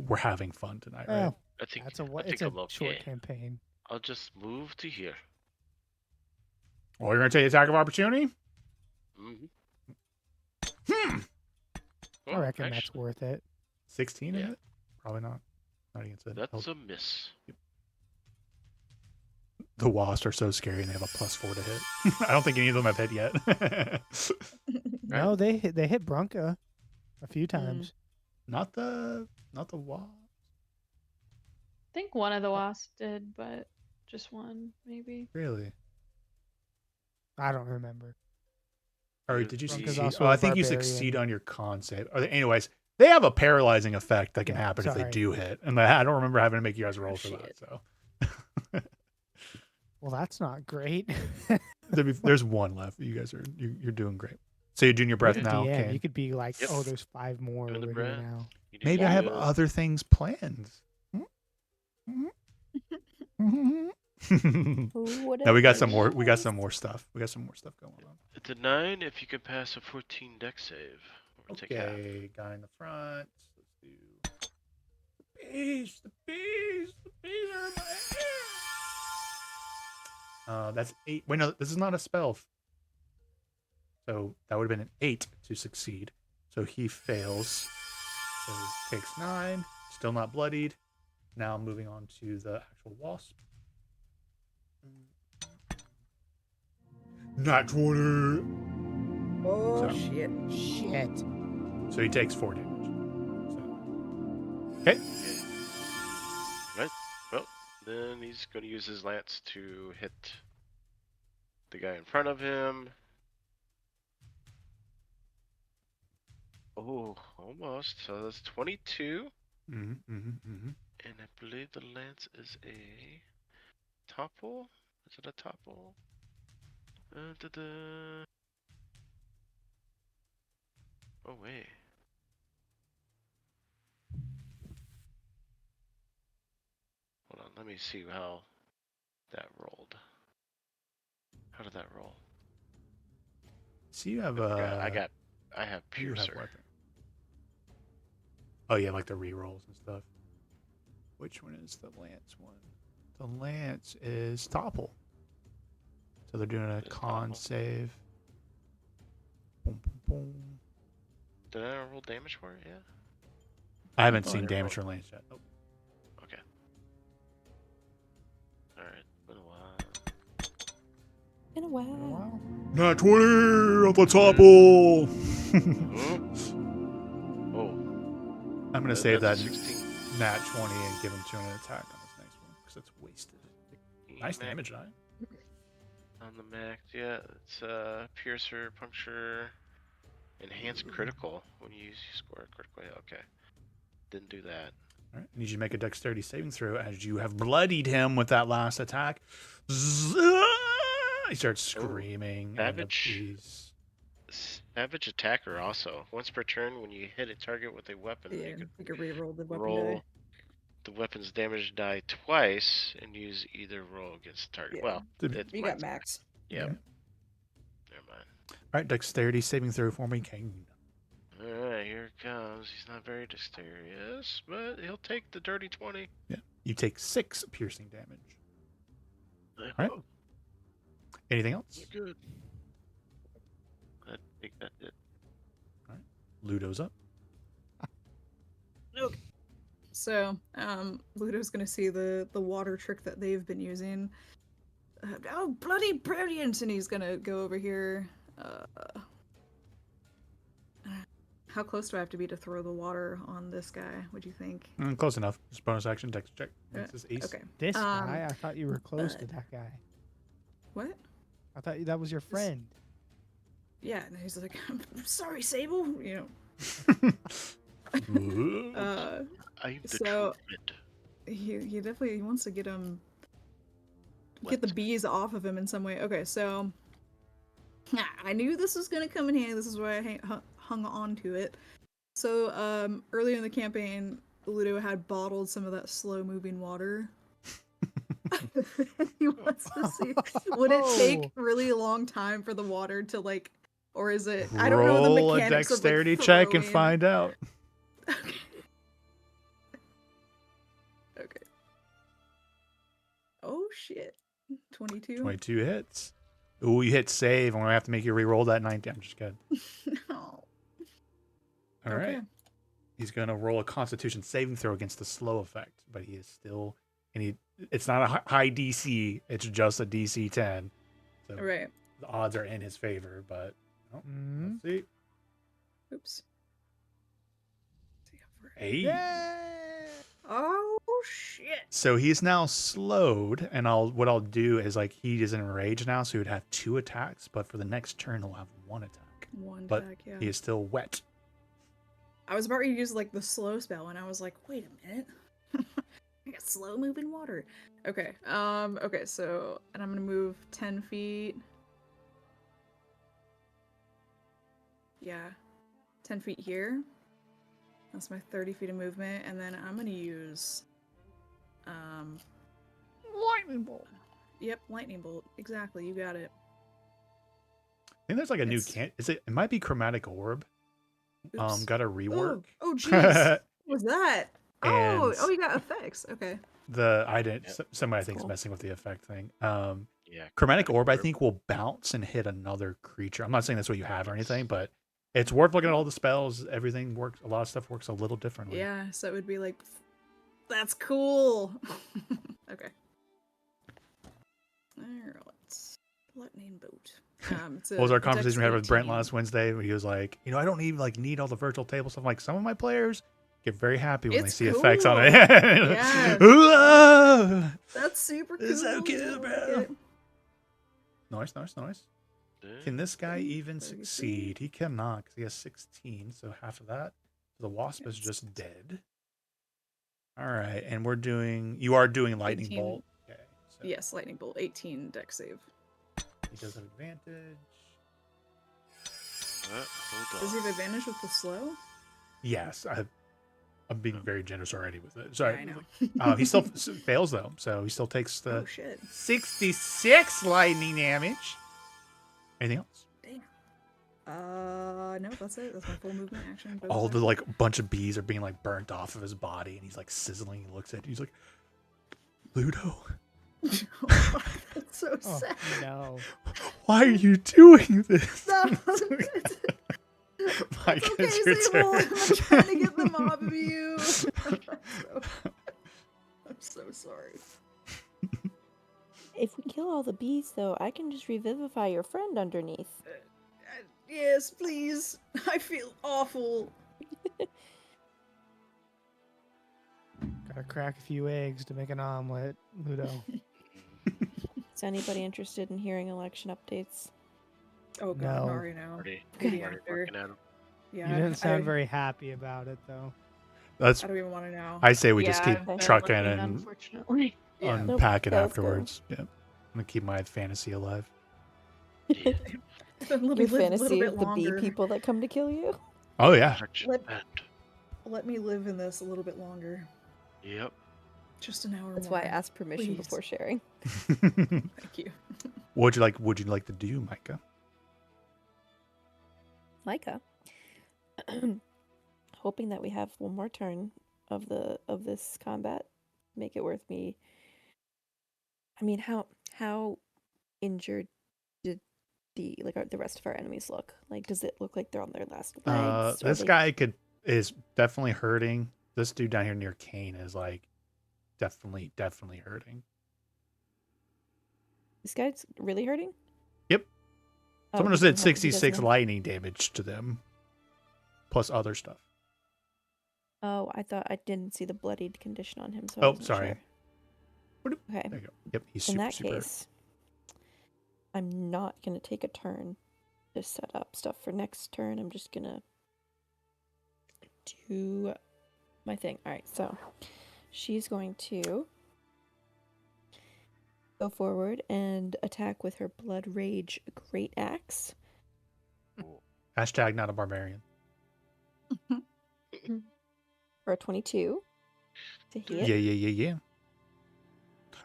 We're having fun tonight, right? Well, I think that's a I it's think a I'm short okay. campaign. I'll just move to here. Well, you're gonna take the attack of opportunity. Mm-hmm. I reckon that's worth it. 16 Yeah. in it? Probably not. Not against it. That's a miss. The wasps are so scary and they have a +4 to hit. I don't think any of them have hit yet. No, they hit Bronca a few Hmm. times. not the wasp. I think one of the wasps did, but just one, maybe. Really? I don't remember. Or Yeah, did you Bronca's succeed? also Oh, a I think you barbarian. succeed on your con save. Anyways, they have a paralyzing effect that can Yeah, happen if they sorry. do hit. And I don't remember having to make you guys roll for that. shit. So Well, that's not great. there's one left. You guys you're doing great. So you're doing your breath You're now, DM, Kane. you could be like, Yep. oh, there's 5 more Doing the over here breath. now. You do Maybe I have good. other things planned. Who No, we got would've some more. We got guessed? some more stuff. We got some more stuff going on. It's a 9 if you can pass a 14 deck save. Or take half. Okay, guy in the front. Let's do the bees. The bees. The bees are in my hair. That's 8. Wait, no, this is not a spell. So that would have been an 8 to succeed. So he fails. So he takes 9. Still not bloodied. Now moving on to the actual wasp. Not 20. Oh So- shit. Shit. So he takes 4 damage. Okay. Right. Well, then he's going to use his lance to hit the guy in front of him. Oh, almost. So that's 22. And I believe the lance is a topple. Is it a topple? Oh, wait. Hold on, let me see how that rolled. How did that roll? So you have I have you have piercer. weapon. Oh yeah, like the rerolls and stuff. Which one is the lance one? The lance is topple. So they're doing a It's con topple. save. Boom, boom, boom. Did I roll damage for it? Yeah. I haven't Oh, seen I damage rolled. for lance yet. Oh, Okay. All right. Been a while. In a been a while. while. Nat 20 on the topple. Oh, I'm gonna save that that's 16. nat 20 and give him 200 attack on this next one because it's wasted. Nice Mac damage, right? on the max. Yeah, it's piercer, puncture, enhanced critical when you score a critical hit. Okay, didn't do that. All right, I need you to make a dexterity saving throw as you have bloodied him with that last attack. He starts screaming. And the savage. bees- Savage attacker also. Once per turn, when you hit a target with a weapon, Yeah, you you could could re-roll the weapon roll die. the weapon's damage die twice and use either roll against the target. Yeah. Well, Did- it's You got mine's- max. Yep. Yeah. Never mind. All right, dexterity saving throw for me, Kane. Alright, here it comes. He's not very dexterous, but he'll take the dirty 20. You take 6 piercing damage. I right. hope. Anything else? Good. I think that's it. Ludo's up. So, Ludo's gonna see the water trick that they've been using. Oh, bloody brilliant! And he's gonna go over here. How close do I have to be to throw the water on this guy? What do you think? Close enough. Just bonus action, dex check. Uh, This is ace. Okay. This Um, guy, I thought you were close to but- that guy. What? I thought that was your friend. Yeah, and he's like, I'm sorry, Sable. You Ooh. know. I'm the So- treatment. He definitely wants to get him get the What? bees off of him in some way. Okay, so I knew this was gonna come in handy. This is why I hung on to it. So earlier in the campaign, Ludo had bottled some of that slow-moving water. He wants to see would it take Oh. really long time for the water to like, or is it? I don't know the Roll a mechanics of, like, dexterity check and throwing- find out. Okay. Okay. Oh shit. 22. 22 hits. Ooh, you hit save. I'm going to have to make you re-roll that 9 damage. Just good. No. All right. He's going to roll a constitution saving throw against the slow effect, but he is still, and it's not a high DC. It's just a DC 10. So Right. the odds are in his favor, but Mm. let's see. Oops. See how far- Hey. Yeah. Oh shit. So he's now slowed, and what I'll do is like he is in rage now, so he would have 2 attacks, but for the next turn he'll have 1 attack. One But attack, yeah. He is still wet. I was about to use like the slow spell and I was like, wait a minute. I got slow moving water. Okay. Okay, so and I'm gonna move 10 feet. Yeah. 10 feet here. That's my 30 feet of movement, and then I'm gonna use Lightning bolt. yep, lightning bolt. Exactly, you got it. I think there's like a new It's- it might be chromatic orb. Oops. Got a rework. Oh jeez. What And- was that? Oh, you got effects. Okay. I didn't. Yep. Somebody I think is Cool. messing with the effect thing. Yeah. Chromatic orb I think will bounce and hit another creature. I'm not saying that's what you have or anything, but it's worth looking at all the spells. Everything works. A lot of stuff works a little differently. Yeah, so it would be like, that's cool. Okay. Let's lightning bolt. What was our conversation we had with Brent last Wednesday? Where he was like, I don't even need all the virtual table stuff. Like some of my players get very happy when It's they see effects on cool. it. Yes. Ooh, That's super cool. It's so I cool, like bro. it. nice. Can this guy even 33. succeed? He cannot because he has 16, so half of that. The wasp is just dead. All right, and you are doing lightning 18. bolt. Okay, so Yes, lightning bolt. 18 deck save. he does have advantage. Hold Does he on. have advantage with the slow? Yes, I'm being very generous already with it. Sorry, Yeah, I know. he still fails though, so he still takes the Oh shit. 66 lightning damage. Anything else? Damn. No, that's it. That's my full movement action. bonus All the action. like bunch of bees are being like burnt off of his body, and he's like sizzling. He looks at you. He's like, Ludo, Oh, that's so Oh sad. no. why are you doing this? No, Mike, it's okay, it's your Sable. turn. I'm trying to get them off of you. I'm so sorry. If we kill all the bees, though, I can just revivify your friend underneath. Yes, please. I feel awful. Gotta crack a few eggs to make an omelet, Ludo. Is anybody interested in hearing election updates? Oh god, No. not right now. Already, Me already either. working at him. Yeah, You didn't sound I, very happy about it, though. That's. I don't even want to know. I say we just keep I've been trucking looking, and unfortunately. Yeah. Nope, unpack it yeah, let's go. afterwards. Yeah, I'm gonna keep my fantasy alive. Yeah. Let me Your live a little fantasy bit of the longer. bee people that come to kill you? Oh yeah. Such Let- bad. Let me live in this a little bit longer. Yep. Just an hour That's more. why I asked permission Please. before sharing. Thank you. Would you like to do, Micah? Micah. Hoping that we have one more turn of this combat. Make it worth me. I mean, how injured did the rest of our enemies look? Like, does it look like they're on their last legs? Are This they- guy is definitely hurting. This dude down here near Kane is like definitely hurting. This guy's really hurting? Yep. Oh, Someone he just said doesn't have- he doesn't 66 have- lightning damage to them, plus other stuff. Oh, I thought I didn't see the bloodied condition on him, so Oh, I wasn't sorry. sure. What Okay. There you go. Yep, he's In super that super. case, I'm not gonna take a turn to set up stuff for next turn. I'm just gonna do my thing. All right, so she's going to go forward and attack with her Blood Rage Great Axe Hashtag not a barbarian. for a 22 to hit. Yeah.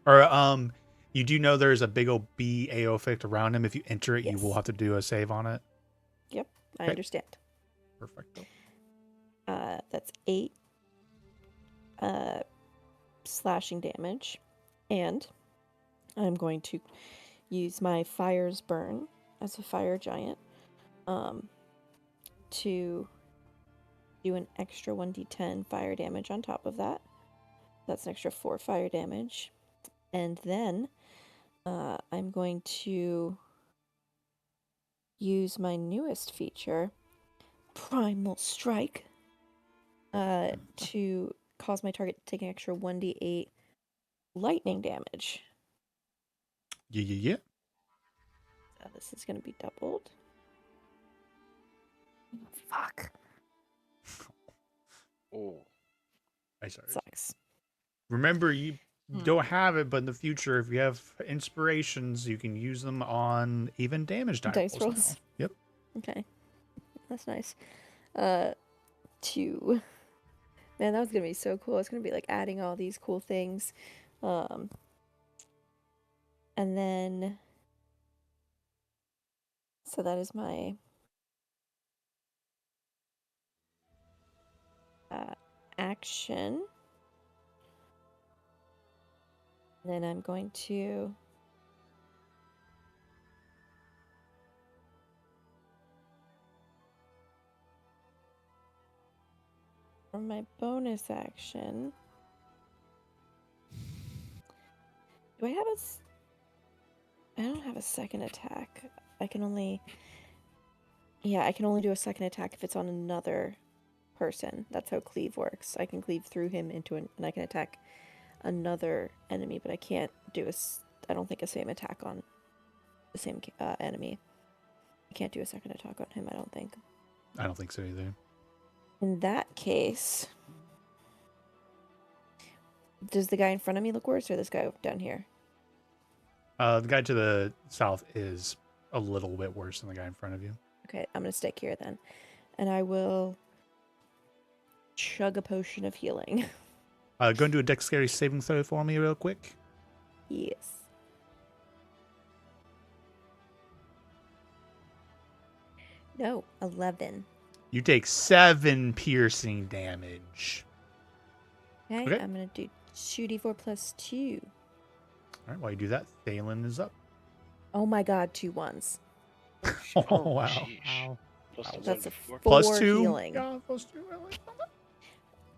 Or you do know there's a big old bee AO effect around him. If you enter it, you will Yes. have to do a save on it. Yep, I Okay. understand. Perfect. That's 8 slashing damage, and I'm going to use my Fire's Burn as a fire giant to do an extra 1d10 fire damage on top of that. That's an extra 4 fire damage. And then I'm going to use my newest feature, Primal Strike, to cause my target to take an extra 1d8 lightning damage. Yeah. So this is going to be doubled. Fuck. Oh. I sorry. Sucks. Remember, you don't have it, but in the future, if you have inspirations, you can use them on even damage Dice rolls. rolls. now. Yep. Okay. That's nice. 2. Man, that was going to be so cool. It's going to be like adding all these cool things. And then... So that is my... action. Then I'm going to... For my bonus action... Do I have I don't have a second attack. I can only... Yeah, I can only do a second attack if it's on another person. That's how cleave works. I can cleave through him into and I can attack another enemy, but I can't do I don't think a same attack on the same enemy. I can't do a second attack on him, I don't think. I don't think so either. In that case, does the guy in front of me look worse or this guy down here? The guy to the south is a little bit worse than the guy in front of you. Okay, I'm gonna stick here then. And I will chug a potion of healing. Go and do a dexterity saving throw for me real quick. Yes. No, 11. You take 7 piercing damage. Okay, Okay. I'm gonna do 2d4 plus 2. All right, while you do that, Thalen is up. Oh my god, 2 1s. Oh, wow. Sheesh. Wow. Plus the one That's a before. 4 +2. healing. Yeah, +2. I like that.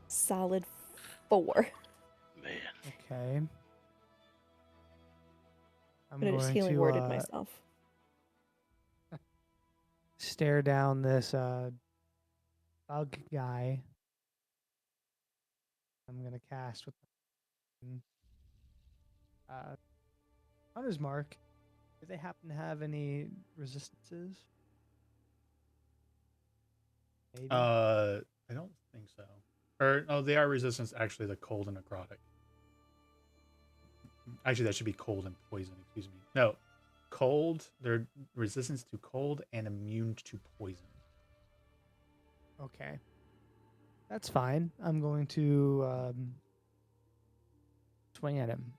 Solid 4. Man. Okay. I'm But I just going healing to worded myself. stare down this bug guy. I'm gonna cast with Hunter's Mark. Do they happen to have any resistances? Maybe. I don't think so. Or no, they are resistant to actually the cold and necrotic. Actually, that should be cold and poison. Excuse me. No, cold. They're resistant to cold and immune to poison. Okay. That's fine. I'm going to swing at him.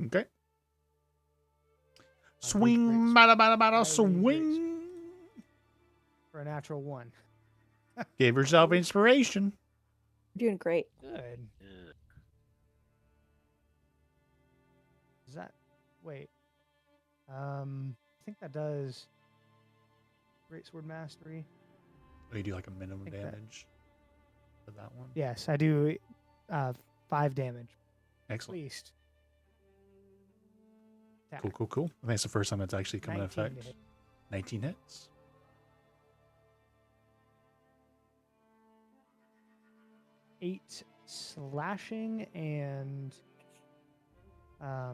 Okay. Great Swing, swing. bada bada bada, Great swing. For a natural 1. Give yourself inspiration. You're doing great. Good. Yeah. Is that wait? I think that does Greatsword Mastery. Oh, you do like a minimum Think that- damage for that one. Yes, I do 5 damage at Excellent. least. Cool, cool, cool. I think it's the first time it's actually come into 19 to effect. hit. 19 hits. 8 slashing and I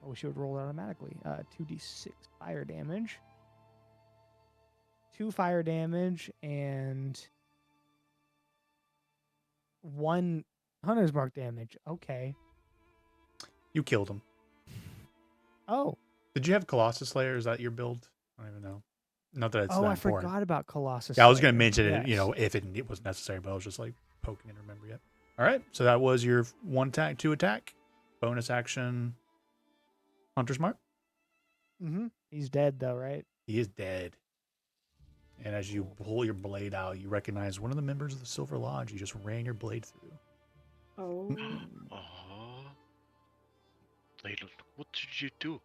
wish it would roll automatically. 2d6 fire damage. 2 fire damage and 1 Hunter's Mark damage. Okay. You killed him. Oh. Did you have Colossus Slayer? Is that your build? I don't even know. Not that it's Oh, that I important. forgot about Colossus. Yeah, I was going to Slayer. mention it, you Yes. know, if it was necessary, but I was just like poking and remember yet. All right, so that was your 1 attack, 2 attack, bonus action, Hunter's Mark. Mm-hmm. He's dead though, right? He is dead. And as you pull your blade out, you recognize one of the members of the Silver Lodge you just ran your blade through. Oh. Aw. Layla, what did you do?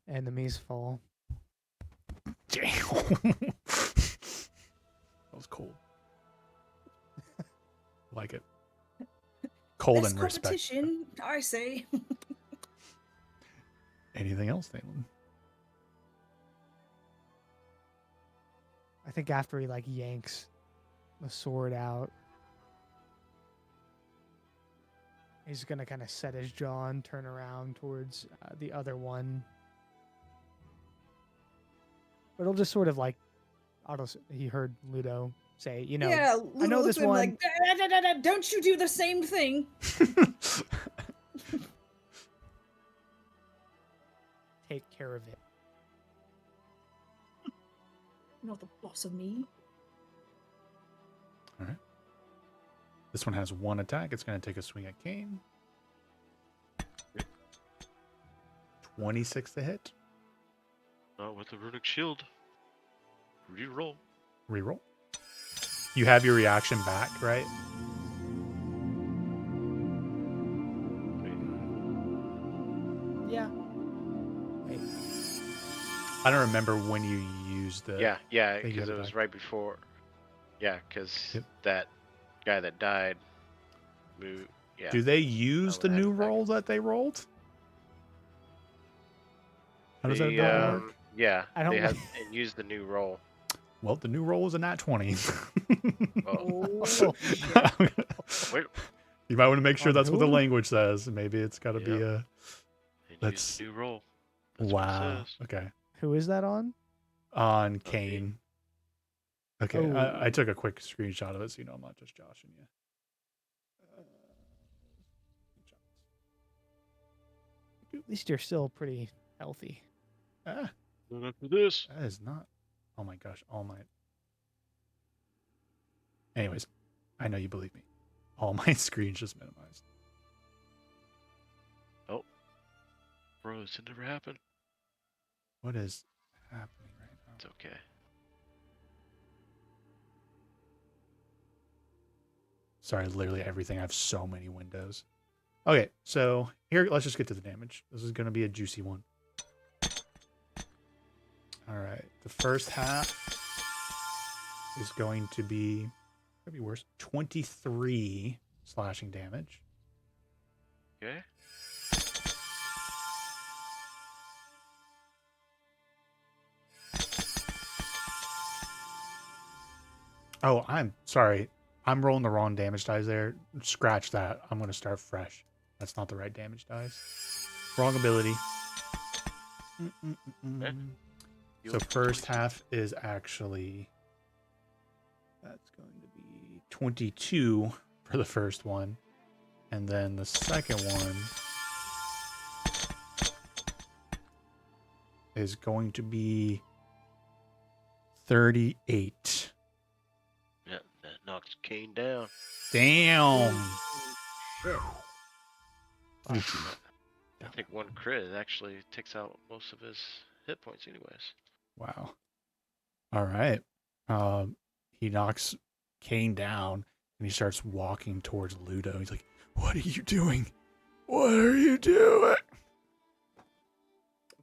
Enemies fall. Damn. That was cold. Like it. Cold Less and respect. competition, I say. Anything else, Thalen? I think after he like yanks the sword out, he's gonna kind of set his jaw and turn around towards the other one. But he'll just sort of like, he heard Ludo say, you know, yeah, I know Ludo this looks at him one. like, "Da-da-da-da-da, don't you do the same thing. Take care of it. Not the boss of me. All right. This one has 1 attack. It's going to take a swing at Kane. 26 to hit. Not with the runic shield. Reroll. Reroll. You have your reaction back, right? Yeah. I don't remember when you used the. Yeah, you because had it it was back. right before. Yeah, because Yep. that guy that died moved. Yeah. Do they use the would have new it back. roll that they rolled? How does that They, ability work? Yeah, I don't they had like- and used the new roll. Well, the new roll is a nat 20. Oh, wait, You might want to make sure On that's what the who? language says. Maybe it's got to be Yep. a. and That's- used the new roll. That's what it Wow. says. Okay. Who is that on? On Okay. Kane. Okay. Oh. I took a quick screenshot of it so you know I'm not just joshing you. At least you're still pretty healthy. Ah, Not after this. that is not. Oh my gosh. All Might. Anyways, I know you believe me. All my screens just minimized. Bros, it never happened. What is happening right now? It's okay. Sorry, literally everything. I have so many windows. Okay, so here, let's just get to the damage. This is going to be a juicy one. All right, the first half is going to be, could be worse, 23 slashing damage. Okay. Oh, I'm sorry. I'm rolling the wrong damage dice there. Scratch that. I'm going to start fresh. That's not the right damage dice. Wrong ability. So first half is actually, that's going to be 22 for the first one. And then the second one is going to be 38. Yeah, that knocks Kane down. Damn. Shit. I think one crit actually takes out most of his hit points, anyways. Wow. All right. He knocks Kane down and he starts walking towards Ludo. He's like, "What are you doing? What are you doing?"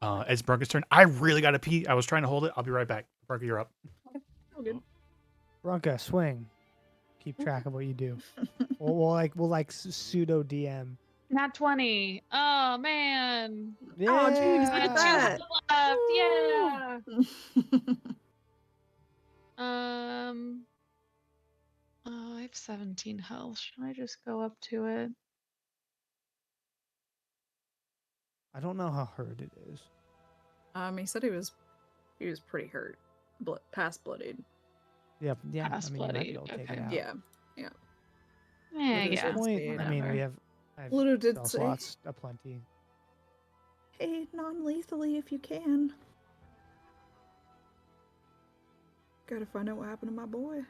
It's Brunka's turn. I really got to pee. I was trying to hold it. I'll be right back. Brunka, you're up. All good. Bronca, swing. Keep track of what you do. We'll pseudo DM. Not 20. Oh man. Oh, jeez, I look had at 2 that. left. Yeah. Oh, I have 17 health. Should I just go up to it? I don't know how hurt it is. He said he was pretty hurt, past bloodied. Yeah, yeah. Past I mean, you might bloody, be able to take it okay. out. Yeah. Yeah, At this yeah. point, I mean, whatever. I have Ludo did spell say, slots aplenty. "Hey, non-lethally if you can." Gotta find out what happened to my boy.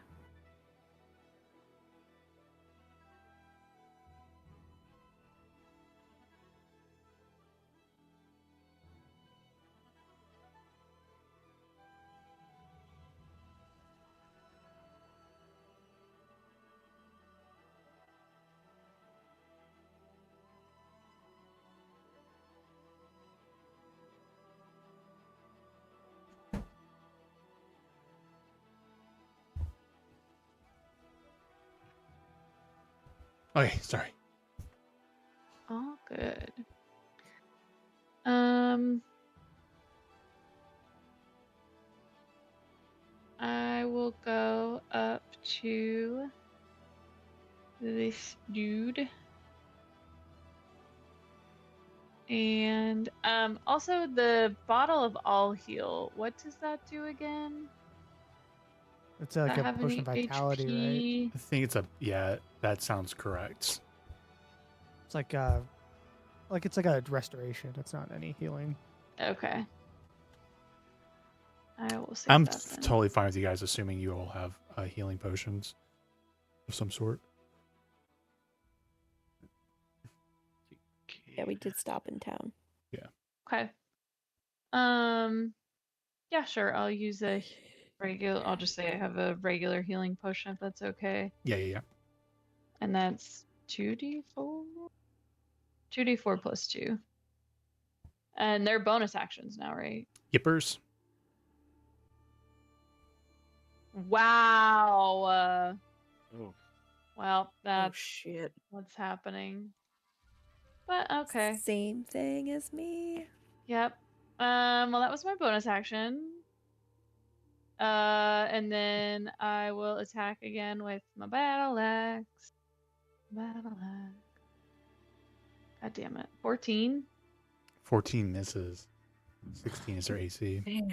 Okay, sorry. All good. I will go up to this dude. And also the bottle of all heal. What does that do again? It's Does like that a have potion of any vitality, right? HP? I think it's yeah, that sounds correct. It's like it's like a restoration. It's not any healing. Okay. I will save I'm that then. totally fine with you guys assuming you all have healing potions of some sort. Yeah, we did stop in town. Okay. Yeah, sure. I'll use a regular. I'll just say I have a regular healing potion if that's okay. Yeah. And that's 2d4? 2d4 plus 2. And they're bonus actions now, right? Yippers. Wow. Oh, Well, Oh that's shit. what's happening. But okay. Same thing as me. Yep. Well, that was my bonus action. And then I will attack again with my battle axe. Battle axe. God damn it. 14. 14 misses. 16 is their AC. Damn.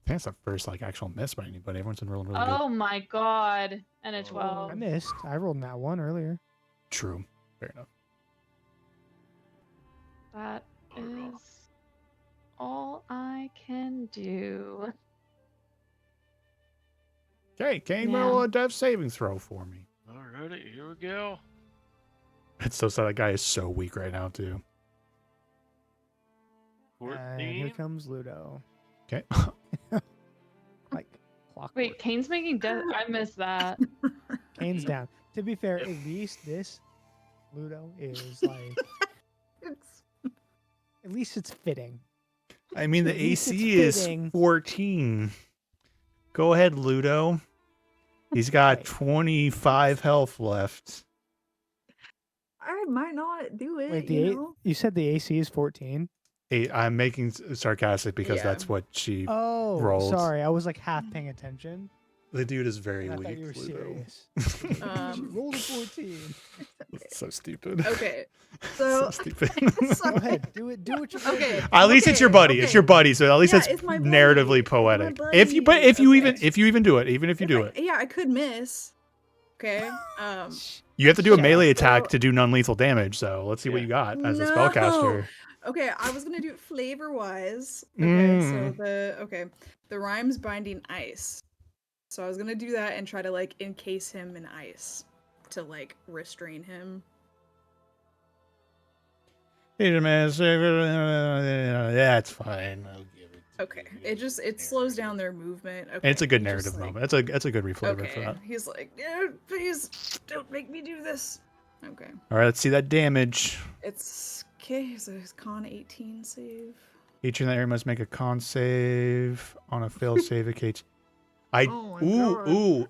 I think that's the first actual miss by anybody. Everyone's been rolling really Oh my god. And a Oh. 12. I missed. I rolled that one earlier. good. True. Fair enough. That Oh, no. is all I can do. Okay, Kane, Yeah. roll a death saving throw for me. Alrighty, here we go. It's so sad. That guy is so weak right now, too. And here 14. comes Ludo. Okay. Like clockwork. Wait, Kane's making death. I missed that. Kane's down. To be fair, at least this Ludo is like, at least it's fitting. I mean, the At least it's AC is fitting. 14. Go ahead, Ludo. He's got Right. 25 health left. I might not do it. Wait, you you said the AC is 14? I'm making sarcastic because Yeah. that's what she. Oh, rolled. sorry. I was like half paying attention. The dude is very I weak. thought you were Ludo. serious. Um, Roll a 14. That's so stupid. Okay. so So, stupid. Go ahead. Do it. Do what you're gonna Okay. do. At least it's your Okay, buddy. It's okay. your buddy, so at least Yeah, it's it's my buddy. narratively It's my poetic. buddy. If you Okay. even do it, even if you do it, Yeah, I could miss. Okay. you have to do a Yeah, melee so- attack to do non-lethal damage. So let's see what Yeah. you got as a No. spellcaster. Okay, I was gonna do it flavor wise. Okay, so Mm. the rhymes binding ice. So I was gonna do that and try to like encase him in ice to like restrain him. Yeah, it's fine. I'll give it to Okay, you. it slows down their movement. Okay, And it's a good he just, narrative like- moment. That's a good reflavor for Okay, that. he's like, please don't make me do this. Okay, All right, let's see that damage. it's okay. So it's con 18 save. Each in the area must make a con save on a failed save. It I Oh my God.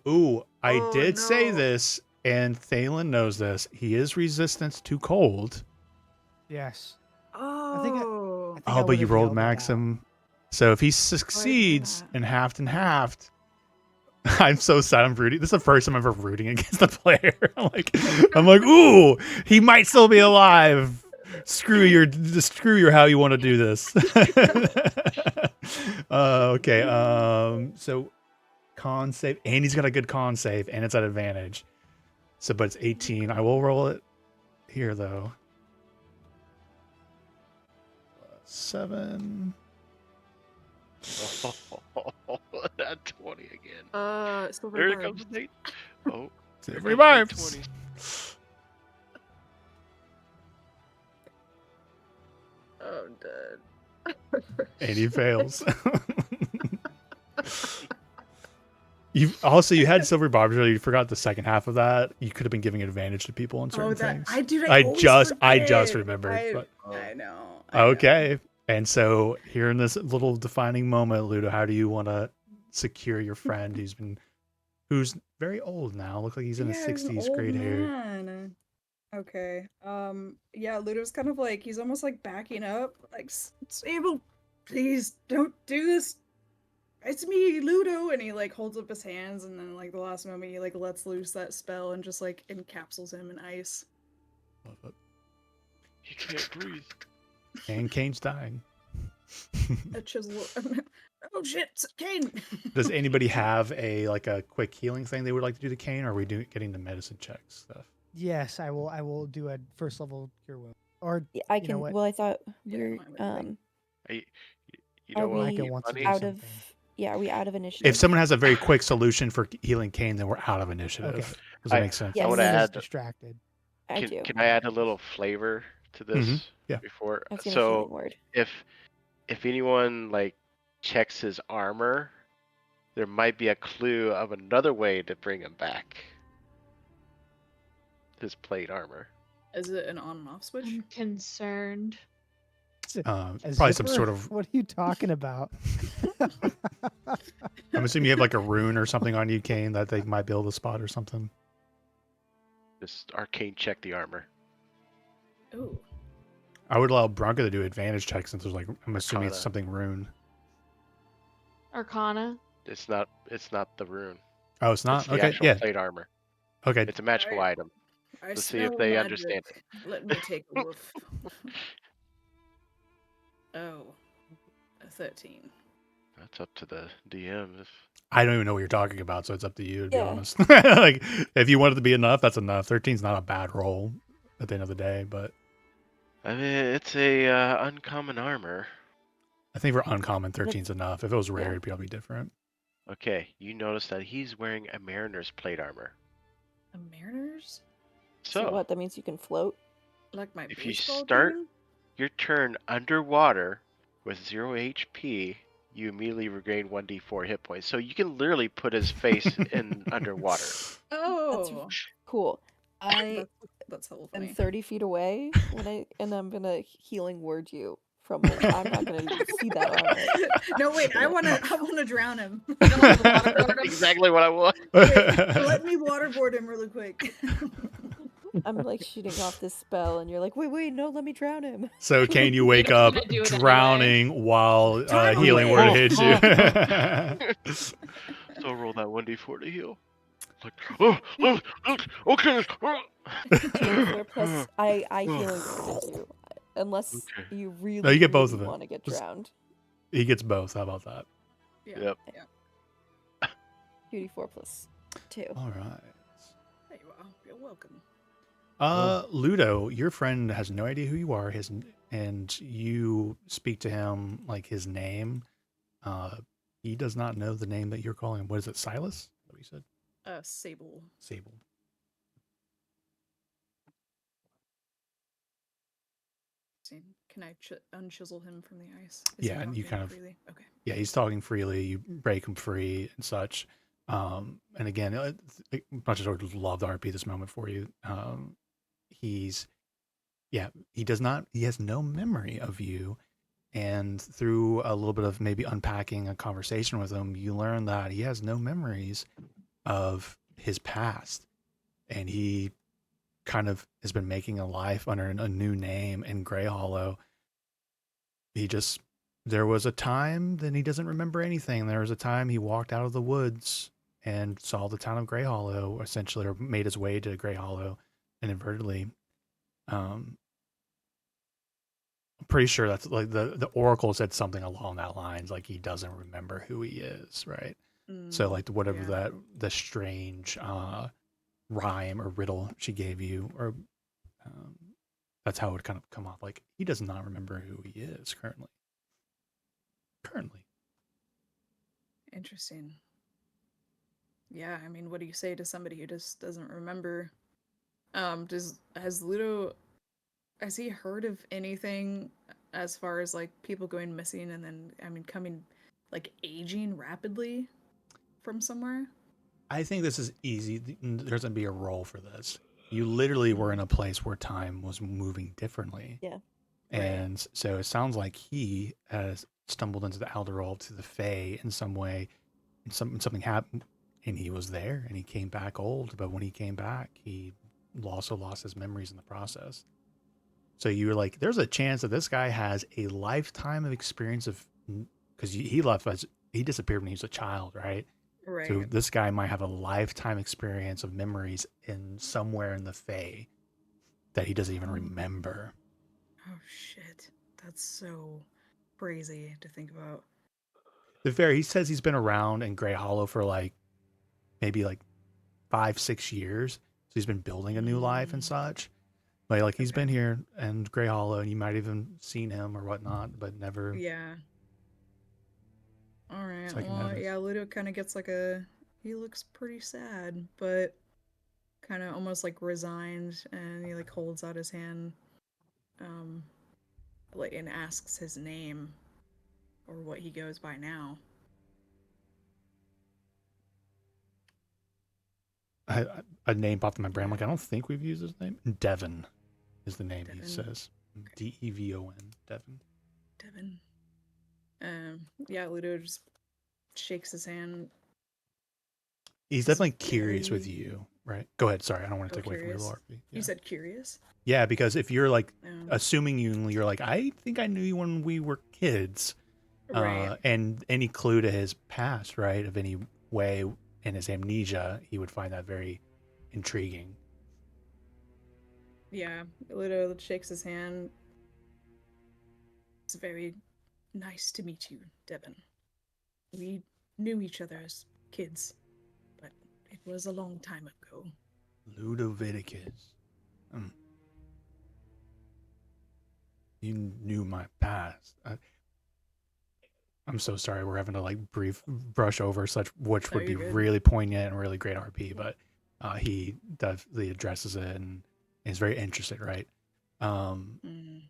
ooh. I Oh, did say no. this, and Thalen knows this. He is resistant to cold. Yes. Oh, think I Oh, but you would've rolled nailed that. Maxim. So if he succeeds that. in halved and halved, I'm so sad. I'm rooting. This is the first time I'm ever rooting against the player. I'm like, ooh, he might still be alive. Screw your how you want to do this. Okay. So con save, and he's got a good con save, and it's at advantage. So, but it's 18. I will roll it here though. 7. That 20 again. silver There it barb. comes Nate. Oh, there Every comes the vibes. 20. Oh, I'm dead. And he fails. You had silver barbs. You forgot the second half of that. You could have been giving advantage to people in certain Oh, that things. I I just remembered. I, but- I know. Okay. And so here in this little defining moment, Ludo, how do you want to secure your friend who's very old now? Looks like he's in his 60s, great hair. Okay. Yeah, Ludo's kind of like he's almost like backing up, like Sable, please don't do this. It's me, Ludo, and he like holds up his hands, and then like the last moment he like lets loose that spell and just like encapsulates him in ice. He can't breathe. And Kane's dying. A chisel. Oh shit, Kane. Does anybody have a quick healing thing they would like to do to Kane, or are we getting the medicine check stuff? Yes, I will do a first level cure wound. Or Yeah, I you know can. what? Well, I thought Yeah, we're fine with me. You Are know what? we Micah wants to funny? do out something. of. Yeah, are we out of initiative? If someone has a very quick solution for healing Kane, then we're out of initiative. Okay. Does that I- make sense? Yes. I wanna Everyone is add- distracted. I do. Can I add a little flavor to this Mhm, yeah. before? I was gonna So say word. if anyone like checks his armor, there might be a clue of another way to bring him back. His plate armor. Is it an on and off switch? I'm concerned. A Probably some zipper? sort of. What are you talking about? I'm assuming you have like a rune or something on you, Kane, that they might be able to spot or something. Just arcane check the armor. Ooh. I would allow Bronco to do advantage checks since there's I'm assuming it's Arcana. something rune. Arcana. It's not the rune. Oh, it's not? It's the Okay, actual yeah. plate armor. Okay. It's a magical Alright. item. I Let's see if smell they magic. understand Let me take a woof. Oh. A 13. That's up to the DM. I don't even know what you're talking about, so it's up to you to be Yeah. honest. Like, if you want it to be enough, that's enough. 13's not a bad roll at the end of the day, but I mean, it's a uncommon armor. I think for uncommon, 13's enough. If it was rare, Yeah. it'd probably be different. Okay, you notice that he's wearing a mariner's plate armor. A mariners? So So, what? That means you can float? Like my if you baseball start team? your turn underwater with 0 HP, you immediately regain 1d4 hit points. So you can literally put his face in underwater. Oh, Cool. I that's helpful for am me. 30 feet away and I'm gonna healing word you from it. I'm not gonna see that armor. No, wait, I wanna drown him. I don't wanna waterboard him. Exactly what I want. Wait, let me waterboard him really quick. I'm like shooting off this spell, and you're like, wait, no, let me drown him. So, Kane, you wake You're up gonna do it anyway. drowning while Time healing away. word hits you. So roll that 1d4 to heal. Like, okay. 2d4 plus I healing word you. Unless Okay. you really, No, you get both really of it. want to get Just- drowned. He gets both. How about that? Yeah. Yep. Yeah. 2d4 plus 2. All right. There you are. You're welcome. Ludo, your friend has no idea who you are. And you speak to him like his name. He does not know the name that you're calling him. What is it? Silas? Is that what you said? Sable. Sable. Can I unchisel him from the ice? Yeah, he and you talking kind of- freely? Okay. Yeah, he's talking freely. You break him free and such. And again, much as I would love to RP this moment for you, he has no memory of you. And through a little bit of maybe unpacking a conversation with him, you learn that he has no memories of his past. And he kind of has been making a life under a new name in Grey Hollow. There was a time then he doesn't remember anything. There was a time he walked out of the woods and saw the town of Grey Hollow, essentially, or made his way to Grey Hollow inadvertently. I'm pretty sure that's like the Oracle said something along that lines, like he doesn't remember who he is, right? So like whatever yeah. the strange rhyme or riddle she gave you, or that's how it would kind of come off. Like he does not remember who he is currently. Interesting. Yeah, I mean, what do you say to somebody who just doesn't remember? Has Ludo, has he heard of anything as far as like people going missing and then, I mean, like aging rapidly from somewhere? I think this is easy. There's gonna be a role for this. You literally were in a place where time was moving differently. Yeah. And so it sounds like he has stumbled into the Alderall to the Fae in some way, and something happened, and he was there, and he came back old. But when he came back, he also lost his memories in the process. So you're like, there's a chance that this guy has a lifetime of experience of, because he disappeared when he was a child, right? Right. So this guy might have a lifetime experience of memories in somewhere in the Fae that he doesn't even remember. Oh shit. That's so crazy to think about. The Fae, he says he's been around in Grey Hollow for maybe 5-6 years. So he's been building a new life and such. But like he's been here in Grey Hollow, and you might even seen him or whatnot, but never. Yeah. All right. Second Well, notice. yeah, Ludo kind of gets he looks pretty sad, but kind of almost like resigned, and he like holds out his hand, like and asks his name, or what he goes by now. A name popped in my brain. I'm like, I don't think we've used his name. Devon is the name he Devon. says. Devon. Devon. Devon. Yeah, Ludo just shakes his hand. He's He's definitely curious with very- you, right? Go ahead. Sorry, I don't want to Oh, take away from your curious. lore. Yeah. You said curious. Yeah, because if you're like Um, assuming you're like, I think I knew you when we were kids, right. and any clue to his past, right, of any way in his amnesia, he would find that very intriguing. Yeah, Ludo shakes his hand. It's very nice to meet you, Devon. We knew each other as kids, but it was a long time ago. Ludoviticus. You knew my past. I'm so sorry. We're having to like brief brush over such, which No, would be you're good. really poignant and really great RP, but he definitely addresses it and is very interested, right? Mm.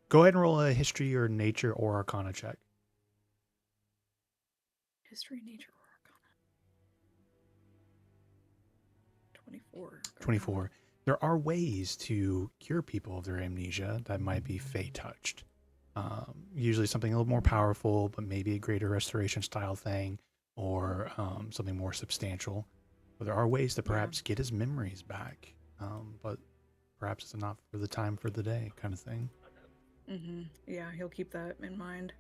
Go ahead and roll a history or nature or arcana check. History, nature, or arcana. 24. Arcana. 24. There are ways to cure people of their amnesia that might be fey touched. Usually something a little more powerful, but maybe a greater restoration style thing, or something more substantial. But there are ways to perhaps get his memories back, but perhaps it's not for the time for the day kind of thing. Mm-hmm. Yeah, he'll keep that in mind.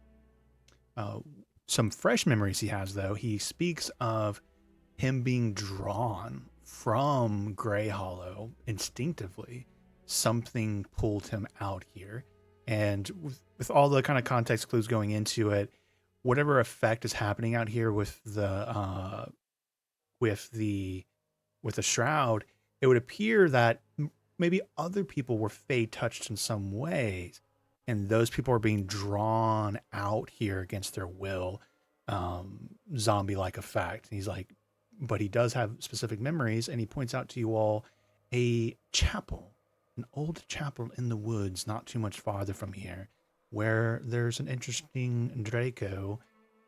Some fresh memories he has, though. He speaks of him being drawn from Grey Hollow instinctively. Something pulled him out here. And with all the kind of context clues going into it, whatever effect is happening out here with the shroud, it would appear that maybe other people were fey touched in some ways, and those people are being drawn out here against their will, zombie-like effect. And he's like, but he does have specific memories, and he points out to you all a chapel, an old chapel in the woods, not too much farther from here, where there's an interesting Draco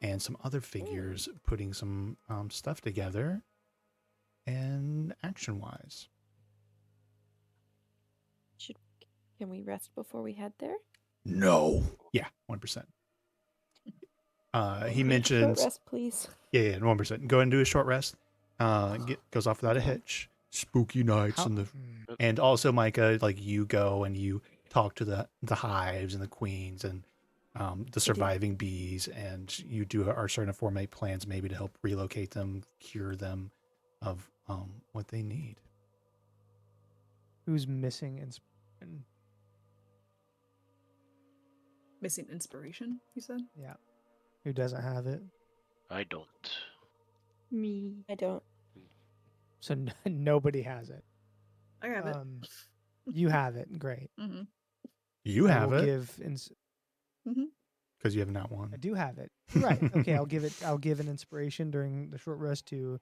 and some other figures putting some stuff together. And action-wise, Can we rest before we head there? no, yeah, 1%. He mentions, Short rest, please. yeah, 1%. Go ahead and do a short rest. Goes off without a hitch. Spooky nights How- and the Hmm. and also Micah, like you go and you talk to the hives and the queens and the surviving bees, and you are starting to formulate plans maybe to help relocate them, cure them of what they need. Who's missing inspiration? Missing inspiration, you said? Yeah. Who doesn't have it? I don't. Me. I don't. So nobody has it. I have it. You have it. Great. Mm-hmm. You I have will it Give because you have not one. I do have it. Right. Okay. I'll give it. I'll give an inspiration during the short rest to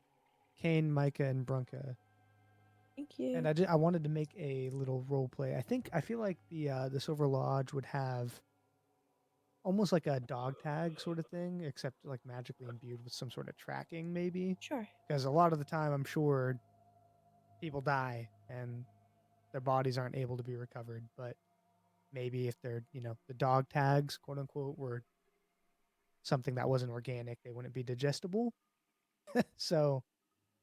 Kane, Micah, and Brunka. Thank you. And I wanted to make a little role play. I feel like the Silver Lodge would have almost like a dog tag sort of thing, except like magically imbued with some sort of tracking, maybe. Sure. Because a lot of the time, I'm sure people die and their bodies aren't able to be recovered. But maybe if they're, the dog tags, quote unquote, were something that wasn't organic, they wouldn't be digestible. So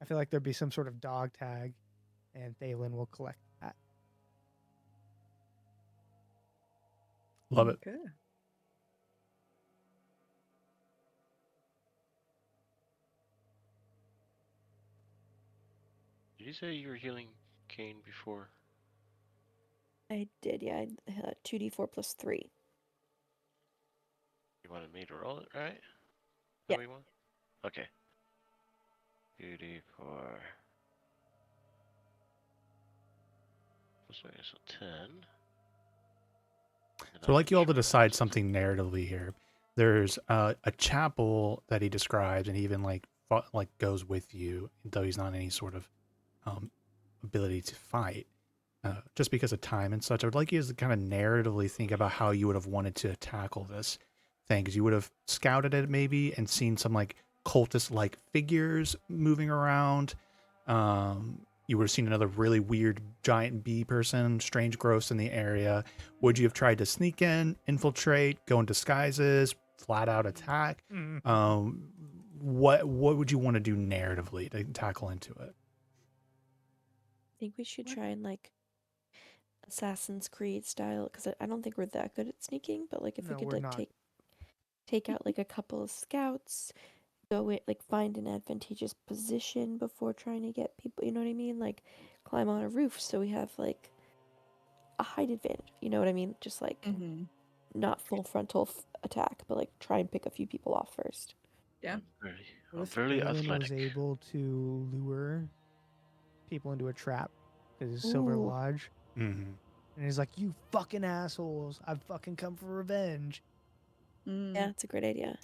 I feel like there'd be some sort of dog tag, and Thalen will collect that. Love it. Okay. Did you say you were healing Kane before? I did, yeah. 2d4 plus 3. You wanted me to roll it, right? Yeah. That we want? Okay. 2d4. So 10. So I'd like you all to decide something narratively here. There's a chapel that he describes, and he even like goes with you, though he's not any sort of ability to fight. Just because of time and such, I would like you to kind of narratively think about how you would have wanted to tackle this thing, because you would have scouted it maybe and seen some like cultist-like figures moving around. You would have seen another really weird giant bee person, strange growths in the area. Would you have tried to sneak in, infiltrate, go in disguises, flat out attack? What would you want to do narratively to tackle into it? I think we should try and like Assassin's Creed style, because I don't think we're that good at sneaking, but like if No, we could we're like not. take out like a couple of scouts, go it like find an advantageous position before trying to get people, you know what I mean? Like climb on a roof so we have like a height advantage, you know what I mean? Just like Mm-hmm. not full frontal attack, but like try and pick a few people off first. Yeah. I'm What if fairly Thalen was athletic. able to lure people into a trap because it's Silver Ooh. Mm-hmm. And he's like, "You fucking assholes! I've fucking come for revenge." Mm. Yeah, it's a great idea.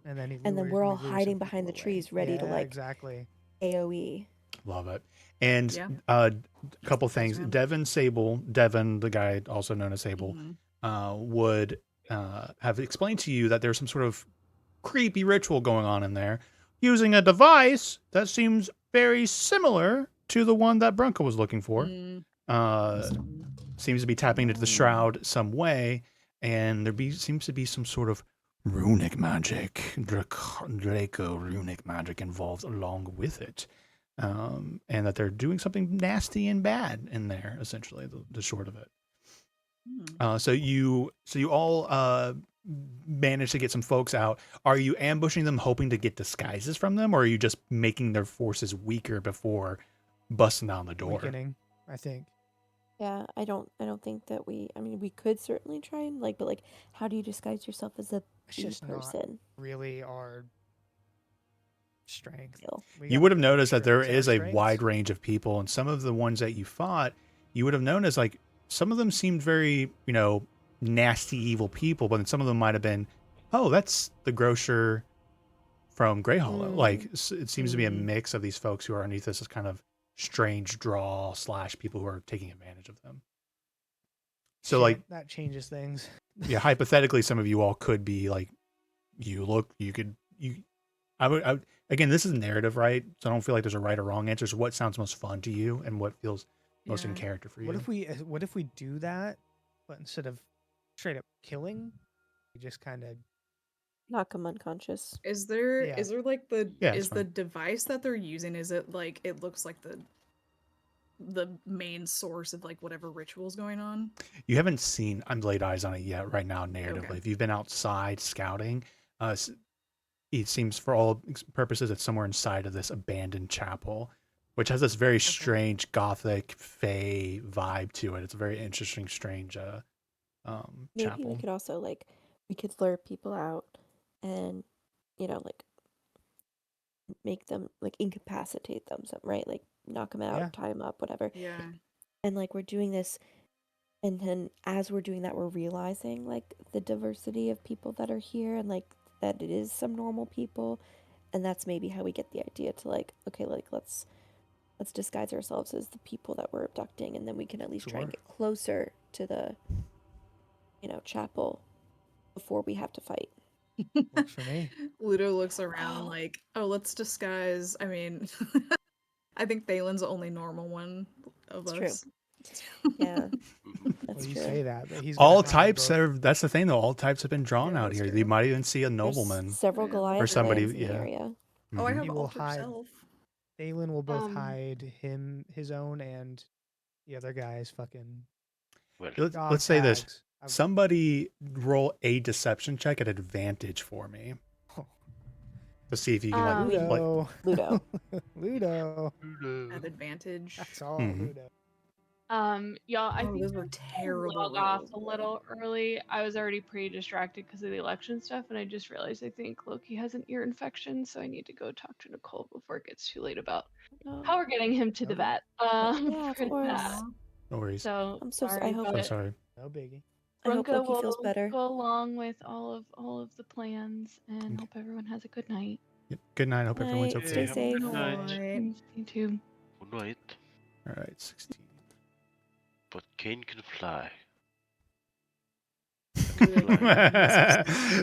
And then he And then lures- we're we all lure some hiding behind the people away. trees, ready to, Yeah, like, exactly. AoE. Love it. And Yeah. a couple the first things. round. Devin, the guy also known as Sable, Mhm. would have explained to you that there's some sort of creepy ritual going on in there using a device that seems very similar to the one that Brunka was looking for. Mm. Seems to be tapping into the shroud some way, and seems to be some sort of runic magic, Draco runic magic involved along with it. And that they're doing something nasty and bad in there, essentially, the short of it. Mm. So you all managed to get some folks out. Are you ambushing them, hoping to get disguises from them, or are you just making their forces weaker before busting down the door? Weakening, I think. Yeah, I don't think that we. I mean, we could certainly try and like, but like, how do you disguise yourself as a It's bee just not person? really our strength. Still. We You got would have noticed that there strengths. Our is a wide strengths? range of people, and some of the ones that you fought, you would have noticed like some of them seemed very, nasty, evil people, but then some of them might have been, oh, that's the grocer from Grey Hollow. Like it seems to be a Mm. mix of these folks who are underneath this kind of strange draw / people who are taking advantage of them. So Shit, like, that changes things. yeah, hypothetically, some of you all could be like, I would again, this is narrative, right? So I don't feel like there's a right or wrong answer. So what sounds most fun to you and what feels most in Yeah. character for you? What if we do that, but instead of straight up killing, we just kind of Knock them unconscious. Is there Yeah. is there like the Yeah, it's is the fine. device that they're using, is it like it looks like the main source of like whatever ritual's going on? You haven't seen I'm laid eyes on it yet right now narratively. Okay. If you've been outside scouting, it seems for all purposes it's somewhere inside of this abandoned chapel, which has this very strange gothic fey vibe to it. It's a very interesting, strange Maybe chapel. we could also like, we could lure people out, and like make them like incapacitate them, right? Like knock them out, Yeah. tie them up, whatever. Yeah. And like we're doing this, and then as we're doing that, we're realizing like the diversity of people that are here, and like that it is some normal people, and that's maybe how we get the idea to like, okay, like let's disguise ourselves as the people that we're abducting, and then we can at least try and Sure. get closer to the chapel before we have to fight. works for me. Ludo looks around like, oh, let's disguise. I mean, I think Thalen's the only normal one of It's true. us. Yeah, Mhm. that's Well, you true. say that, but he's All gonna hide types both. are. That's the thing, though. All types have been drawn Yeah, out that's here. true. You might even see a There's nobleman. several Yeah. Goliath Or somebody- lands in the yeah. area. Oh, I Mhm. have He will altar hide. self. Thalen will both Um, hide his own and the other guy's fucking Well, Let's dog say this. tags. I've- Somebody roll a deception check at advantage for me to see if you can like Ludo. Ludo. Ludo. At advantage. That's all Mhm. Ludo. Y'all, I Oh, think those were I'm gonna terrible log off rolls. a little early. I was already pretty distracted because of the election stuff, and I just realized I think Loki has an ear infection, so I need to go talk to Nicole before it gets too late about No. how we're getting him to the Okay. vet. Yeah, of For course. that. no worries. So I'm so sorry, I hope I'm but sorry. No biggie. I hope Brunka Loki feels will better. go along with all of the plans, and hope everyone has a good night. Yep. Good night. Hope everyone's Night. okay. Stay have a safe. good night. Alright. You too. Good night. All right, 16. But Kane can fly.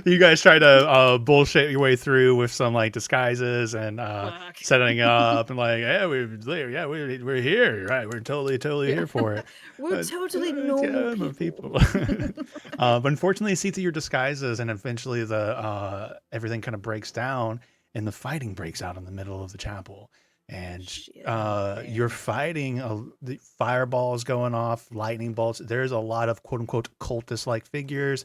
You guys try to bullshit your way through with some like disguises and Fuck. setting up and like, yeah, we're here, right? We're totally here for it. We're But, totally yeah, normal but people. but unfortunately, you see through your disguises, and eventually the everything kind of breaks down, and the fighting breaks out in the middle of the chapel. And Shit, you're man. fighting the fireballs going off, lightning bolts. There's a lot of quote unquote cultist like figures.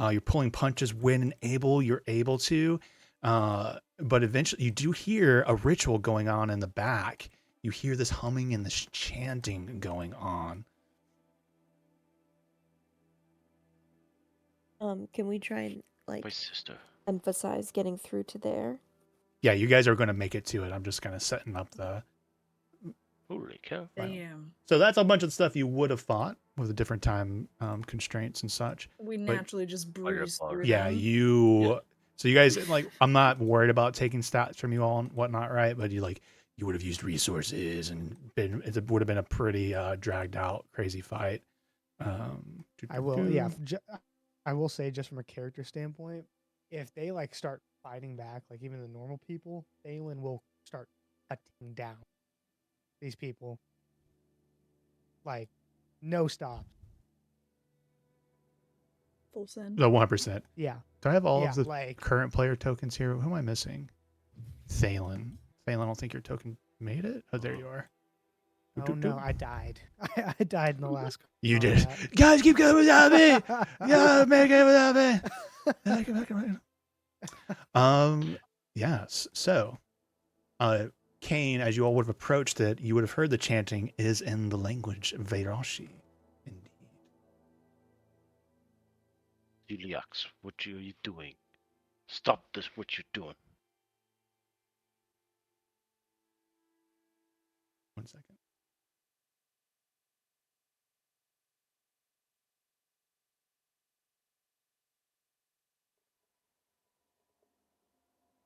You're pulling punches when you're able to. But eventually, you do hear a ritual going on in the back. You hear this humming and this chanting going on. Can we try and like My sister. emphasize getting through to there? Yeah, you guys are going to make it to it. I'm just kind of setting up the Holy cow. Wow. Damn. So that's a bunch of stuff you would have fought with the different time constraints and such. We But- naturally just breeze through Yeah, them. you. So you guys like. I'm not worried about taking stats from you all and whatnot, right? But you would have used resources and it would have been a pretty dragged out, crazy fight. I will, yeah. I will say, just from a character standpoint, if they like start fighting back, like even the normal people, Thalen will start cutting down these people. Like, no stops. Full send. The 1%. Yeah, Do I have all yeah. of the Like, current player tokens here? Who am I missing? Thalen. I don't think your token made it. Oh, there you are. oh no, I died. I died in the last. You did. combat. Guys, keep going without me. Yeah, make it without me. Yes. So, Kane, as you all would have approached it, you would have heard the chanting is in the language of Veirashi. Indeed. Juliax, what are you doing? Stop this, what you're doing. 1 second.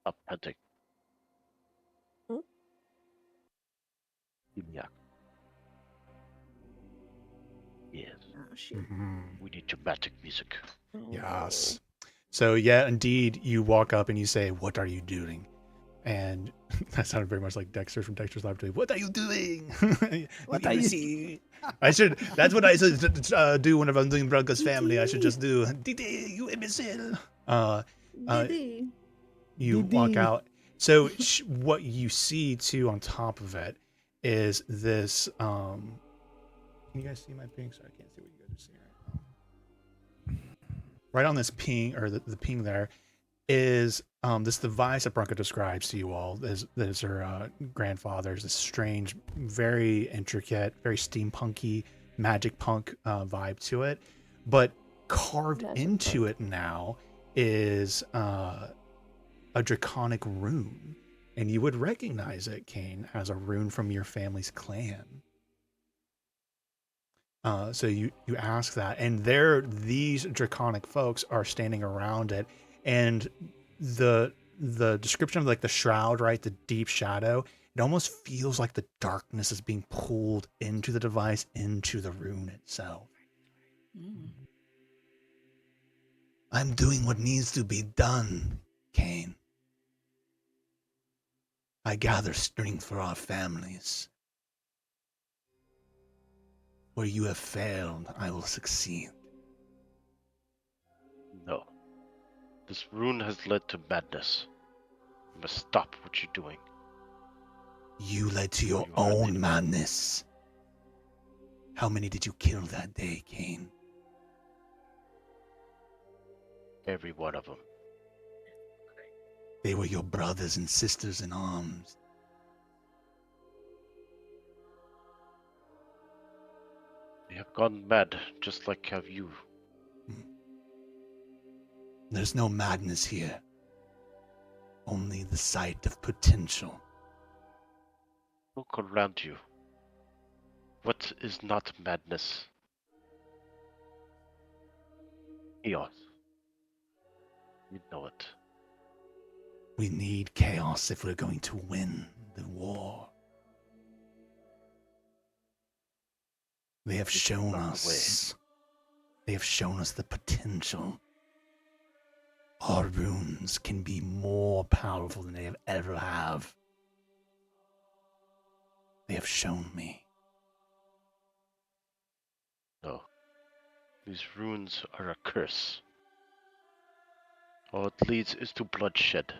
Stop hunting. Hmm? Juliax. Yes, Oh, shit. we need dramatic music. Yes. So yeah, indeed, you walk up and you say, "What are you doing?" And that sounded very much like Dexter from Dexter's Laboratory. What are you doing? What are you doing? I should. That's what I should do whenever I'm doing Branca's family. I should just do, Didi, you imbecile. Didi. You Didi. walk out. So what you see too on top of it is this. Can you guys see my ping? Sorry, I can't see what you guys are seeing right now. Right on this ping, or the ping there, is this device that Branca describes to you all. That is her grandfather's. This strange, very intricate, very steampunky, magic punk vibe to it. But carved Magic into punk. it now is a draconic rune. And you would recognize it, Kane, as a rune from your family's clan. So you ask that, and these draconic folks are standing around it, and the description of like the shroud, right, the deep shadow, it almost feels like the darkness is being pulled into the device, into the rune itself. Mm. I'm doing what needs to be done, Kane. I gather strength for our families. Where you have failed, I will succeed. No. This rune has led to madness. You must stop what you're doing. You led to your You are own the- madness. How many did you kill that day, Kane? Every one of them. They were your brothers and sisters in arms. They have gone mad, just like have you. There's no madness here. Only the sight of potential. Look around you. What is not madness? Chaos. You know it. We need chaos if we're going to win the war. They have This is shown not the us. They have shown us the potential. Our runes can be more powerful than they have ever have. They have shown me. No. These runes are a curse. All it leads is to bloodshed.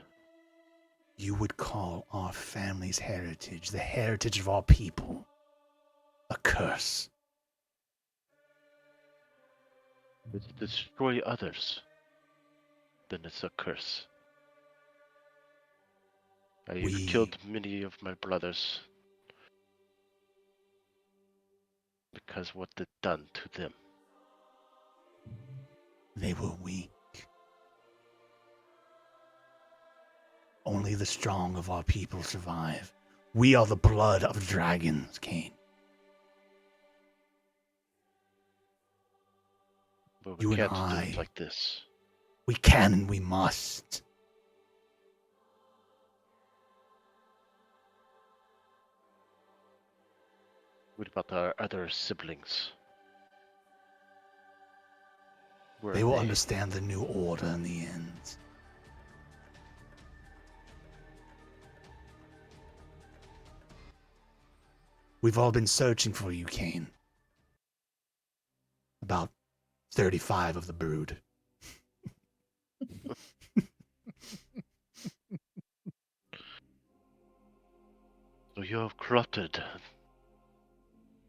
You would call our family's heritage, the heritage of our people, a curse. If it destroy others, then it's a curse. I have We- killed many of my brothers because what they've done to them. They were weak. Only the strong of our people survive. We are the blood of dragons, Kane. But we You and can't do I. it like this. We can and we must. What about our other siblings? Where They are will understand the new order in the end. We've all been searching for you, Kane. About 35 of the brood. So you have corrupted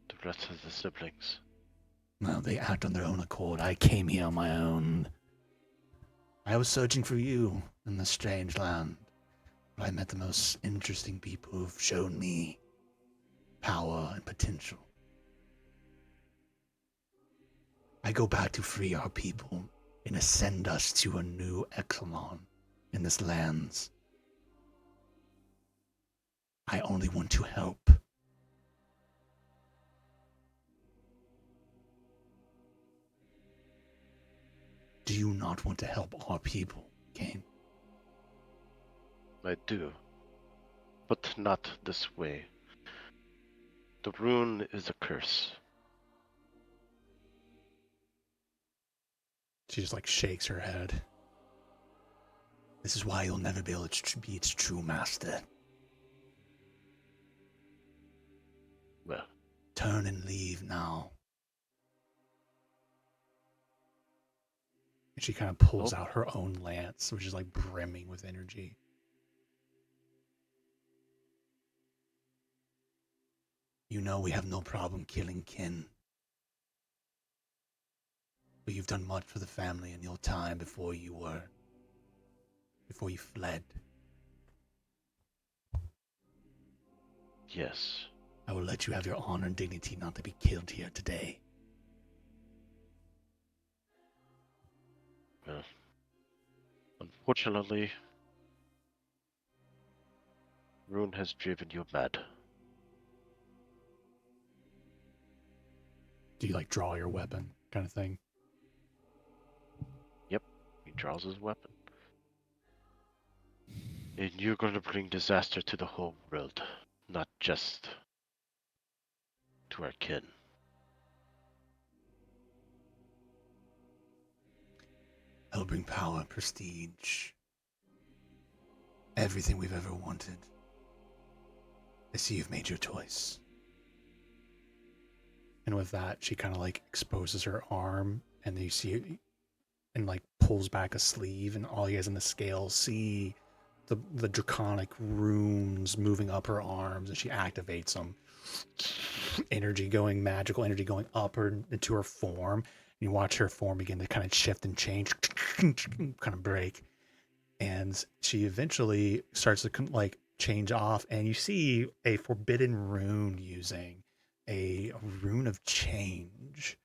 the rest of the siblings. No, they act on their own accord. I came here on my own. I was searching for you in this strange land. But I met the most interesting people who've shown me power and potential. I go back to free our people and ascend us to a new Exelon in this lands. I only want to help. Do you not want to help our people, Kane? I do. But not this way. The rune is a curse. She just like shakes her head. This is why you'll never be able to be its true master. Well, Turn and leave now. And she kind of pulls out her own lance, which is like brimming with energy. You know we have no problem killing kin. But you've done much for the family in your time before you fled. yes. I will let you have your honor and dignity not to be killed here today. Well, unfortunately, rune has driven you mad. Do you like draw your weapon kind of thing? Yep, he draws his weapon. And you're going to bring disaster to the whole world, not just to our kin. I'll bring power, prestige, everything we've ever wanted. I see you've made your choice. And with that, she kind of like exposes her arm, and then you see it, and like pulls back a sleeve, and all you guys in the scale see the draconic runes moving up her arms, and she activates them. Magical energy going up her into her form. You watch her form begin to kind of shift and change, kind of break, and she eventually starts to like change off, and you see a forbidden rune using a rune of change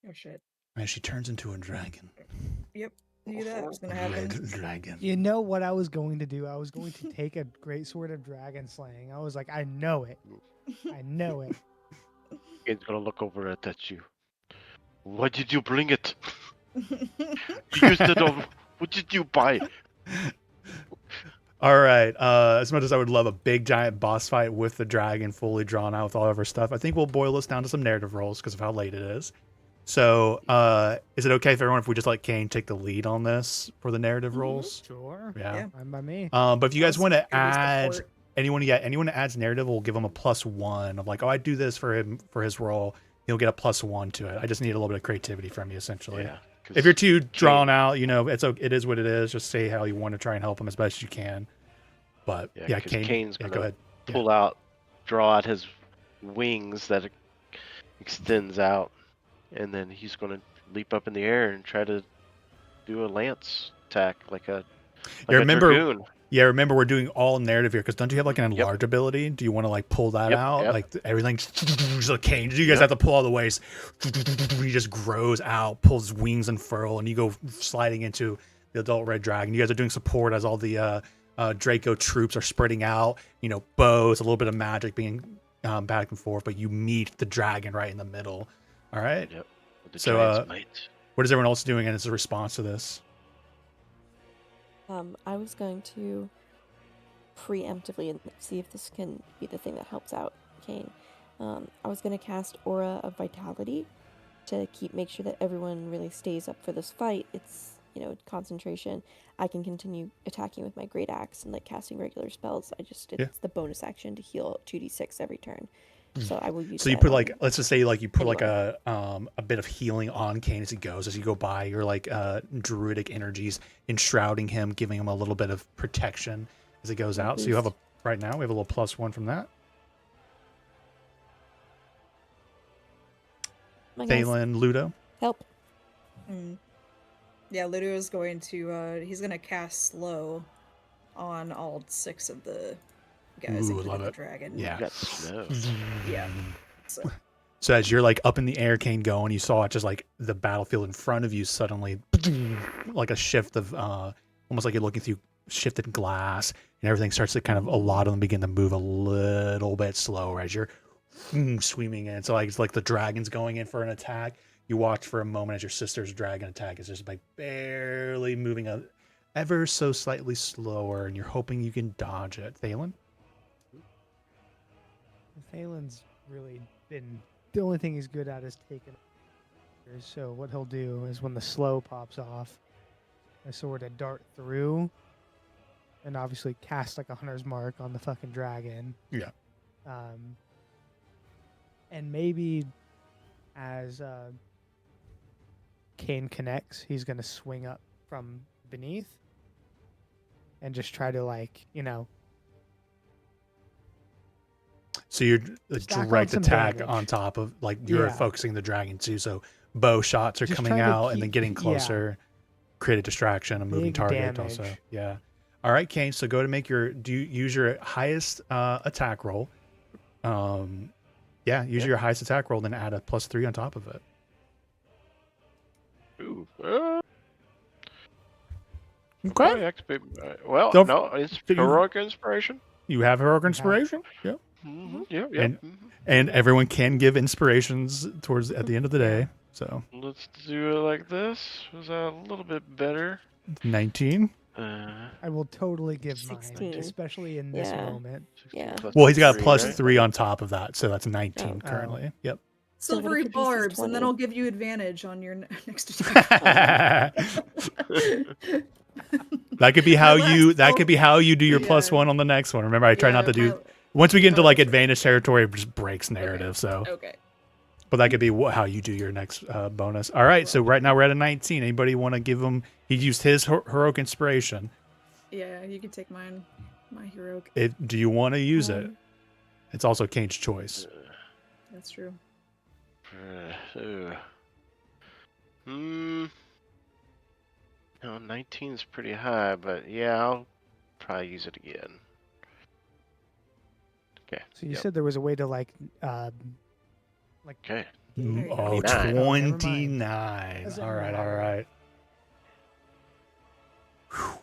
Oh shit. as she turns into a dragon. Yep. Knew that was A gonna happen. red dragon. You know what I was going to do? I was going to take a great sword of dragon slaying. I was like, I know it. I know it. He's gonna look over at you. Why did you bring it? You said, what did you buy? All right. As much as I would love a big giant boss fight with the dragon fully drawn out with all of her stuff, I think we'll boil this down to some narrative rolls because of how late it is. So, is it okay if we just let Kane take the lead on this for the narrative rolls? Sure. Yeah. Yeah. I'm by me. But if you guys want to Give us the add port. anyone that adds narrative, we'll give them a +1 of like, oh, I do this for him for his role. He'll get a +1 to it. I just need a little bit of creativity from you, essentially. Yeah. 'cause If you're too drawn out, you know, it is what it is. Just say how you want to try and help him as best as you can. But yeah, 'cause Kane, Kane's yeah, gonna go ahead. draw out his wings that extends out, and then he's gonna leap up in the air and try to do a lance attack like a remember- dragoon. Yeah, remember we're doing all narrative here because don't you have like an Yep. enlarge ability? Do you want to like pull that Yep, out? yep. Like everything, so Kane, you guys Yep. have to pull all the ways. He just grows out, pulls wings and furl, and you go sliding into the adult red dragon. You guys are doing support as all the Draco troops are spreading out. You know, bows, a little bit of magic being back and forth, but you meet the dragon right in the middle. All right. Yep. With the So, giant's might. What is everyone else doing as a response to this? I was going to preemptively and see if this can be the thing that helps out Kane. I was going to cast Aura of Vitality to make sure that everyone really stays up for this fight. It's, concentration. I can continue attacking with my Great Axe and like casting regular spells. It's the bonus action to heal 2d6 every turn. So I will use. So you that put on like, let's just say like you put like anyone. a bit of healing on Kane as he goes, as you go by. You're like druidic energies enshrouding him, giving him a little bit of protection as he goes out. So you have right now we have a little +1 from that. Thalen, Ludo. Help. Yeah, Ludo is going to he's gonna cast slow on all 6 of the guys, Ooh, including love the it. dragon. Yeah. You got snow. Yeah. So So as you're like up in the air, Kane, going, you saw it just like the battlefield in front of you suddenly, like a shift of almost like you're looking through shifted glass, and everything starts to kind of, a lot of them begin to move a little bit slower as you're swimming in. So like it's like the dragon's going in for an attack. You watch for a moment as your sister's dragon attack is just like barely moving ever so slightly slower, and you're hoping you can dodge it. Thalen? Thalen's really been, the only thing he's good at is taking. So what he'll do is when the slow pops off, I sort of dart through and obviously cast like a hunter's mark on the fucking dragon. Yeah. And maybe as Kane connects, he's going to swing up from beneath and just try to So you're Stack on direct some attack damage. on top of, like, you're Yeah. focusing the dragon too. So bow shots are Just coming trying to out and then keep- getting yeah. closer. Create a distraction, a moving Big target also. damage. Yeah. All right, Kane. So go to make do you use your highest attack roll? Yeah, use your highest attack roll, then add a +3 on top of it. Ooh. Okay. Probably activate. Well, Don't- no, it's so you- heroic inspiration. You have heroic inspiration. Yeah. Yeah, yeah. And- And everyone can give inspirations towards at the end of the day. So Let's do it like this. Was that a little bit better? 19. I will totally give 16. mine, especially in this Yeah. moment. 16 Yeah. plus Well, he's got a 3, +3 right? on top of that, so that's 19 Oh. currently. Yep. So what if silvery it uses barbs, and then 20? I'll give you advantage on your next attack. That could be how My you. last That roll- could be how you do your Yeah. +1 on the next one. Remember, I try not to do. Once we get into like advantage territory, it just breaks narrative. So, Okay. but that could be how you do your next bonus. All right. So right now we're at a 19. Anybody want to give him? He used his heroic inspiration. Yeah, you can take mine. My heroic. Do you want to use it? Um, It's also Kane's choice. That's true. No, 19 is pretty high, but yeah, I'll probably use it again. Okay. So you yep, said there was a way to Okay. There you go. Oh, 29. Oh, never mind. 29. Doesn't All right. All matter. right.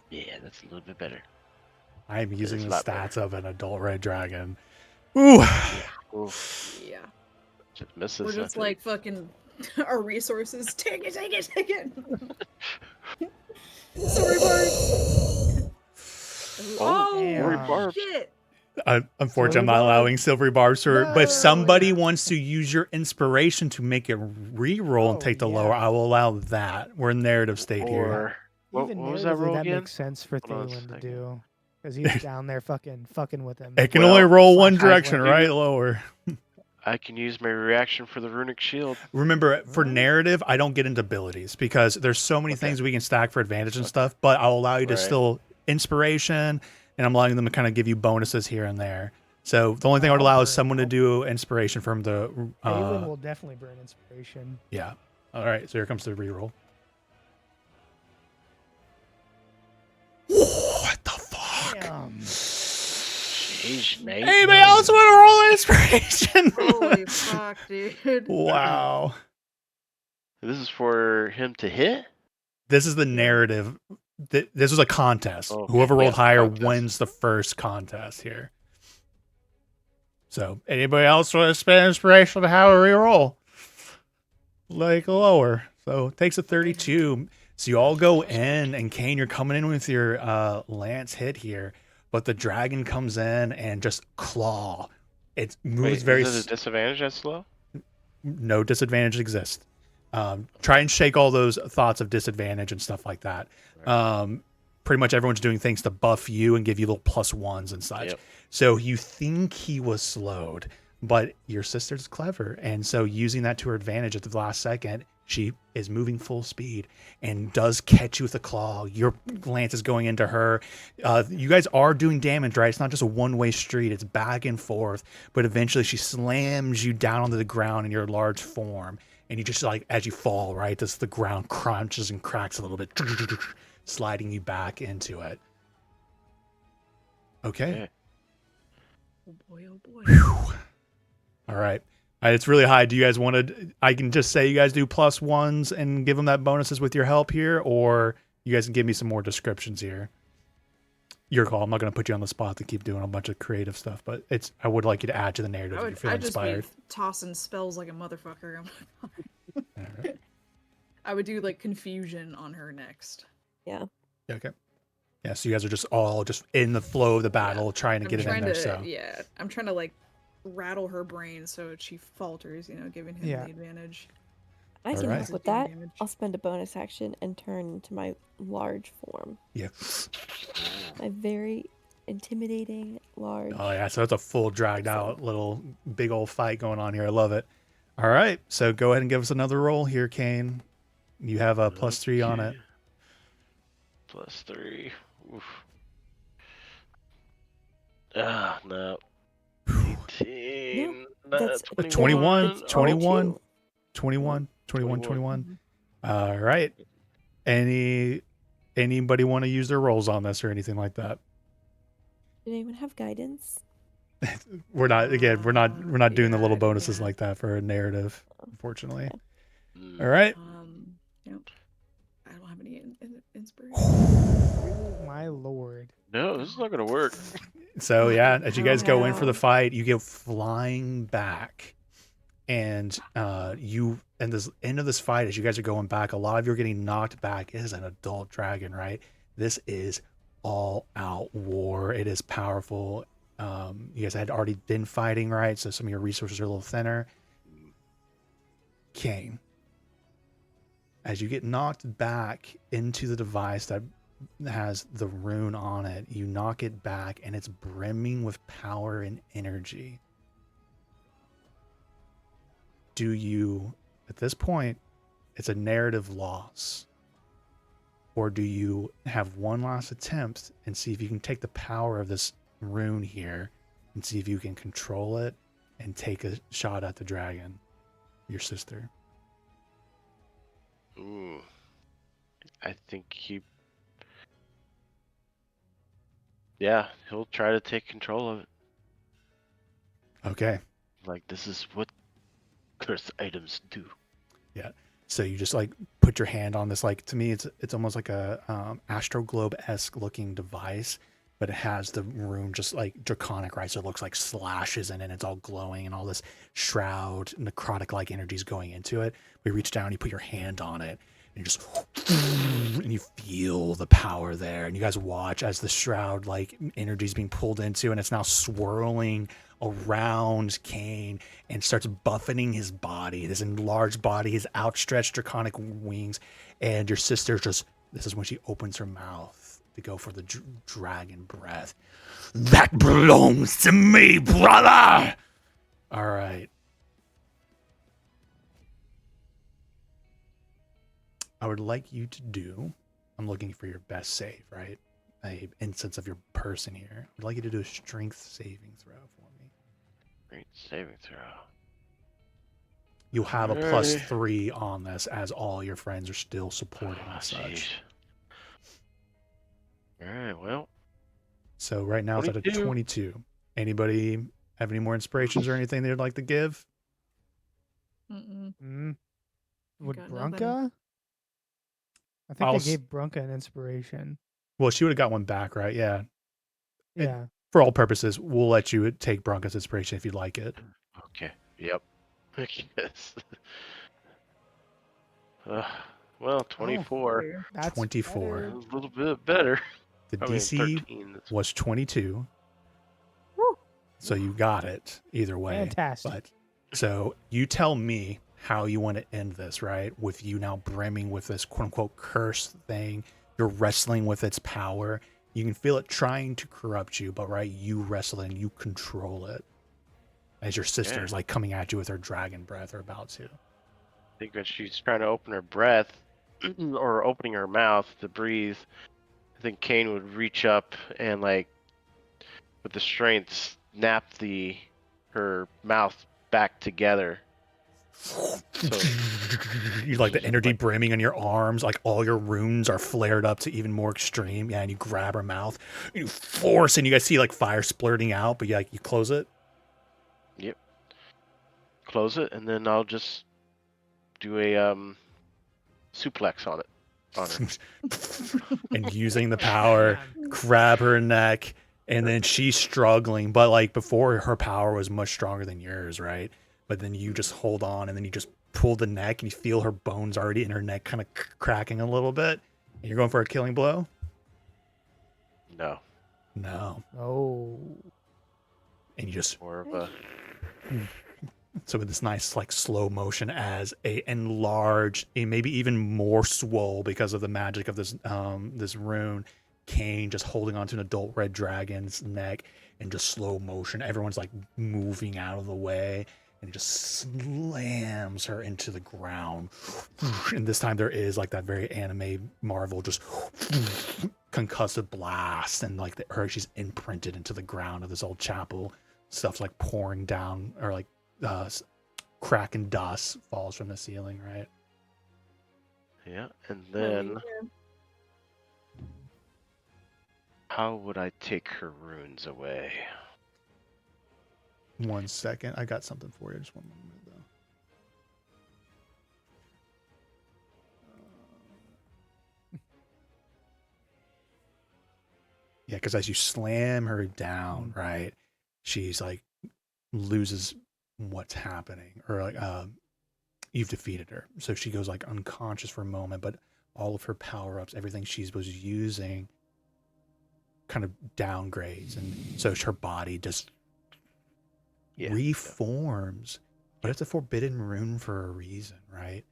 Yeah, that's a little bit better. I'm using It's the a lot stats better. of an adult red dragon. Ooh. Oof, Yeah. just misses. We're just like fucking our resources. Take it, take it, take it. Sorry, Bart. Oh, Silvery barbs. Shit. Unfortunately, I'm not Silvery allowing silvery barbs for. But if No. somebody wants to use your inspiration to make it re-roll and Oh, take the yeah. lower, I will allow that. We're in narrative state here. Or what Even was that narratively, roll that again? makes sense for Hold on a Thalen to second. do, because he's down there fucking with him. It can Well, only roll one slash direction, highlight. right? Lower. I can use my reaction for the runic shield. Remember, for narrative, I don't get into abilities because there's so many Okay. things we can stack for advantage and stuff. But I'll allow you to Right. still inspiration, and I'm allowing them to kind of give you bonuses here and there. So the only thing I would allow is someone to do inspiration from the. Thalen will definitely burn inspiration. Yeah. All right. So here comes the reroll. What the fuck? Damn. Jeez, Nate. Anybody else want to roll inspiration? Holy fuck, dude. Wow. This is for him to hit? This is the narrative this is a contest. Oh, Whoever rolled yeah, higher contest. wins the first contest here. So, anybody else want to spend inspiration to how we roll? Like lower. So, it takes a 32. So, you all go in, and Kane, you're coming in with your lance hit here, but the dragon comes in and just claw. It moves Wait, very. Is it a disadvantage that's slow? No disadvantage exists. Try and shake all those thoughts of disadvantage and stuff like that. Pretty much everyone's doing things to buff you and give you little +1s and such. Yep. So you think he was slowed, but your sister's clever. And so using that to her advantage at the last second, she is moving full speed and does catch you with a claw. Your lance is going into her. You guys are doing damage, right? It's not just a one-way street. It's back and forth. But eventually she slams you down onto the ground in your large form. And you just like, as you fall, right? The ground crunches and cracks a little bit, sliding you back into it. Okay. Oh boy, oh boy. Whew. All right. It's really high. Do you guys want to? I can just say you guys do +1s and give them that bonuses with your help here, or you guys can give me some more descriptions here. Your call. I'm not going to put you on the spot to keep doing a bunch of creative stuff, but I would like you to add to the narrative if you feel I'd just inspired. be tossing spells like a motherfucker. All right. I would do like confusion on her next. Okay. Yeah. So you guys are just all just in the flow of the battle, trying to I'm get it in trying there. to, So yeah, I'm trying to like rattle her brain so she falters, giving him Yeah. the advantage. I can Alright. help with Gain that. damage. I'll spend a bonus action and turn into my large form. yeah. My very intimidating large. Oh yeah. So it's a full dragged out little big old fight going on here. I love it. All right. So go ahead and give us another roll here, Kane. You have a +3 on it. Okay. +3. Oof. Ah, no. 18. that's 21, 21. 21, Oh, 21, 21, 21. 21. All right. Anybody want to use their rolls on this or anything like that? Did anyone have guidance? We're not doing the little bonuses yeah. like that for a narrative, unfortunately. Mm. All right. Yep. I don't have any inspiration. Oh my lord. No, this is not gonna work. So yeah, as you guys go in for the Wow. fight, you go flying back, and you and this end of this fight, as you guys are going back, a lot of you are getting knocked back. It is an adult dragon, right? This is all out war. It is powerful. You guys had already been fighting, right? So some of your resources are a little thinner. Kane, as you get knocked back into the device that has the rune on it, you knock it back and it's brimming with power and energy. Do you, at this point, it's a narrative loss? Or do you have one last attempt and see if you can take the power of this rune here and see if you can control it and take a shot at the dragon, your sister? Ooh. I think yeah, he'll try to take control of it. Okay. Like, this is what cursed items do. So you just like put your hand on this, like, to me it's almost like a Astroglobe-esque looking device, but it has the rune just like draconic, right? So it looks like slashes in it, and it's all glowing and all this shroud necrotic like energies going into it. We reach down, you put your hand on it, and you just and you feel the power there, and you guys watch as the shroud like energy is being pulled into, and it's now swirling around Kane and starts buffeting his body, this enlarged body, his outstretched draconic wings. And your sister just, this is when she opens her mouth to go for the dragon breath. That belongs to me, brother. All right. I would like you to do, I'm looking for your best save, right? A instance of your person here. I'd like you to do a strength saving throw for me. Great saving throw. You'll have a Alrighty. +3 on this as all your friends are still supporting Oh, and such. jeez. Alright, well. So right now it's at a 22. 22. Anybody have any more inspirations or anything they'd like to give? Mm-mm. Mm. Would Got nothing. Brunka? I think I'll I s- gave Brunka an inspiration. Well, she would have got one back, right? Yeah. It- Yeah. For all purposes, we'll let you take Bronca's inspiration if you'd like it. Okay. Yep. Yes. Uh, well, 24. Dear. That's 24. better. A little bit better. The I mean, DC 13. That's was 22. Woo. So you got it either way. Fantastic. But so you tell me how you want to end this, right? With you now brimming with this quote unquote curse thing. You're wrestling with its power. You can feel it trying to corrupt you, but right, you wrestle it and you control it. As your sister's like coming at you with her dragon breath or about to. I think when she's trying to open her breath or opening her mouth to breathe, I think Kane would reach up and like with the strength snap her mouth back together. You like the energy brimming on your arms, like all your runes are flared up to even more extreme. Yeah, and you grab her mouth, and you force, and you guys see like fire splurting out, but you close it. Yep. Close it, and then I'll just do a suplex on her. And using the power, grab her neck, and then she's struggling, but like before her power was much stronger than yours, right? But then you just hold on, and then you just pull the neck, and you feel her bones already in her neck kind of cracking a little bit. And you're going for a killing blow? No, No. Oh. And you just more of a so with this nice like slow motion as a enlarged, maybe even more swole because of the magic of this rune, Kane just holding onto an adult red dragon's neck and just slow motion. Everyone's like moving out of the way and just slams her into the ground. And this time there is like that very anime Marvel just concussive blast and like she's imprinted into the ground of this old chapel. Stuff's like pouring down or like crack and dust falls from the ceiling, right? yeah, and then how would I take her runes away? 1 second. I got something for you. Just 1 moment, though. Yeah, because as you slam her down, right, she's like loses what's happening, or like you've defeated her. So she goes like unconscious for a moment, but all of her power ups, everything she was using, kind of downgrades, and so her body just reforms. But it's a forbidden rune for a reason, right?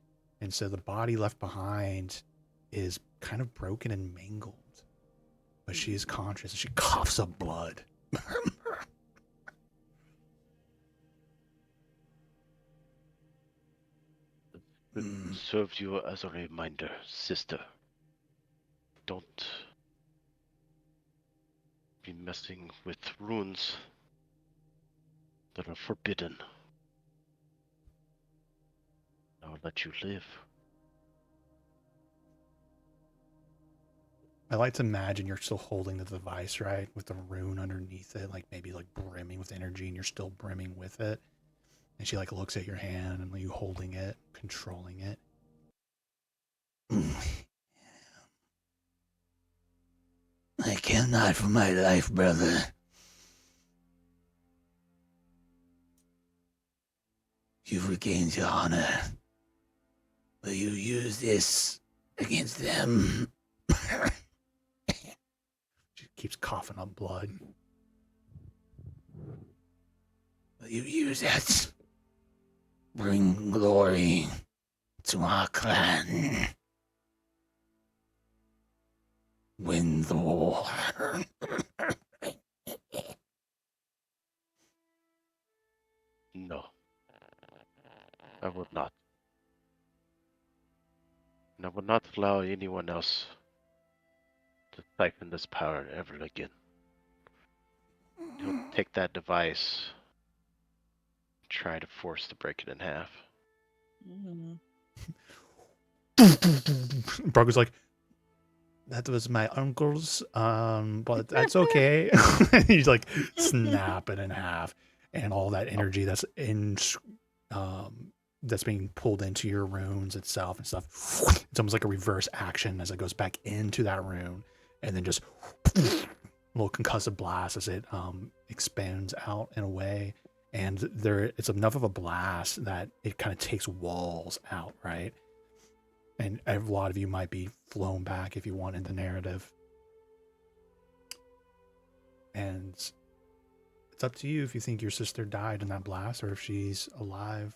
And so the body left behind is kind of broken and mangled. But she is conscious and she coughs up blood. Served you as a reminder, sister. Don't be messing with runes that are forbidden. I'll let you live. I like to imagine you're still holding the device, right? With the rune underneath it, like maybe like brimming with energy, and you're still brimming with it. And she like looks at your hand and you holding it, controlling it. I cannot for my life, brother. You've regained your honor. Will you use this against them? She keeps coughing up blood. Will you use it? Bring glory to our clan. Win the war. No. I would not. And I would not allow anyone else to siphon this power ever again. He'll take that device, try to force to break it in half. Brock like, that was my uncle's, but that's okay. He's like, snap it in half, and all that energy that's that's being pulled into your runes itself and stuff. It's almost like a reverse action as it goes back into that rune, and then just a little concussive blast as it expands out in a way. And it's enough of a blast that it kind of takes walls out, right? And a lot of you might be flown back if you want in the narrative. And it's up to you if you think your sister died in that blast or if she's alive.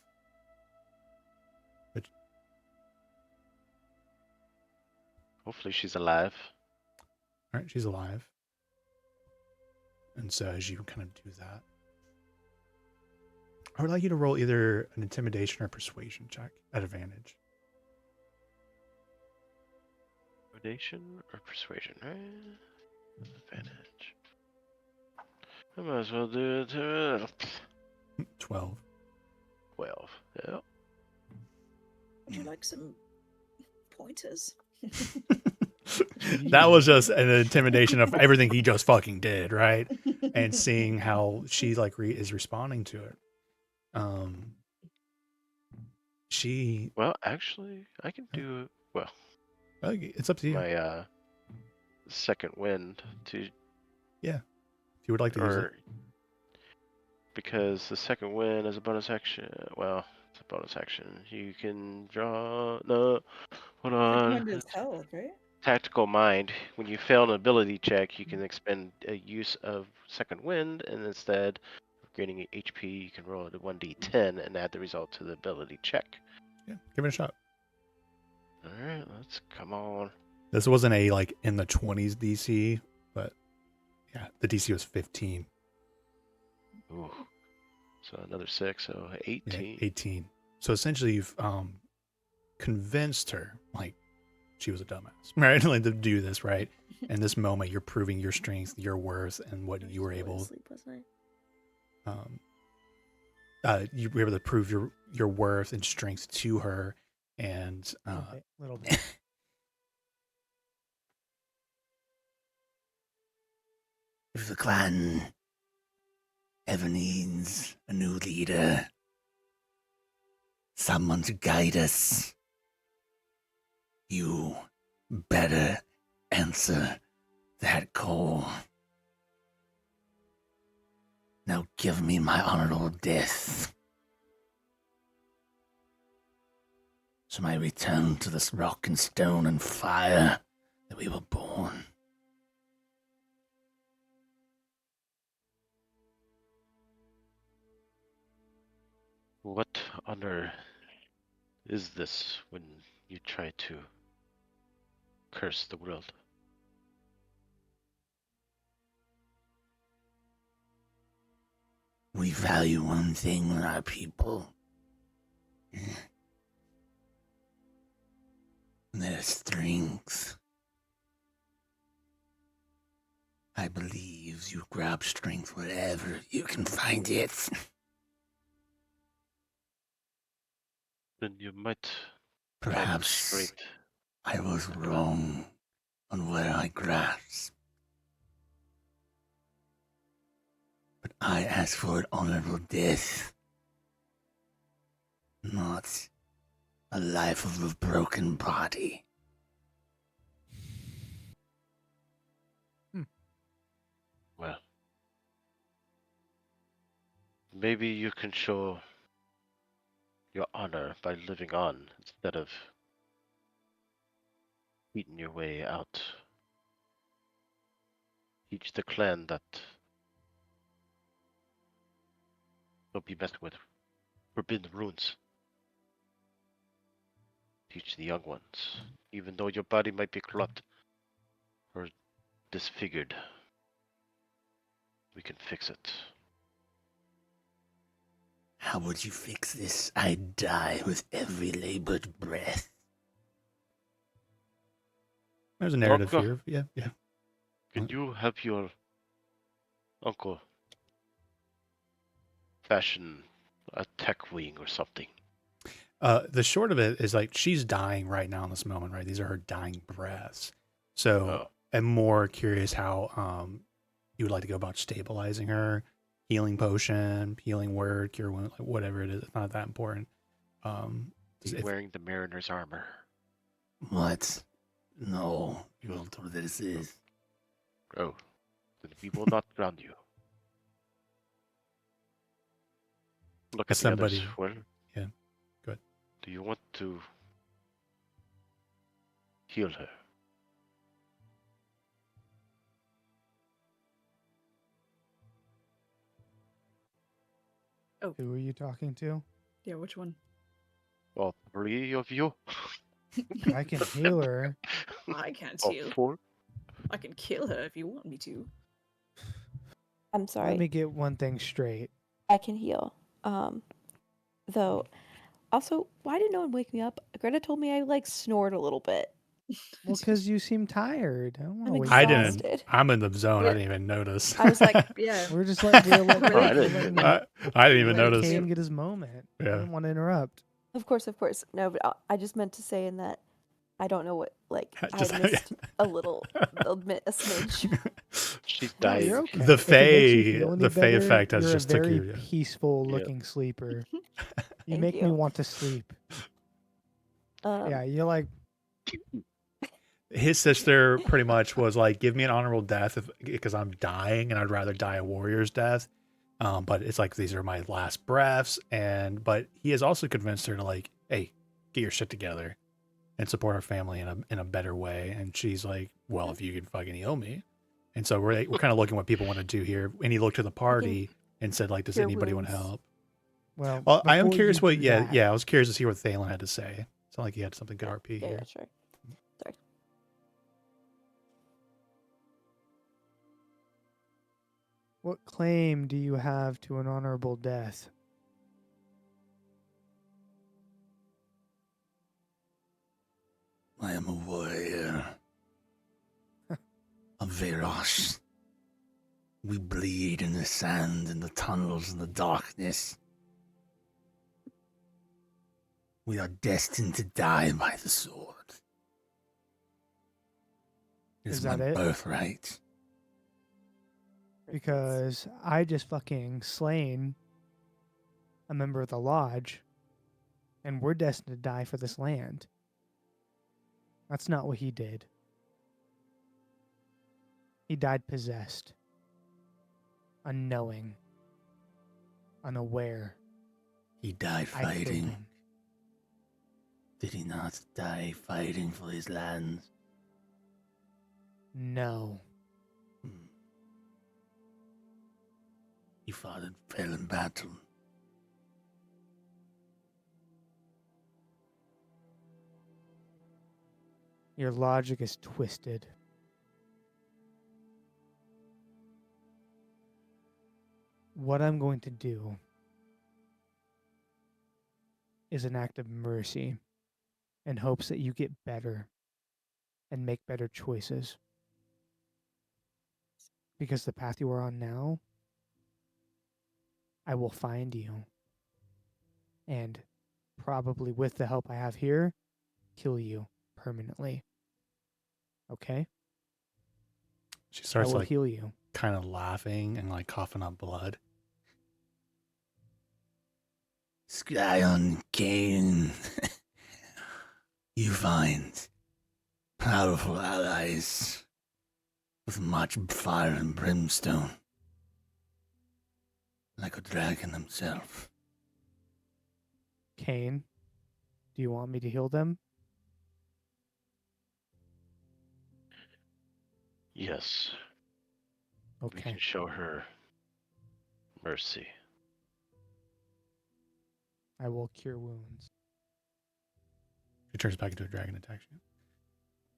But Hopefully she's alive. all right, she's alive. And so as you kind of do that, I would like you to roll either an intimidation or persuasion check at advantage. Intimidation or persuasion, right? Advantage. I might as well do it. 12. 12. Yeah. Would you like some pointers? That was just an intimidation of everything he just fucking did, right? And seeing how she like is responding to it. She Well, actually, I can do it. Well, okay, it's up to you. my second wind to, If you would like to use it. or because the second wind is a bonus action. Well, it's a bonus action. You can draw. No, hold on. Wind is held, right? Tactical mind. When you fail an ability check, you can expend a use of second wind, and instead of gaining HP, you can roll a 1d10 and add the result to the ability check. Yeah, give it a shot. All right, let's come on. This wasn't a like in the 20s DC, but yeah, the DC was 15. Ooh. So another 6, so 18. Yeah, 18. So essentially you've convinced her like she was a dumbass, right? Like to do this, right? In this moment, you're proving your strength, your worth, and what you were able. Asleep, wasn't You were able to prove your worth and strength to her, and Little bit. If the clan ever needs a new leader, someone to guide us, you better answer that call. Now give me my honorable death, so I return to this rock and stone and fire that we were born. What honor is this when you try to curse the world? We value one thing in our people. Their strength. I believe you grab strength wherever you can find it. Then you might Perhaps straight. I was wrong on where I grasped. But I ask for an honorable death, not a life of a broken body. Well, maybe you can show your honor by living on instead of eating your way out. Teach the clan that don't be messing with forbidden runes. Teach the young ones, even though your body might be corrupt or disfigured, we can fix it. How would you fix this? I'd die with every labored breath. There's a narrative go. here. Yeah. Can What? you have your uncle fashion a tech wing or something? The short of it is like she's dying right now in this moment, right? These are her dying breaths. So I'm more curious how you would like to go about stabilizing her, healing potion, healing word, cure wound, like whatever it is. It's not that important. He's if- wearing the mariner's armor. What? No, you will do this is. Oh, then we will not ground you. Look at the others. Somebody- Well, yeah, go ahead. do you want to heal her? Who are you talking to? Yeah, which one? All three of you? I can heal her. I can't All heal. four? I can kill her if you want me to. I'm sorry. Let me get one thing straight. I can heal. Though, also, why did no one wake me up? Greta told me I like snored a little bit. Well, because you seem tired. I don't want I'm to wake I you up. didn't. exhausted. I'm in the zone. I Yeah. didn't even notice. I was like, Yeah. We're just like we're like Oh, I didn't- I didn't even letting notice. Kane get his moment. I Yeah. didn't want to interrupt. of course. No, but I just meant to say in that I don't know what, like, Just- I missed a little, a smidge. She's No, dying. you're okay. The If it makes you Fae- feel any the Fae better, effect has you're just a took very you, yeah. peaceful looking sleeper. You Thank make me you. want to sleep. Yeah, you're like His sister pretty much was like, "Give me an honorable death because I'm dying, and I'd rather die a warrior's death." But it's like these are my last breaths, but he has also convinced her to like, "Hey, get your shit together and support our family in a better way." And she's like, "Well, if you can fucking heal me," and so we're kind of looking what people want to do here. And he looked to the party and said, "Like, does cure anybody want to wounds. help?" well. I am before curious you what. do Yeah, that- yeah. I was curious to see what Thalen had to say. Sound like he had something good RP Yeah, here. yeah, sure. Sorry. What claim do you have to an honorable death? I am a warrior. A Veros. We bleed in the sand, in the tunnels, in the darkness. We are destined to die by the sword. It Is my that it? birthright. Because I just fucking slain a member of the lodge, and we're destined to die for this land. That's not what he did. He died possessed, unknowing, unaware. He died I killed fighting. him. Did he not die fighting for his land? No. He fought and fell in battle. Your logic is twisted. What I'm going to do is an act of mercy in hopes that you get better and make better choices. Because the path you are on now, I will find you. And probably with the help I have here, kill you permanently. Okay? She I starts will like heal you. kind of laughing and like coughing up blood. Scion Kane. You find powerful allies with much fire and brimstone. Like a dragon himself. Kane, do you want me to heal them? Yes. We Okay. can show her mercy. I will cure wounds. She turns back into a dragon and attacks you.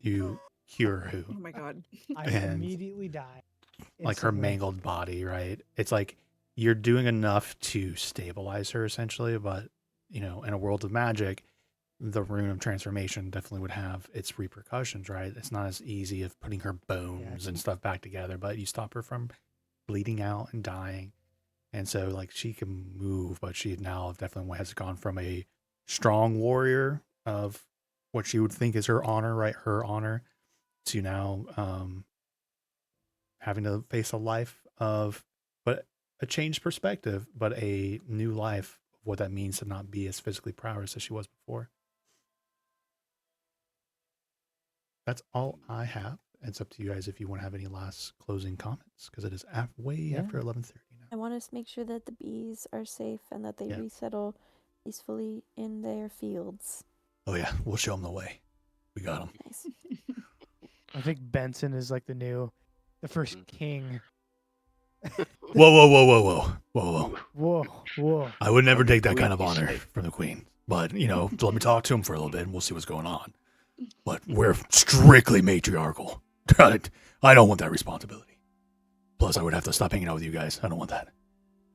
You cure who? Oh my god. I And- immediately die. Like her Instantly. mangled body, right? It's like you're doing enough to stabilize her essentially, but you know, in a world of magic, the rune of transformation definitely would have its repercussions, right? It's not as easy of putting her bones and stuff back together, but you stop her from bleeding out and dying. And so like she can move, but she now definitely has gone from a strong warrior of what she would think is her honor, right? Her honor, to now having to face a life of, but a changed perspective, but a new life what that means to not be as physically powerless as she was before. That's all I have. It's up to you guys if you want to have any last closing comments, because it is way Yeah. after 11:30 now. I want to make sure that the bees are safe and that they Yeah. resettle peacefully in their fields. Oh yeah, we'll show them the way. We got them. Nice. I think Benson is like the first king. Whoa. Whoa, whoa. I would never take that We kind of be honor safe. from the queen. But, so let me talk to him for a little bit and we'll see what's going on. But we're strictly matriarchal. I don't want that responsibility. Plus, I would have to stop hanging out with you guys. I don't want that.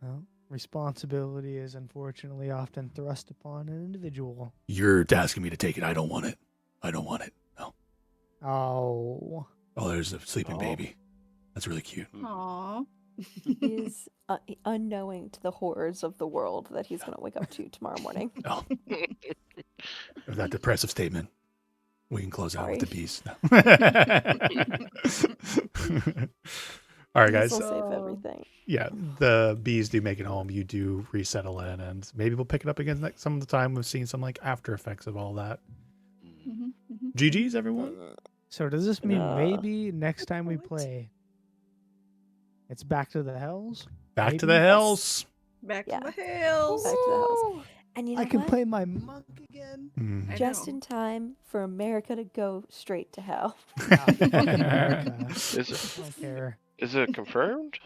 Well, responsibility is unfortunately often thrust upon an individual. You're asking me to take it. I don't want it. No. Oh. Oh, there's a sleeping Oh. baby. That's really cute. Aww. He is unknowing to the horrors of the world that he's going to wake up to tomorrow morning. Oh, with that depressive statement, we can close out with the Sorry. bees. No. All right, guys. Bees will save everything. Yeah, the bees do make it home. You do resettle in, and maybe we'll pick it up again some of the time. We've seen some like after effects of all that. GG's, everyone. So does this mean Uh, maybe next time we what? play, it's back to the hells? Back to Maybe. the hells. Back Yeah. to the hills. Back to the house. And you know I can what? play my monk again. Mhm. I Just know. in time for America to go straight to hell. Ah, fucking America. Is it I don't care. is it confirmed?